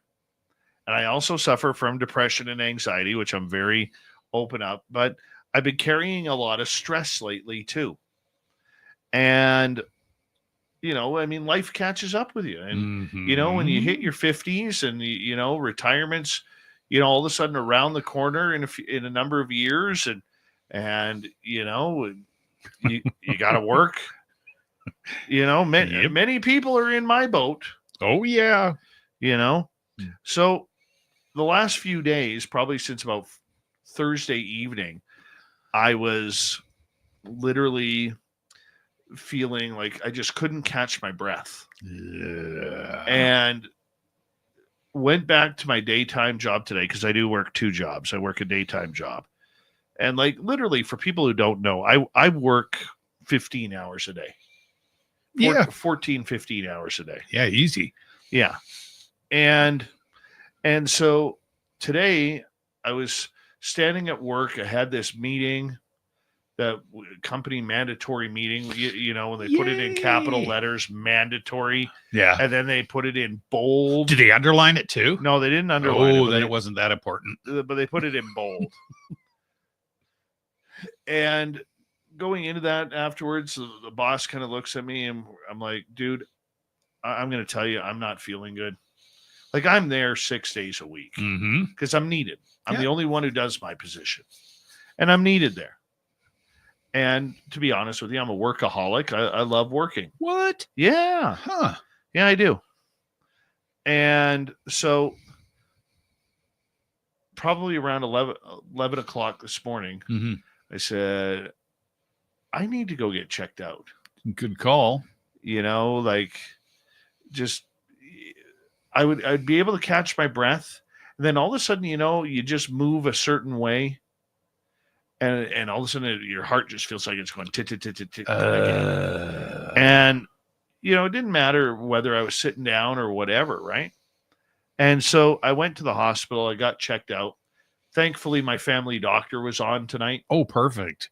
and I also suffer from depression and anxiety, which I'm very open up, but I've been carrying a lot of stress lately too. And, I mean, life catches up with you. And, when you hit your 50s and, retirement's, all of a sudden around the corner in a number of years, and you got to work. Many people are in my boat. Oh, yeah. So the last few days, probably since about Thursday evening, I was literally feeling like I just couldn't catch my breath. Yeah. And went back to my daytime job today, because I do work 2 jobs. I work a daytime job. And like literally, for people who don't know, I work 15 hours a day. 14, 15 hours a day. Yeah, easy. Yeah. And so today I was standing at work. I had this meeting, the company mandatory meeting, when they put it in capital letters, mandatory. Yeah. And then they put it in bold. Did they underline it too? No, they didn't underline it. Oh, then it wasn't that important. But they put it in bold. And going into that afterwards, the boss kind of looks at me, and I'm like, dude, I'm going to tell you, I'm not feeling good. Like, I'm there 6 days a week because I'm needed. I'm the only one who does my position, and I'm needed there. And to be honest with you, I'm a workaholic. I love working. What? Yeah. Huh. Yeah, I do. And so probably around 11 o'clock this morning, I said, I need to go get checked out. Good call. I'd be able to catch my breath. And then all of a sudden, you just move a certain way. And all of a sudden your heart just feels like it's going tit, tit, tit, tit, tit again. And, it didn't matter whether I was sitting down or whatever, right? And so I went to the hospital. I got checked out. Thankfully, my family doctor was on tonight. Oh, perfect.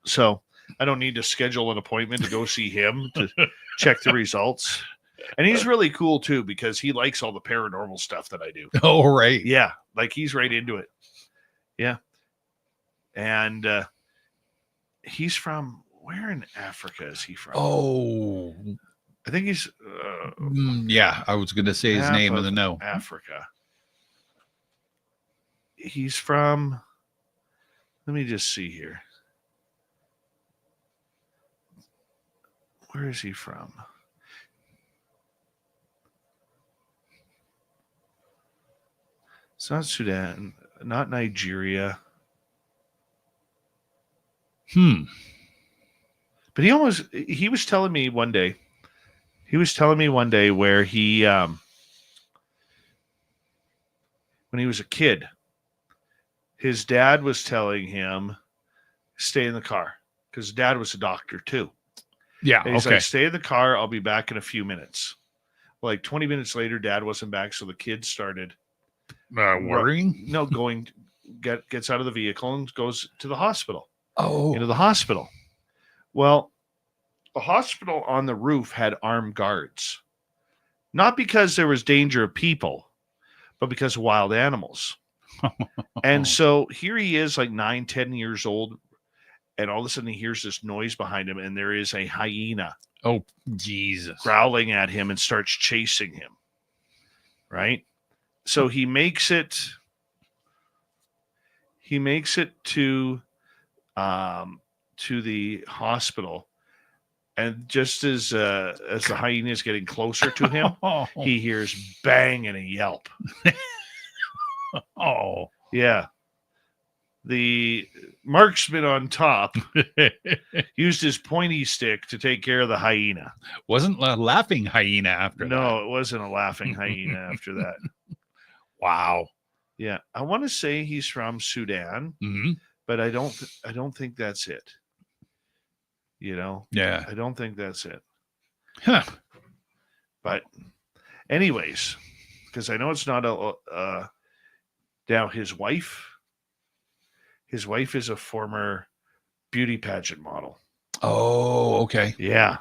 So I don't need to schedule an appointment to go see him to check the results. And he's really cool, too, because he likes all the paranormal stuff that I do. Oh, right. Yeah, like he's right into it. Yeah. And he's from, where in Africa is he from? Oh. I think he's... yeah, I was going to say his name in the know. Africa. He's from... Let me just see here. Where is he from? It's not Sudan, not Nigeria. But he was telling me one day where he, when he was a kid, his dad was telling him, stay in the car, because dad was a doctor too. Yeah. And he's okay. like, stay in the car. I'll be back in a few minutes. Well, like 20 minutes later, dad wasn't back. So the kid started worrying. Gets out of the vehicle and goes to the hospital. Oh, Into the hospital. Well, the hospital on the roof had armed guards, not because there was danger of people, but because of wild animals. And so here he is, like 9-10 years old, and all of a sudden he hears this noise behind him, and there is a hyena. Oh, Jesus. Growling at him and starts chasing him. Right? So he makes it to the hospital, and just as the hyena is getting closer to him, he hears bang and a yelp. Oh, yeah. The marksman on top used his pointy stick to take care of the hyena. Wasn't a laughing hyena after that. No, it wasn't a laughing hyena after that. Wow. Yeah, I want to say he's from Sudan, but I don't think that's it. Yeah. I don't think that's it. Huh. But anyways, because I know it's not Now his wife is a former beauty pageant model. Oh, okay. Yeah.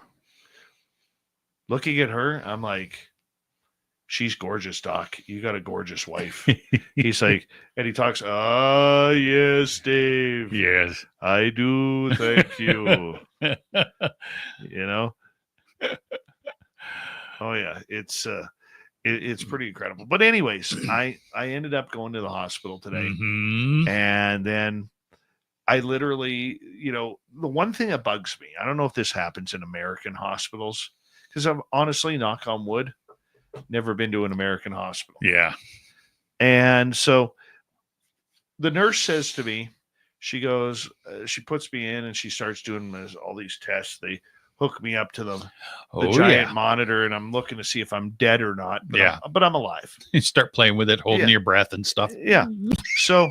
Looking at her, I'm like, she's gorgeous, Doc. You got a gorgeous wife. He's like, and he talks, yes, Dave. Yes. I do. Thank you. You know? Oh yeah. It's pretty incredible. But anyways, I ended up going to the hospital today. Mhm. And then I literally, the one thing that bugs me, I don't know if this happens in American hospitals, because I've honestly, knock on wood, never been to an American hospital. Yeah. And so the nurse says to me, she goes, she puts me in and she starts doing all these tests. They hook me up to the giant monitor, and I'm looking to see if I'm dead or not. But but I'm alive. You start playing with it, holding your breath and stuff. Yeah. So,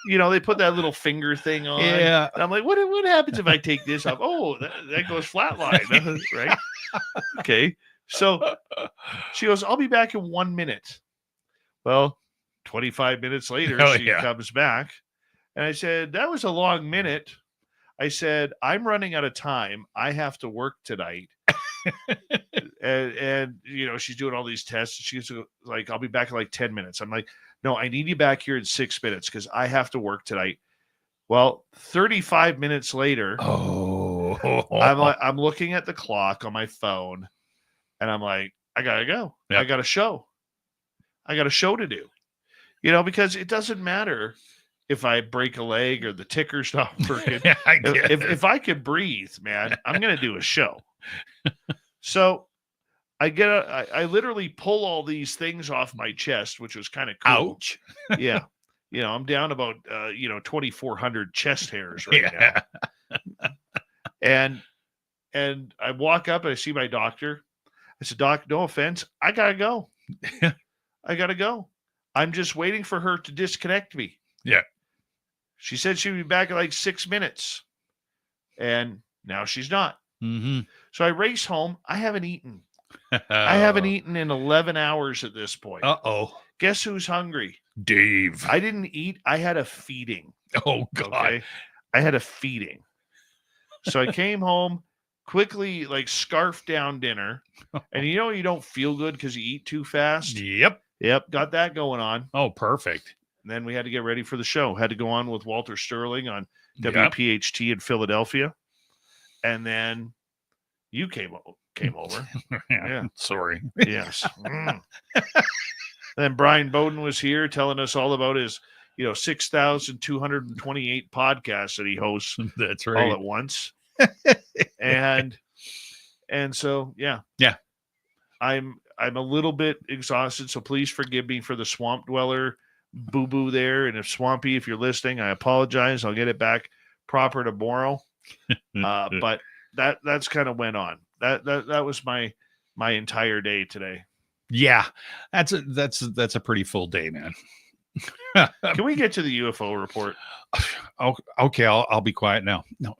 they put that little finger thing on. Yeah. And I'm like, what happens if I take this off? Oh, that goes flatline. Right. Okay. So she goes, I'll be back in 1 minute. Well, 25 minutes later, she comes back. And I said, that was a long minute. I said, I'm running out of time. I have to work tonight. and she's doing all these tests. She's like, I'll be back in like 10 minutes. I'm like, no, I need you back here in 6 minutes because I have to work tonight. Well, 35 minutes later, I'm looking at the clock on my phone, and I'm like, I gotta go. Yep. I got a show. I got a show to do. Because it doesn't matter if I break a leg or the ticker's not working. If I can breathe, man, I'm gonna do a show. So I literally pull all these things off my chest, which was kind of cool. Ouch. Yeah. I'm down about 2,400 chest hairs right now. And I walk up and I see my doctor. I said, Doc, no offense, I gotta go. I gotta go. I'm just waiting for her to disconnect me. Yeah. She said she'd be back in like 6 minutes. And now she's not. Mm-hmm. So I race home. I haven't eaten. I haven't eaten in 11 hours at this point. Uh-oh. Guess who's hungry? Dave. I didn't eat. I had a feeding. Oh, God. Okay? I had a feeding. So I came home, quickly scarfed down dinner. And you don't feel good because you eat too fast. Yep. Got that going on. Oh, perfect. And then we had to get ready for the show. Had to go on with Walter Sterling on WPHT in Philadelphia. And then you came over. Yeah. Sorry. Yes. Then Brian Bowden was here telling us all about his, 6,228 podcasts that he hosts. That's right. All at once. and so, yeah. I'm a little bit exhausted, so please forgive me for the swamp dweller boo-boo there. And if Swampy, if you're listening, I apologize. I'll get it back proper tomorrow. But that's kind of went on. That was my entire day today. Yeah, that's a pretty full day, man. Can we get to the UFO report? Okay, I'll be quiet now. No.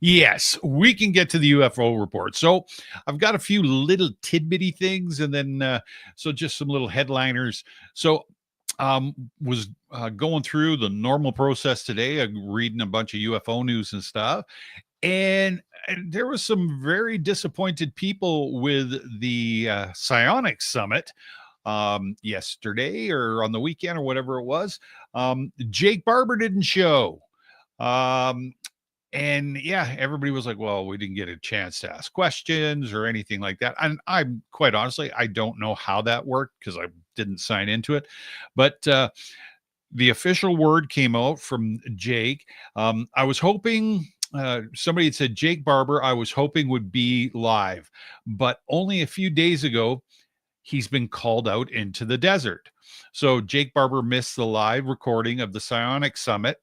Yes, we can get to the UFO report. So I've got a few little tidbitty things, and then so just some little headliners. So was going through the normal process today, reading a bunch of UFO news and stuff. And there was some very disappointed people with the Psionics Summit yesterday or on the weekend or whatever it was. Jake Barber didn't show. And yeah, everybody was like, well, we didn't get a chance to ask questions or anything like that. And I'm quite honestly, I don't know how that worked because I didn't sign into it. But the official word came out from Jake. I was hoping... somebody had said Jake Barber, I was hoping would be live, but only a few days ago, he's been called out into the desert. So Jake Barber missed the live recording of the Psionic Summit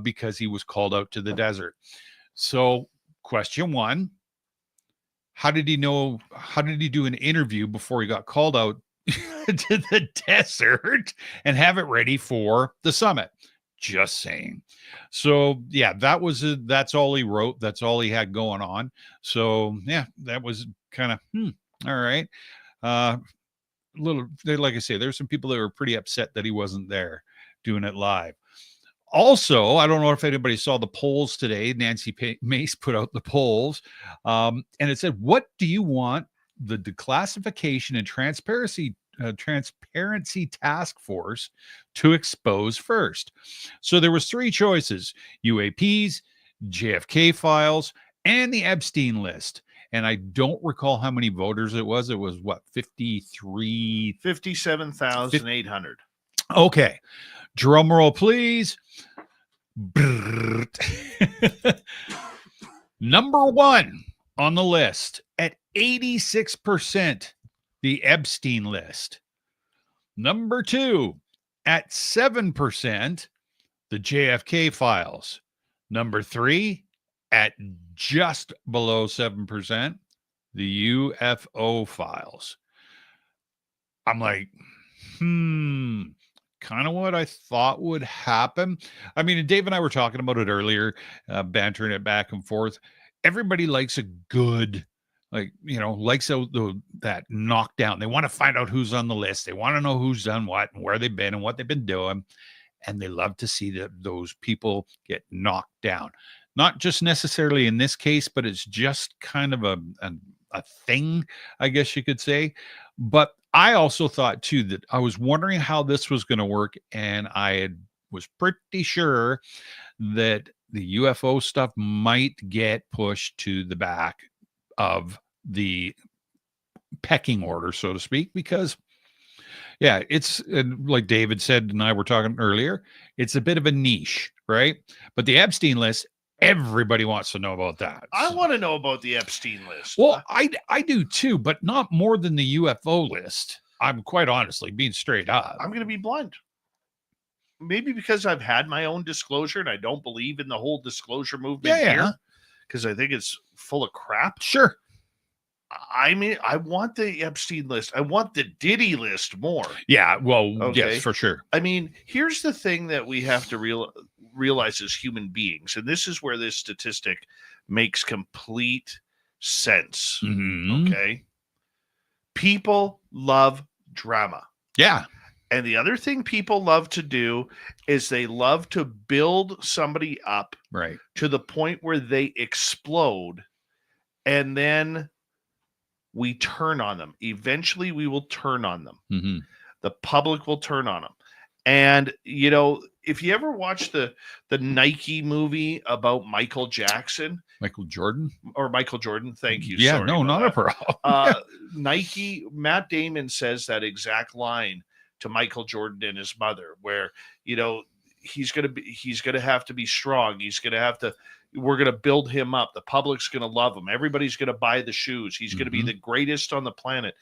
because he was called out to the desert. So question one, how did he do an interview before he got called out to the desert and have it ready for the summit? Just saying. So yeah, that's all he wrote. That's all he had going on. So yeah, that was kind of all right. like I say, there's some people that were pretty upset that he wasn't there doing it live. Also, I don't know if anybody saw the polls today. Nancy Mace put out the polls, and it said, "What do you want the Declassification and Transparency Task Force to expose first?" So there was 3 choices: UAPs, JFK files, and the Epstein list. And I don't recall how many voters it was. It was what, 53? 57,800. Okay. Drum roll, please. Number 1 on the list at 86%, the Epstein list. Number 2 at 7%, the JFK files. Number 3 at just below 7%, the UFO files. I'm like, kind of what I thought would happen. I mean, Dave and I were talking about it earlier, bantering it back and forth. Everybody likes a good, likes that knockdown. They want to find out who's on the list. They want to know who's done what and where they've been and what they've been doing. And they love to see those people get knocked down. Not just necessarily in this case, but it's just kind of a thing, I guess you could say. But I also thought, too, that I was wondering how this was going to work. And was pretty sure that the UFO stuff might get pushed to the back of the pecking order, so to speak, because, yeah, it's like David said and I were talking earlier, it's a bit of a niche, right? But the Epstein list, everybody wants to know about that. I want to know about the Epstein list. Well, I do too, but not more than the UFO list. I'm quite honestly being straight up. I'm going to be blunt. Maybe because I've had my own disclosure and I don't believe in the whole disclosure movement here, because I think it's full of crap. Sure. I mean, I want the Epstein list. I want the Diddy list more. Yeah, well, yes, for sure. I mean, here's the thing that we have to realize as human beings, and this is where this statistic makes complete sense. Okay? People love drama. Yeah. And the other thing people love to do is they love to build somebody up to the point where they explode, and then we turn on them. Eventually, we will turn on them. The public will turn on them. And, if you ever watch the Nike movie about Michael Jackson. Michael Jordan? Or Michael Jordan, thank you. Yeah, Sorry no, not a problem. Nike, Matt Damon says that exact line to Michael Jordan and his mother, where, he's going to have to be strong. We're going to build him up. The public's going to love him. Everybody's going to buy the shoes. He's going to be the greatest on the planet.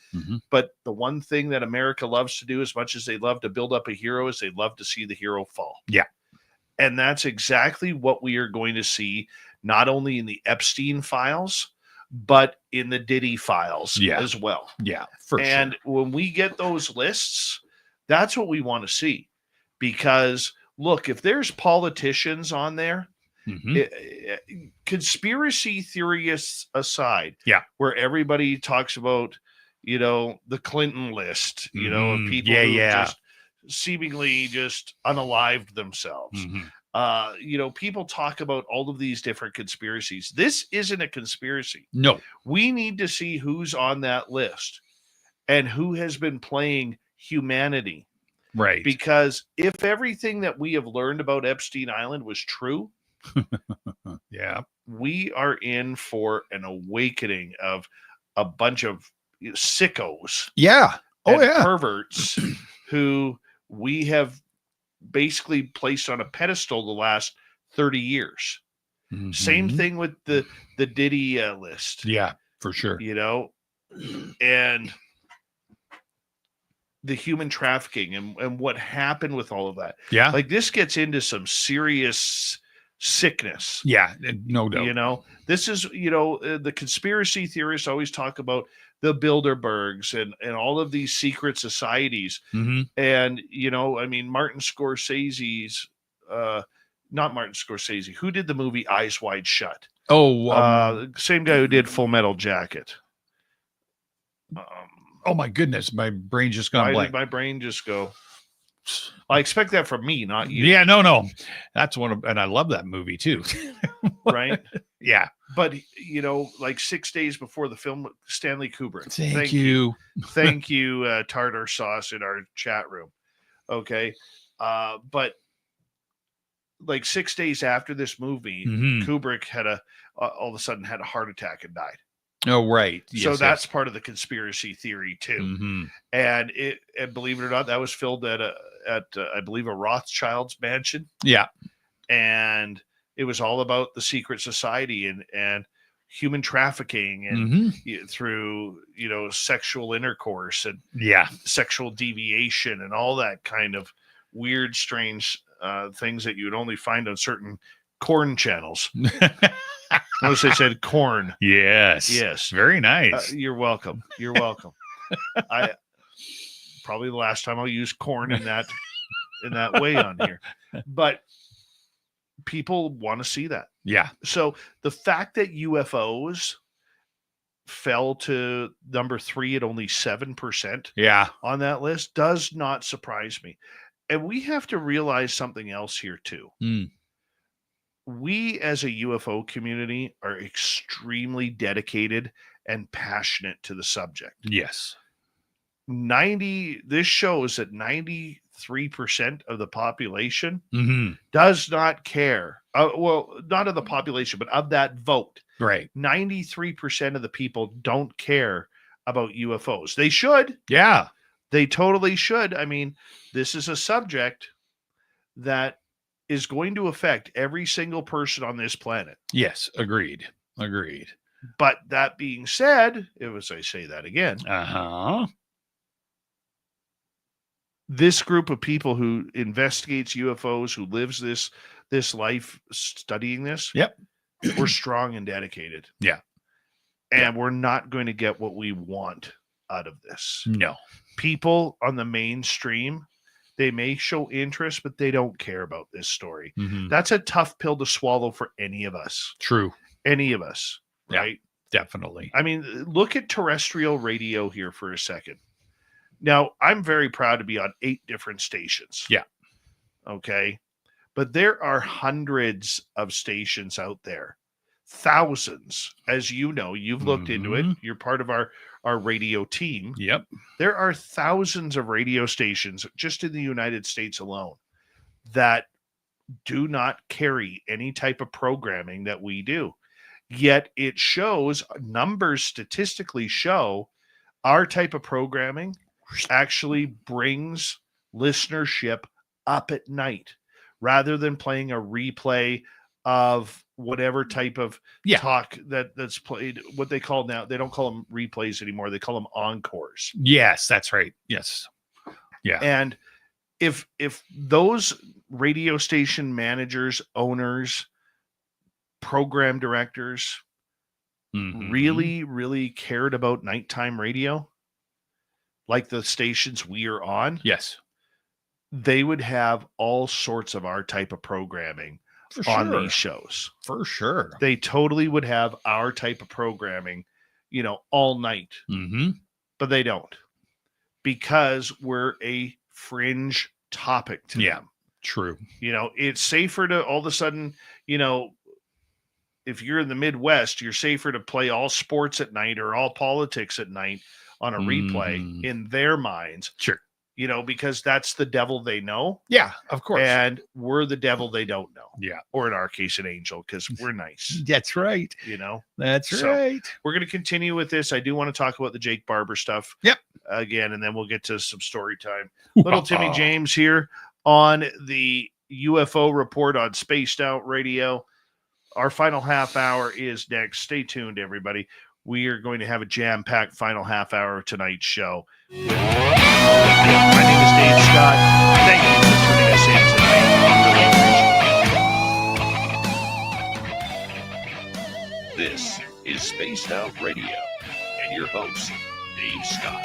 But the one thing that America loves to do, as much as they love to build up a hero, is they love to see the hero fall. Yeah. And that's exactly what we are going to see, not only in the Epstein files, but in the Diddy files as well. Yeah, for sure. And when we get those lists, that's what we want to see. Because, look, if there's politicians on there, conspiracy theorists aside, where everybody talks about, the Clinton list, of people who just seemingly just unalived themselves. People talk about all of these different conspiracies. This isn't a conspiracy. No. We need to see who's on that list and who has been playing humanity. Right. Because if everything that we have learned about Epstein Island was true, we are in for an awakening of a bunch of sickos. Perverts who we have basically placed on a pedestal the last 30 years. Same thing with the Diddy list. Yeah, for sure. And the human trafficking and what happened with all of that. Yeah. Like, this gets into some serious sickness. Yeah, no doubt. This is, the conspiracy theorists always talk about the Bilderbergs and all of these secret societies. And, Martin Scorsese's, not Martin Scorsese, who did the movie Eyes Wide Shut? Oh, same guy who did Full Metal Jacket. Oh my goodness, my brain just gone Why blank. did my brain just go? I expect that from me, not you. Yeah, no. That's one of, and I love that movie too. Right? Yeah. But, like 6 days before the film, Stanley Kubrick. Thank you. Thank you, Tartar Sauce in our chat room. Okay. But like 6 days after this movie, Mhm. Kubrick had all of a sudden had a heart attack and died. Oh, right. So that's part of the conspiracy theory too. Mhm. And believe it or not, that was filmed at I believe a Rothschild's mansion. Yeah. And it was all about the secret society and human trafficking and Mhm. through sexual intercourse and Yeah. sexual deviation and all that kind of weird, strange things that you'd only find on certain corn channels. Notice I said corn. Yes. Very nice. You're welcome. You're welcome. I probably the last time I'll use corn in that way on here, but people want to see that. Yeah. So the fact that UFOs fell to number 3 at only 7% Yeah. on that list does not surprise me. And we have to realize something else here too. Mm. We as a UFO community are extremely dedicated and passionate to the subject. Yes. This shows that 93% of the population Mhm. does not care. Well, not of the population, but of that vote. Right. 93% of the people don't care about UFOs. They should. Yeah. They totally should. I mean, this is a subject that is going to affect every single person on this planet. Yes. Agreed. But that being said, I say that again, Uh-huh. this group of people who investigates UFOs, who lives this life studying this, Yep. we're strong and dedicated. Yeah. And we're not going to get what we want out of this. No. People on the mainstream, they may show interest, but they don't care about this story. Mhm. That's a tough pill to swallow for any of us. True. Any of us, Yeah. right? Definitely. I mean, look at terrestrial radio here for a second. Now, I'm very proud to be on 8 different stations. Yeah. Okay. But there are hundreds of stations out there. Thousands. As you know, you've looked into it. You're part of our radio team. Yep. There are thousands of radio stations just in the United States alone that do not carry any type of programming that we do. Yet it shows, numbers statistically show, our type of programming actually brings listenership up at night rather than playing a replay of whatever type of talk that's played. What they call now, they don't call them replays anymore. They call them encores. Yes, that's right. Yes. Yeah. And if those radio station managers, owners, program directors really, really cared about nighttime radio, like the stations we are on, yes, they would have all sorts of our type of programming on these shows. For sure. They totally would have our type of programming, all night. Mm-hmm. But they don't, because we're a fringe topic to them. True. It's safer to all of a sudden, if you're in the Midwest, you're safer to play all sports at night or all politics at night on a replay in their minds. Sure. Because that's the devil they know. Yeah, of course. And we're the devil they don't know. Yeah. Or in our case, an angel, because we're nice. That's right. That's right. We're going to continue with this. I do want to talk about the Jake Barber stuff. Yep. Again, and then we'll get to some story time. Little Timmy James here on the UFO report on Spaced Out Radio. Our final half hour is next. Stay tuned, everybody. We are going to have a jam-packed final half hour of tonight's show. My name is Dave Scott. Thank you for tuning us in tonight. This is Spaced Out Radio and your host, Dave Scott.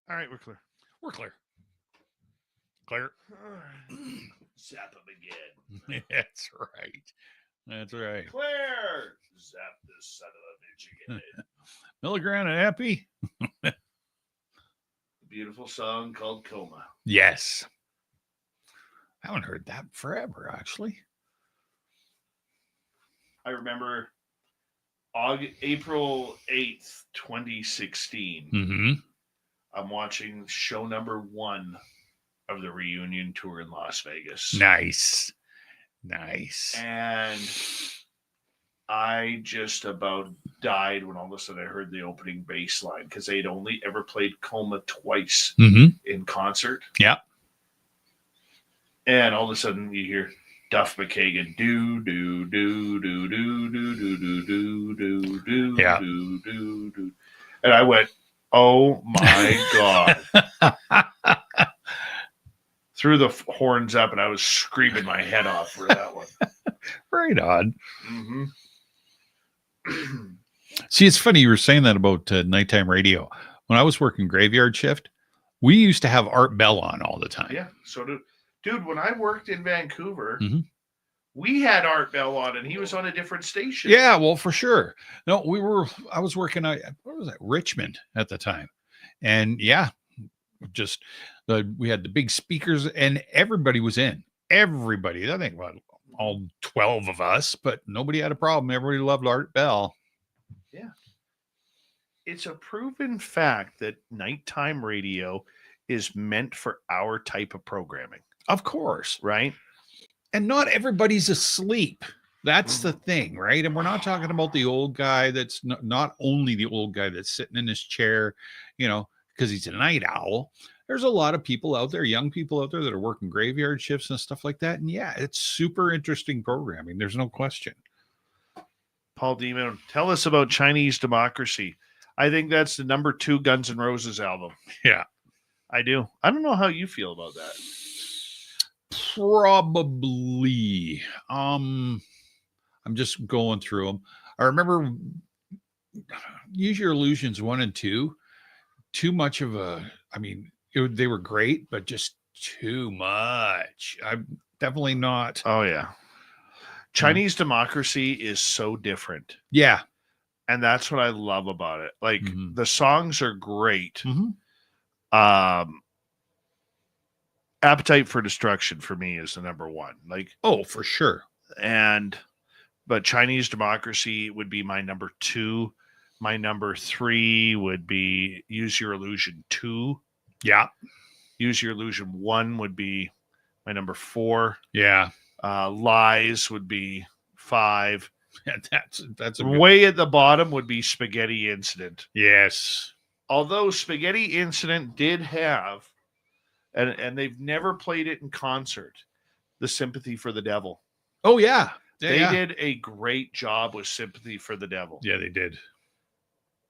All right, we're clear. We're clear. Clear. Zap him again. That's right. That's right. Clear. Zap this son of a bitch again. Milligram and Epi? Beautiful song called Coma. Yes. I haven't heard that forever, actually. I remember April 8th, 2016. Mm-hmm. I'm watching show number 1 of the reunion tour in Las Vegas. Nice. Nice. And I just about died when all of a sudden I heard the opening bass line because they'd only ever played Coma twice in concert. Yeah. And all of a sudden you hear Duff McKagan do do do do do do do do do do Yeah. do do do, and I went, oh my god! Threw the horns up, and I was screaming my head off for that one. Right on. Mm-hmm. See, it's funny you were saying that about nighttime radio. When I was working graveyard shift, we used to have Art Bell on all the time. Yeah. So, dude, when I worked in Vancouver, Mhm. we had Art Bell on, and he was on a different station. Yeah, well, for sure. No, I was working at, what was that, Richmond at the time. And yeah, just we had the big speakers and everybody was in. Everybody. I think about all 12 of us, but nobody had a problem. Everybody loved Art Bell. Yeah. It's a proven fact that nighttime radio is meant for our type of programming, Of course. right? And not everybody's asleep. That's the thing, right? And we're not talking about the old guy that's not only the old guy that's sitting in his chair, because he's a night owl. There's a lot of people out there, young people out there that are working graveyard shifts and stuff like that. And yeah, it's super interesting programming. There's no question. Paul Demon, tell us about Chinese Democracy. I think that's the number 2 Guns N' Roses album. Yeah. I do. I don't know how you feel about that. Probably. I'm just going through them. I remember Use Your Illusions 1 and 2. Too much of they were great, but just too much. I'm definitely not. Oh, yeah. Chinese Democracy is so different. Yeah. And that's what I love about it. Like, the songs are great. Appetite for Destruction for me is the number 1. Like, oh, for sure. But Chinese Democracy would be my number 2. My number 3 would be Use Your Illusion 2. Yeah. Use Your Illusion 1 would be my number 4. Yeah. Lies would be 5. Yeah, that's a good... Way at the bottom would be Spaghetti Incident. Yes. Although Spaghetti Incident did have, and they've never played it in concert, the Sympathy for the Devil. Oh, yeah. They did a great job with Sympathy for the Devil. Yeah, they did.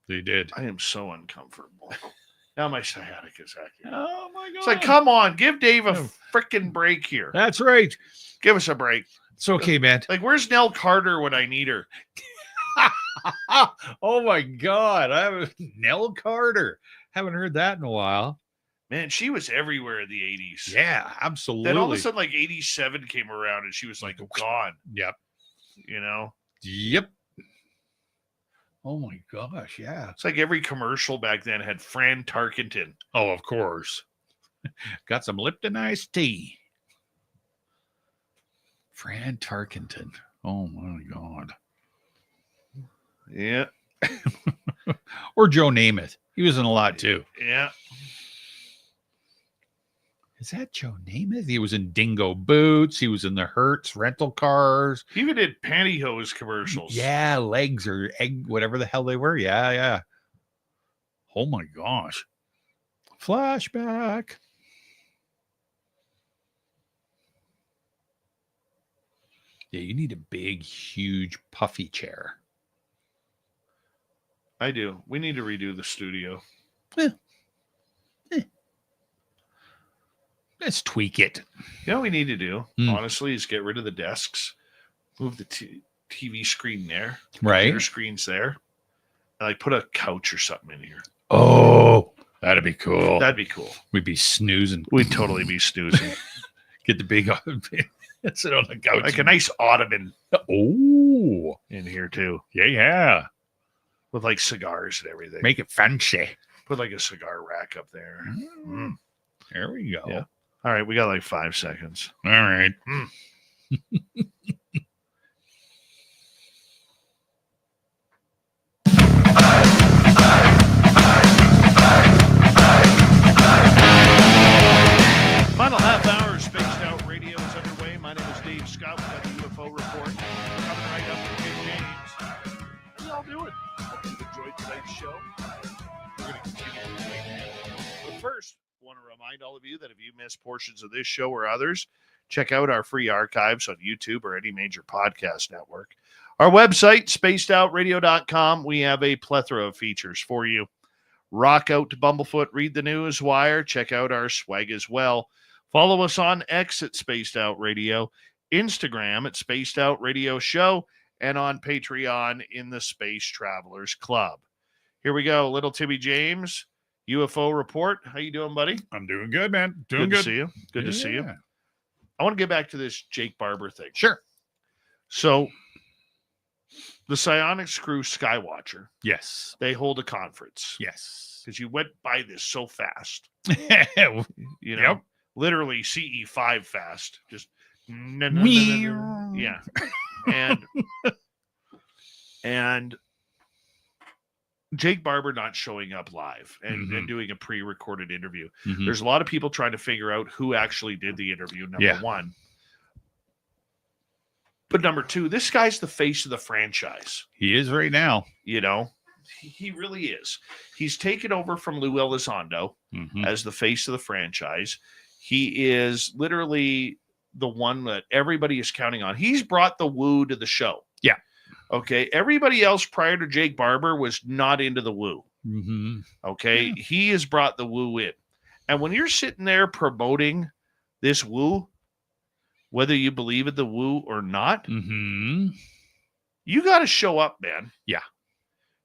They did. I am so uncomfortable. Now my sciatica is acting. Oh, my God. It's like, come on, give Dave a freaking break here. That's right. Give us a break. It's okay, man. Like, where's Nell Carter when I need her? Oh, my God. Nell Carter. Haven't heard that in a while. Man, she was everywhere in the 80s. Yeah, absolutely. Then all of a sudden, like 87 came around and she was like gone. Yep. Yep. Oh my gosh, yeah. It's like every commercial back then had Fran Tarkenton. Oh, of course. Got some Lipton iced tea. Fran Tarkenton. Oh my God. Yeah. Or Joe Namath. He was in a lot too. Yeah. Is that Joe Namath? He was in Dingo Boots. He was in the Hertz rental cars. He even did pantyhose commercials. Yeah, legs or egg, whatever the hell they were. Yeah, yeah. Oh my gosh. Flashback. Yeah, you need a big, huge, puffy chair. I do. We need to redo the studio. Let's tweak it. You know what we need to do, honestly, is get rid of the desks, move the TV screen there, right? Computer screens there, and like put a couch or something in here. Oh, That'd be cool. That'd be cool. We'd be snoozing. We'd totally be snoozing. Get the big sit on the couch. Like a nice ottoman Oh, in here too, yeah. with like cigars and everything. Make it fancy. Put like a cigar rack up there. Mm. There we go. Yeah. All right, we got like 5 seconds. All right. Final half hour of Spaced Out Radio is underway. My name is Dave Scott. We've got the UFO report coming right up from Big James. How y'all doing? Hope you've enjoyed tonight's show. We're going to continue to do it. But first, I want to remind all of you that if you missed portions of this show or others, check out our free archives on YouTube or any major podcast network. Our website, spacedoutradio.com, we have a plethora of features for you. Rock out to Bumblefoot, read the news wire, check out our swag as well. Follow us on X at Spaced Out Radio, Instagram at Spaced Out Radio Show, and on Patreon in the Space Travelers Club. Here we go. Little Timmy James, UFO report. How you doing, buddy? I'm doing good, man. Doing Good good. to see you. Good to see you. Yeah. I want to get back to this Jake Barber thing. Sure. So, the Psionics crew Skywatcher, Yes. they hold a conference. Yes. Because you went by this so fast. Yep. You know, literally CE5 fast. Just yeah. And Jake Barber not showing up live and doing a pre-recorded interview. Mhm. There's a lot of people trying to figure out who actually did the interview, number one. But number two, this guy's the face of the franchise. He is right now. You know, he really is. He's taken over from Lou Elizondo as the face of the franchise. He is literally the one that everybody is counting on. He's brought the woo to the show. Yeah. Okay. Everybody else prior to Jake Barber was not into the woo. Mm-hmm. Okay. Yeah. He has brought the woo in. And when you're sitting there promoting this woo, whether you believe in the woo or not, Mm-hmm. you got to show up, man. Yeah.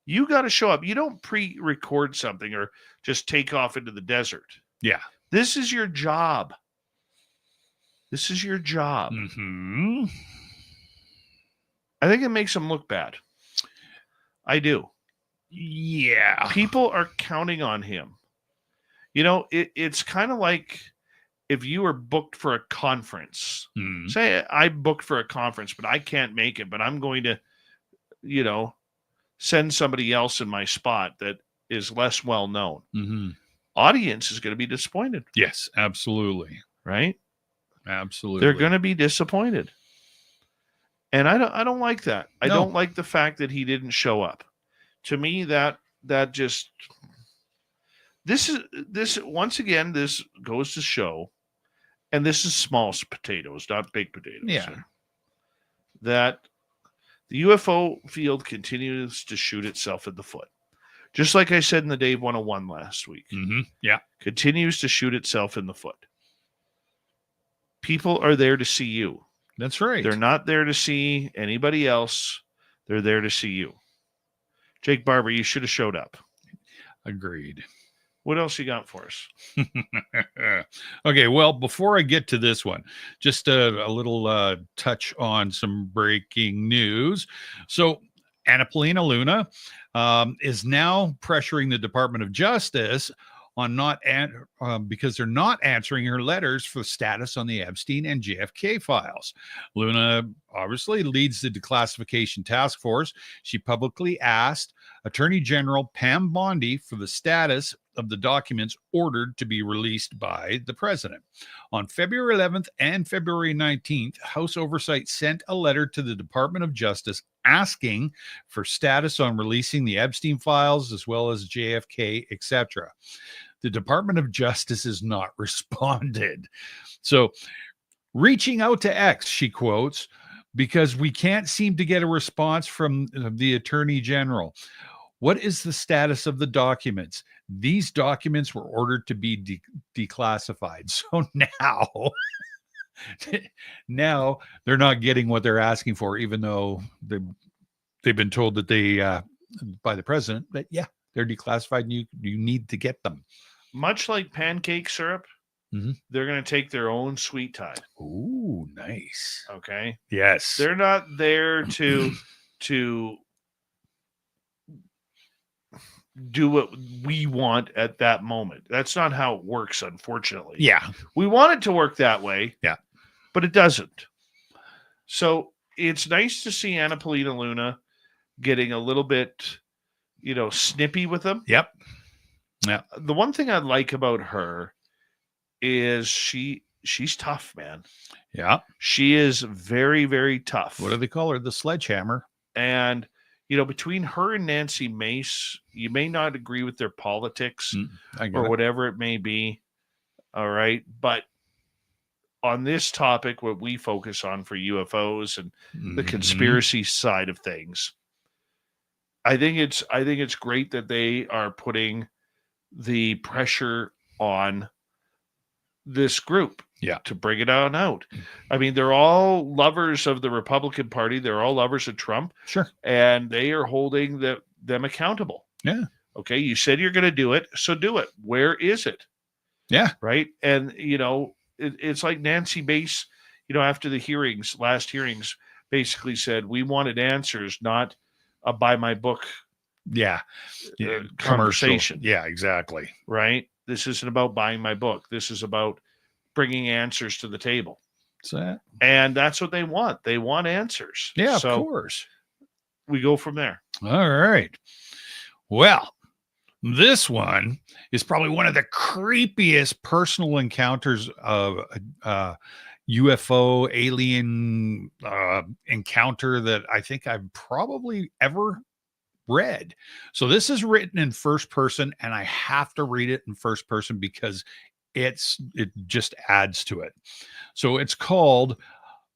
You got to show up. You don't pre-record something or just take off into the desert. Yeah. This is your job. This is your job. Mm-hmm. I think it makes him look bad. I do. Yeah. People are counting on him. You know, it's kind of like if you were booked for a conference. Mm. Say I booked for a conference, but I can't make it, but I'm going to, you know, send somebody else in my spot that is less well known. Mm-hmm. Audience is going to be disappointed. Yes, absolutely. Right? Absolutely. They're going to be disappointed. And I don't like that. I No. don't like the fact that he didn't show up. To me, that just this once again, this goes to show, and this is small potatoes, not big potatoes. Yeah. Sir, that the UFO field continues to shoot itself in the foot. Just like I said in the Dave 101 last week. Mm-hmm. Yeah. Continues to shoot itself in the foot. People are there to see you. That's right. They're not there to see anybody else. They're there to see you. Jake Barber, you should have showed up. Agreed. What else you got for us? Okay, well, before I get to this one, just a little touch on some breaking news. So, Anna Paulina Luna is now pressuring the Department of Justice on because they're not answering her letters for status on the Epstein and JFK files. Luna obviously leads the declassification task force. She publicly asked Attorney General Pam Bondi for the status of the documents ordered to be released by the president. On February 11th and February 19th, House Oversight sent a letter to the Department of Justice asking for status on releasing the Epstein files as well as JFK, etc. The Department of Justice has not responded. So, reaching out to X, she quotes, because we can't seem to get a response from the Attorney General. What is the status of the documents? These documents were ordered to be declassified. So now they're not getting what they're asking for, even though they've been told that by the president that, yeah, They're declassified, and you need to get them. Much like pancake syrup, they're going to take their own sweet time. Ooh, nice. Okay. Yes. They're not there to do what we want at that moment. That's not how it works, unfortunately. Yeah. We want it to work that way. Yeah. But it doesn't. So it's nice to see Anna Polina Luna getting a little bit, snippy with them. Yep. Yeah. The one thing I like about her is she's tough, man. Yeah. She is very, very tough. What do they call her? The sledgehammer. And, between her and Nancy Mace, you may not agree with their politics or whatever it may be. All right. But on this topic, what we focus on for UFOs and the conspiracy side of things, I think it's great that they are putting the pressure on this group to bring it on out. I mean, they're all lovers of the Republican Party. They're all lovers of Trump. Sure. And they are holding them accountable. Yeah. Okay. You said you're going to do it, so do it. Where is it? Yeah. Right. And, it's like Nancy Mace, after the last hearings, basically said, we wanted answers, not a buy my book. Conversation. Yeah, exactly. Right. This isn't about buying my book. This is about bringing answers to the table. And that's what they want. They want answers. Yeah, so of course. We go from there. All right. Well, this one is probably one of the creepiest personal encounters of UFO alien encounter that I think I've probably ever read. So this is written in first person, and I have to read it in first person because it just adds to it. So it's called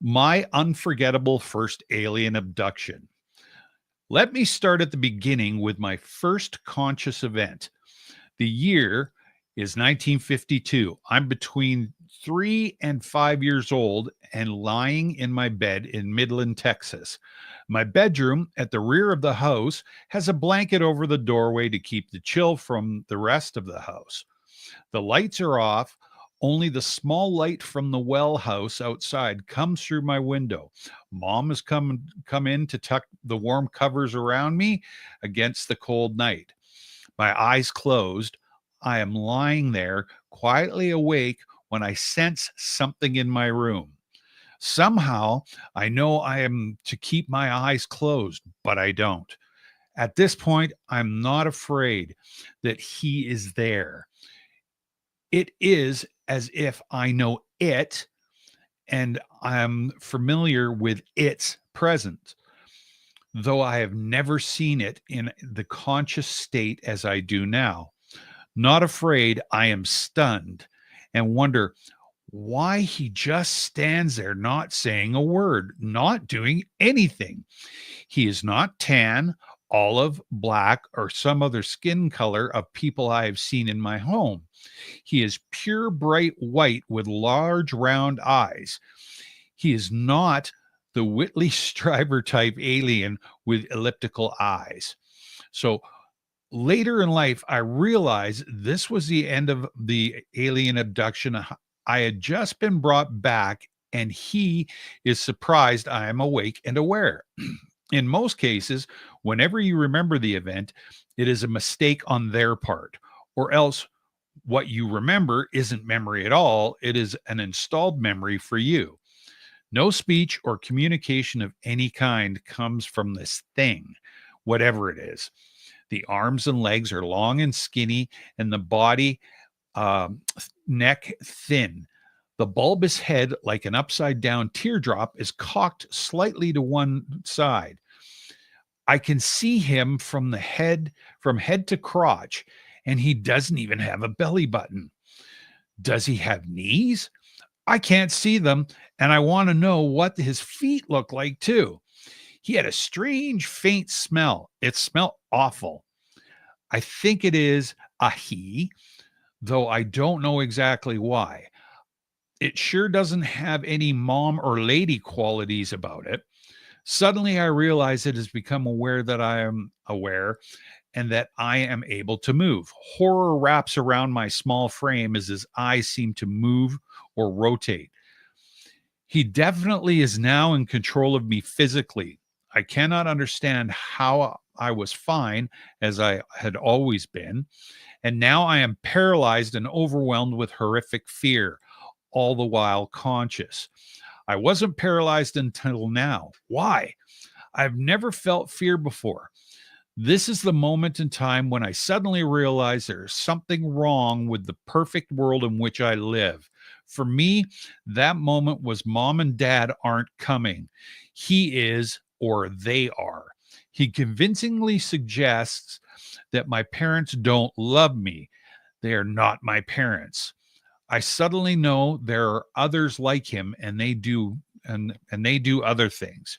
My Unforgettable First Alien Abduction. Let me start at the beginning with my first conscious event. The year is 1952. I'm between 3 and 5 years old and lying in my bed in Midland, Texas. My bedroom at the rear of the house has a blanket over the doorway to keep the chill from the rest of the house. The lights are off. Only the small light from the well house outside comes through my window. Mom has come in to tuck the warm covers around me against the cold night. My eyes closed. I am lying there, quietly awake, when I sense something in my room. Somehow, I know I am to keep my eyes closed, but I don't. At this point, I'm not afraid that he is there. It is as if I know it and I'm familiar with its presence, though I have never seen it in the conscious state as I do now. Not afraid, I am stunned and wonder why he just stands there, not saying a word, not doing anything. He is not tan, olive, black, or some other skin color of people I have seen in my home. He is pure bright white with large round eyes. He is not the Whitley Strieber type alien with elliptical eyes. So later in life, I realized this was the end of the alien abduction. I had just been brought back, and he is surprised I am awake and aware. In most cases, whenever you remember the event, it is a mistake on their part, or else what you remember isn't memory at all. It is an installed memory for you. No speech or communication of any kind comes from this thing, whatever it is. The arms and legs are long and skinny, and the body, neck thin. The bulbous head, like an upside-down teardrop, is cocked slightly to one side. I can see him from head to crotch, and he doesn't even have a belly button. Does he have knees? I can't see them, and I want to know what his feet look like too. He had a strange, faint smell. It smelled awful. I think it is a he, though I don't know exactly why. It sure doesn't have any mom or lady qualities about it. Suddenly, I realize it has become aware that I am aware and that I am able to move. Horror wraps around my small frame as his eyes seem to move or rotate. He definitely is now in control of me physically. I cannot understand how I was fine, as I had always been, and now I am paralyzed and overwhelmed with horrific fear, all the while conscious. I wasn't paralyzed until now. Why? I've never felt fear before. This is the moment in time when I suddenly realize there is something wrong with the perfect world in which I live. For me, that moment was Mom and Dad aren't coming. He is, or they are. He convincingly suggests that my parents don't love me. They are not my parents. I suddenly know there are others like him, and they do other things.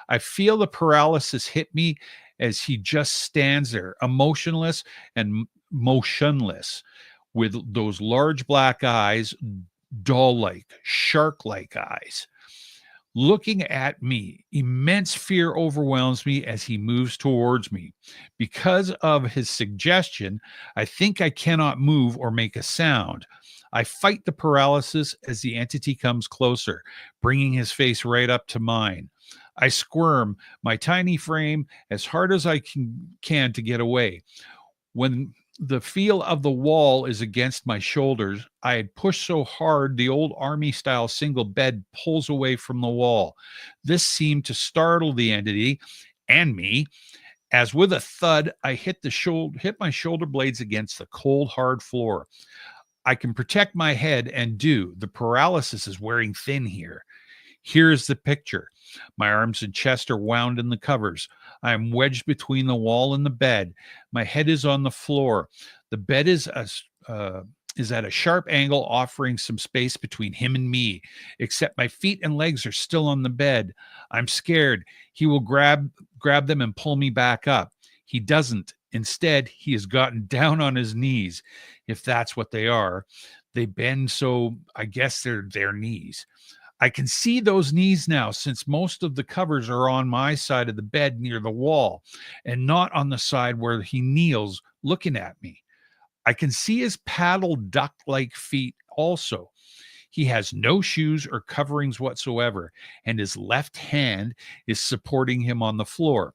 I feel the paralysis hit me as he just stands there, emotionless and motionless, with those large black eyes, doll-like, shark-like eyes. Looking at me, immense fear overwhelms me as he moves towards me. Because of his suggestion, I think I cannot move or make a sound. I fight the paralysis as the entity comes closer, bringing his face right up to mine. I squirm my tiny frame as hard as I can to get away. When the feel of the wall is against my shoulders, I had pushed so hard the old army-style single bed pulls away from the wall. This seemed to startle the entity and me, as with a thud, I hit my shoulder blades against the cold, hard floor. I can protect my head and do. The paralysis is wearing thin here. Here's the picture. My arms and chest are wound in the covers. I am wedged between the wall and the bed. My head is on the floor. The bed is at a sharp angle, offering some space between him and me, except my feet and legs are still on the bed. I'm scared. He will grab them and pull me back up. He doesn't. Instead, he has gotten down on his knees, if that's what they are. They bend, so I guess they're their knees. I can see those knees now, since most of the covers are on my side of the bed near the wall and not on the side where he kneels looking at me. I can see his paddle duck-like feet also. He has no shoes or coverings whatsoever, and his left hand is supporting him on the floor.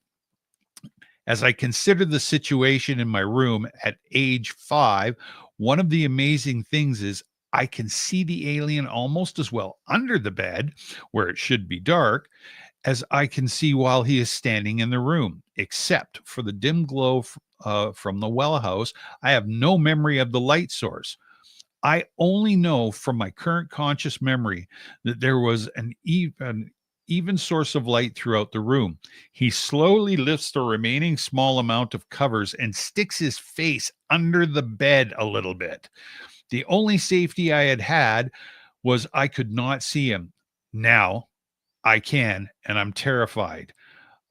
As I consider the situation in my room at age 5, one of the amazing things is I can see the alien almost as well under the bed, where it should be dark, as I can see while he is standing in the room, except for the dim glow from the well house. I have no memory of the light source. I only know from my current conscious memory that there was an even source of light throughout the room. He slowly lifts the remaining small amount of covers and sticks his face under the bed a little bit. The only safety I had was I could not see him. Now I can, and I'm terrified.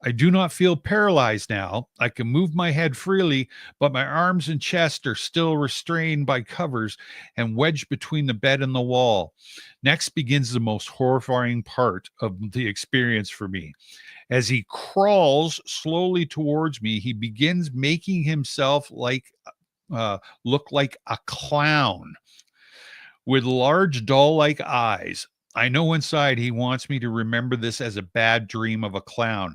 I do not feel paralyzed now. I can move my head freely, but my arms and chest are still restrained by covers and wedged between the bed and the wall. Next begins the most horrifying part of the experience for me. As he crawls slowly towards me, he begins making himself look like a clown with large doll-like eyes. I know inside he wants me to remember this as a bad dream of a clown.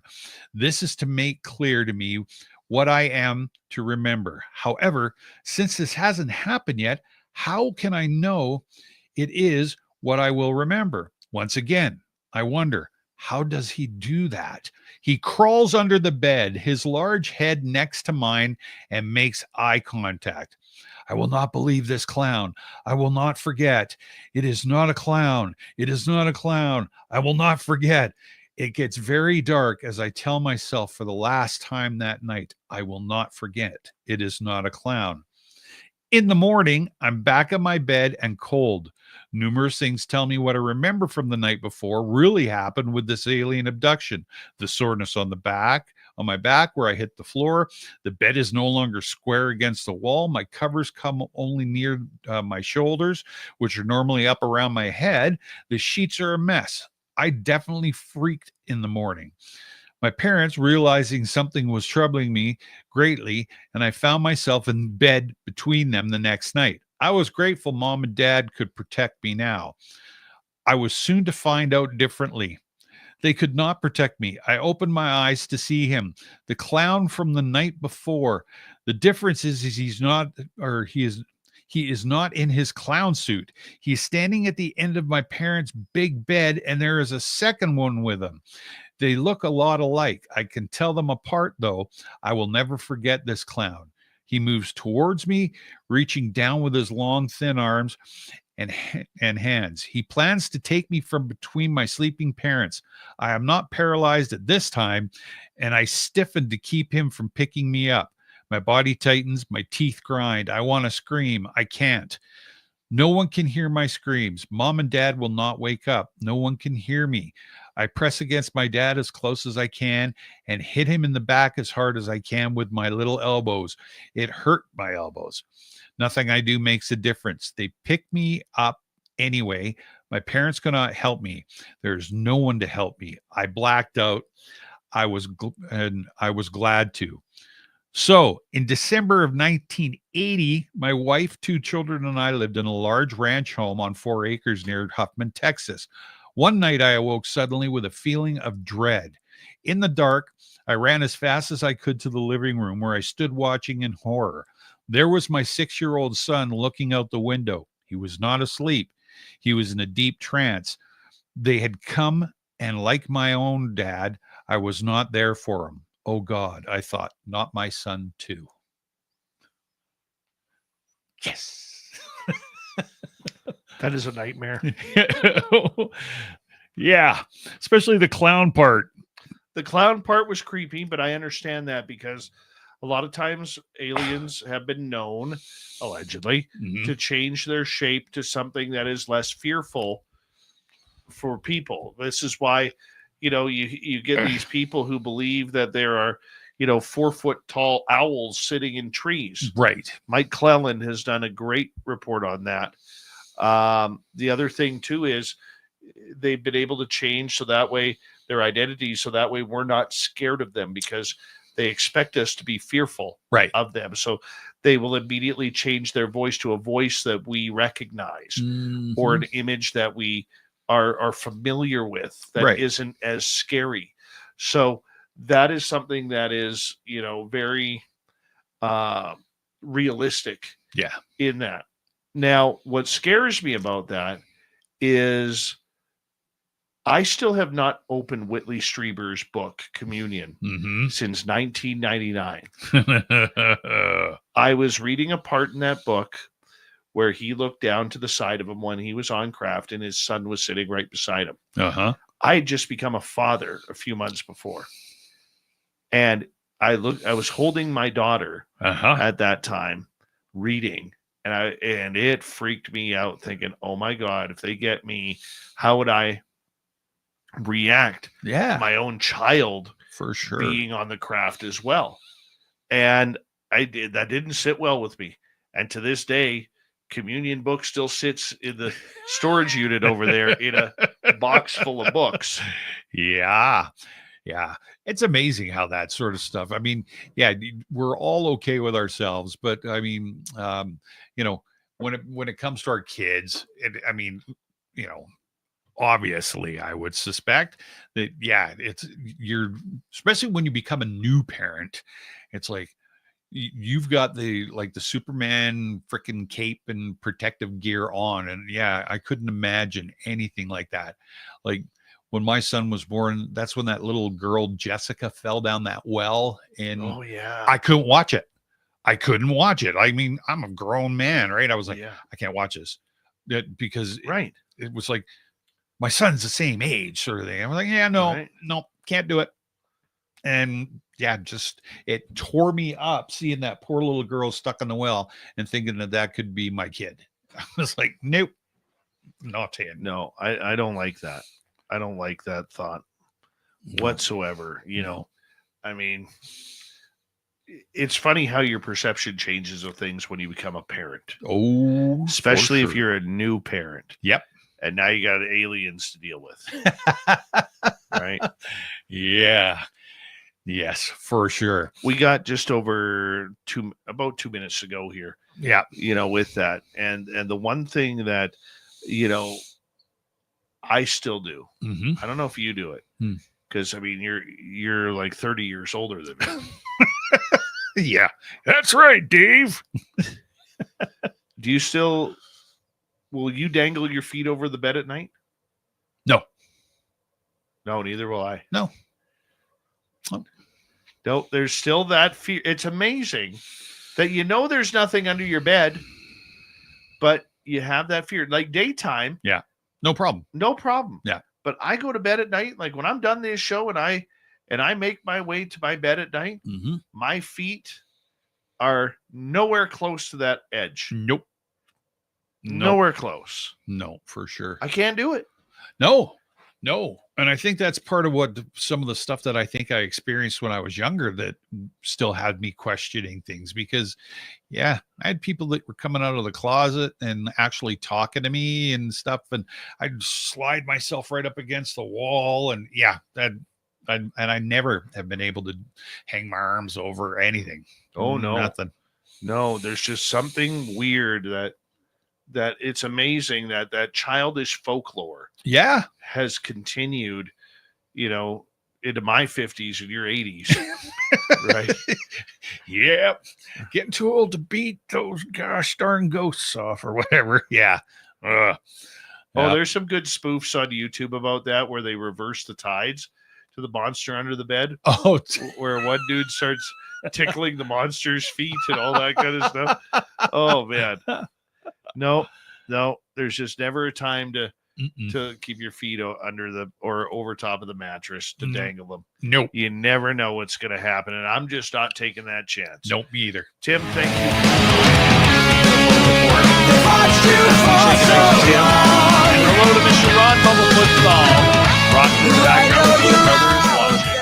This is to make clear to me what I am to remember. However, since this hasn't happened yet, how can I know it is what I will remember? Once again, I wonder, how does he do that? He crawls under the bed, his large head next to mine, and makes eye contact. I will not believe this clown. I will not forget. It is not a clown. It is not a clown. I will not forget. It gets very dark as I tell myself for the last time that night, I will not forget. It is not a clown. In the morning, I'm back in my bed and cold. Numerous things tell me what I remember from the night before really happened with this alien abduction. The soreness on my back where I hit the floor. The bed is no longer square against the wall. My covers come only near my shoulders, which are normally up around my head. The sheets are a mess. I definitely freaked in the morning. My parents, realizing something was troubling me greatly, and I found myself in bed between them the next night. I was grateful Mom and Dad could protect me now. I was soon to find out differently. They could not protect me. I opened my eyes to see him, the clown from the night before. The difference is he is not in his clown suit. He's standing at the end of my parents' big bed, and there is a second one with him. They look a lot alike. I can tell them apart, though. I will never forget this clown. He moves towards me, reaching down with his long, thin arms and hands. He plans to take me from between my sleeping parents. I am not paralyzed at this time, and I stiffen to keep him from picking me up. My body tightens, my teeth grind. I want to scream. I can't. No one can hear my screams. Mom and Dad will not wake up. No one can hear me. I press against my dad as close as I can and hit him in the back as hard as I can with my little elbows. It hurt my elbows. Nothing I do makes a difference. They pick me up anyway. My parents cannot help me. There's no one to help me. I blacked out. I was glad to. So in December of 1980, my wife, 2 children, and I lived in a large ranch home on 4 acres near Huffman, Texas. One night I awoke suddenly with a feeling of dread. In the dark, I ran as fast as I could to the living room where I stood watching in horror. There was my 6-year-old son looking out the window. He was not asleep. He was in a deep trance. They had come, and like my own dad, I was not there for him. Oh God, I thought, not my son too. Yes. That is a nightmare. Yeah, especially the clown part. The clown part was creepy, but I understand that because a lot of times aliens have been known, allegedly, to change their shape to something that is less fearful for people. This is why, you get these people who believe that there are, 4-foot tall owls sitting in trees. Right. Mike Clellan has done a great report on that. The other thing too is they've been able to change so that way their identity, so that way we're not scared of them because they expect us to be fearful of them. So they will immediately change their voice to a voice that we recognize or an image that we are familiar with that isn't as scary. So that is something that is, very realistic in that. Now, what scares me about that is I still have not opened Whitley Strieber's book, Communion, since 1999. I was reading a part in that book where he looked down to the side of him when he was on craft and his son was sitting right beside him. I had just become a father a few months before. And I was holding my daughter at that time, reading. And it freaked me out thinking, oh my God, if they get me, how would I react? Yeah. My own child for sure being on the craft as well. And that didn't sit well with me. And to this day, Communion book still sits in the storage unit over there in a box full of books. Yeah. It's amazing how that sort of stuff. I mean, we're all okay with ourselves, but I mean, when it comes to our kids, obviously I would suspect that, you're, especially when you become a new parent, it's like, you've got the Superman freaking cape and protective gear on. And I couldn't imagine anything like that. Like when my son was born, that's when that little girl, Jessica, fell down that well. And I couldn't watch it. I mean, I'm a grown man, right? I was like, I can't watch this because it was like, my son's the same age sort of thing. I'm like, no, can't do it. And just it tore me up seeing that poor little girl stuck in the well and thinking that could be my kid. I was like, nope, not it. No, I don't like that. I don't like that thought whatsoever. I mean, it's funny how your perception changes of things when you become a parent. Oh, especially if you're a new parent. Yep. and now you got aliens to deal with. Right? Yeah. Yes, for sure. We got just over about 2 minutes to go here. Yeah. With that. And the one thing that, I still do. Mm-hmm. I don't know if you do it. Because I mean you're like 30 years older than me. Yeah. That's right, Dave. Do you will you dangle your feet over the bed at night? No. No, neither will I. No. No, there's still that fear. It's amazing that there's nothing under your bed, but you have that fear. Like daytime. Yeah. No problem. No problem. Yeah. But I go to bed at night, like when I'm done this show and I make my way to my bed at night, my feet are nowhere close to that edge. Nope. Nowhere close. No, for sure. I can't do it. No. And I think that's part of what some of the stuff that I think I experienced when I was younger that still had me questioning things, because I had people that were coming out of the closet and actually talking to me and stuff. And I'd slide myself right up against the wall. And I never have been able to hang my arms over anything. Oh, no. Nothing. No, there's just something weird that it's amazing that childish folklore has continued, into my 50s and your 80s. Right. Yeah. Getting too old to beat those gosh darn ghosts off or whatever. Yeah. There's some good spoofs on YouTube about that where they reverse the tides to the monster under the bed. Oh, where one dude starts tickling the monster's feet and all that kind of stuff. Oh man. No, there's just never a time to keep your feet under or over top of the mattress to dangle them. Nope. You never know what's going to happen, and I'm just not taking that chance. Nope, me either. Tim, thank you. Tim. And hello to Mr. Ron Bumblefoot Thal. Rocking in the background with the brothers watching.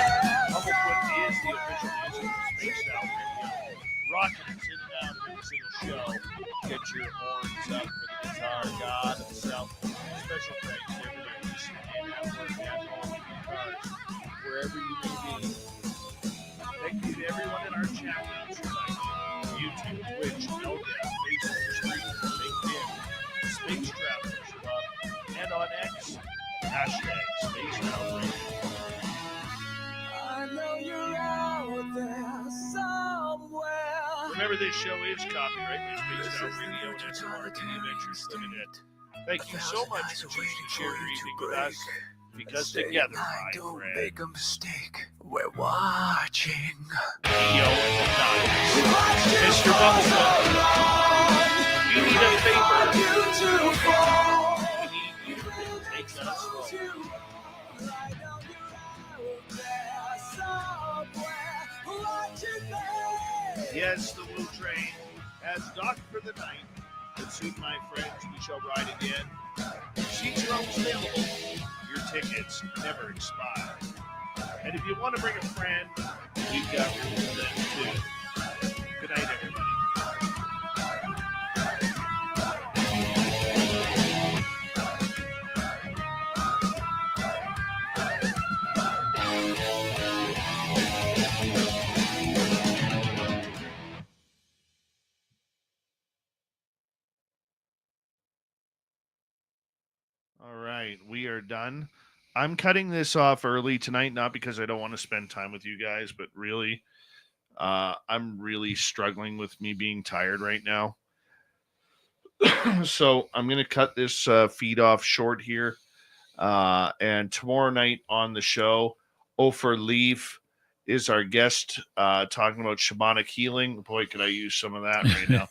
Bumblefoot is the official music of Spaced Out Radio. Rocking and sitting down every single show. Get your horns up for the guitar god himself. Special thanks to everybody listening in at work, at home, in your cars, wherever you may be. Thank you to everyone in our chat rooms tonight. YouTube, Twitch, No Doubt, Facebook, Streamer, LinkedIn, Space Travelers Club, and on X, hashtag Spaced Out Radio. I know you're out there somewhere. Remember, this show is copyright by Spaced Out Radio and SMR Adventures Limited. Thank you so much for choosing to share your evening with us, because together, my don't friend, make a mistake. We're watching. Neo Mr. Bumblefoot, you need a favor. We need you to take us home. Yes, the Woo Train has docked for the night. But soon, my friends, we shall ride again. Seats are always available. Your tickets never expire. And if you want to bring a friend, we've got room for them too. Good night, everybody. All right, we are done. I'm cutting this off early tonight, not because I don't want to spend time with you guys, but really, I'm really struggling with me being tired right now. So I'm going to cut this feed off short here. And tomorrow night on the show, Ofer Leaf is our guest talking about shamanic healing. Boy, could I use some of that right now.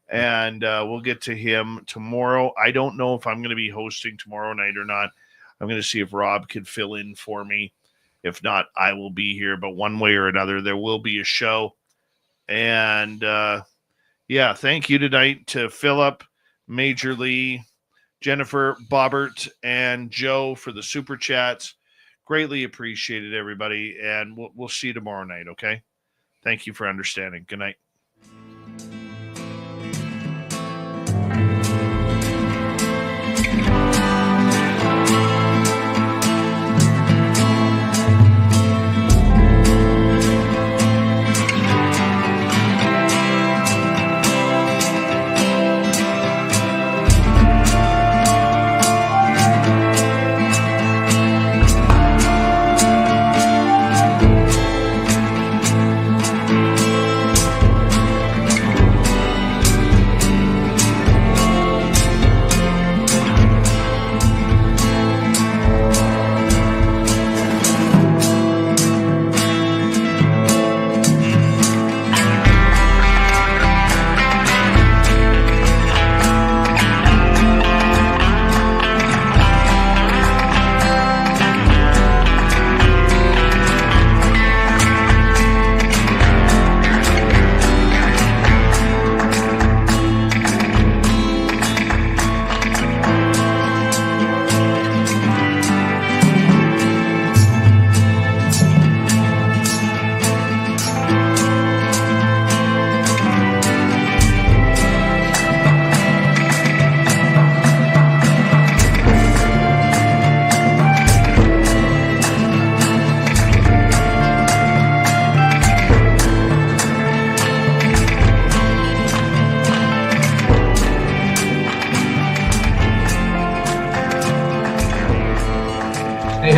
And we'll get to him tomorrow. I don't know if I'm going to be hosting tomorrow night or not. I'm going to see if Rob can fill in for me. If not, I will be here. But one way or another, there will be a show. And thank you tonight to Philip, Major Lee, Jennifer, Bobbert, and Joe for the super chats. Greatly appreciated, everybody. And we'll see you tomorrow night, okay? Thank you for understanding. Good night.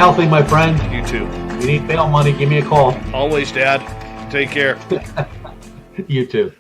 healthy, my friend. You too. If you need bail money, give me a call. Always, Dad. Take care. You too.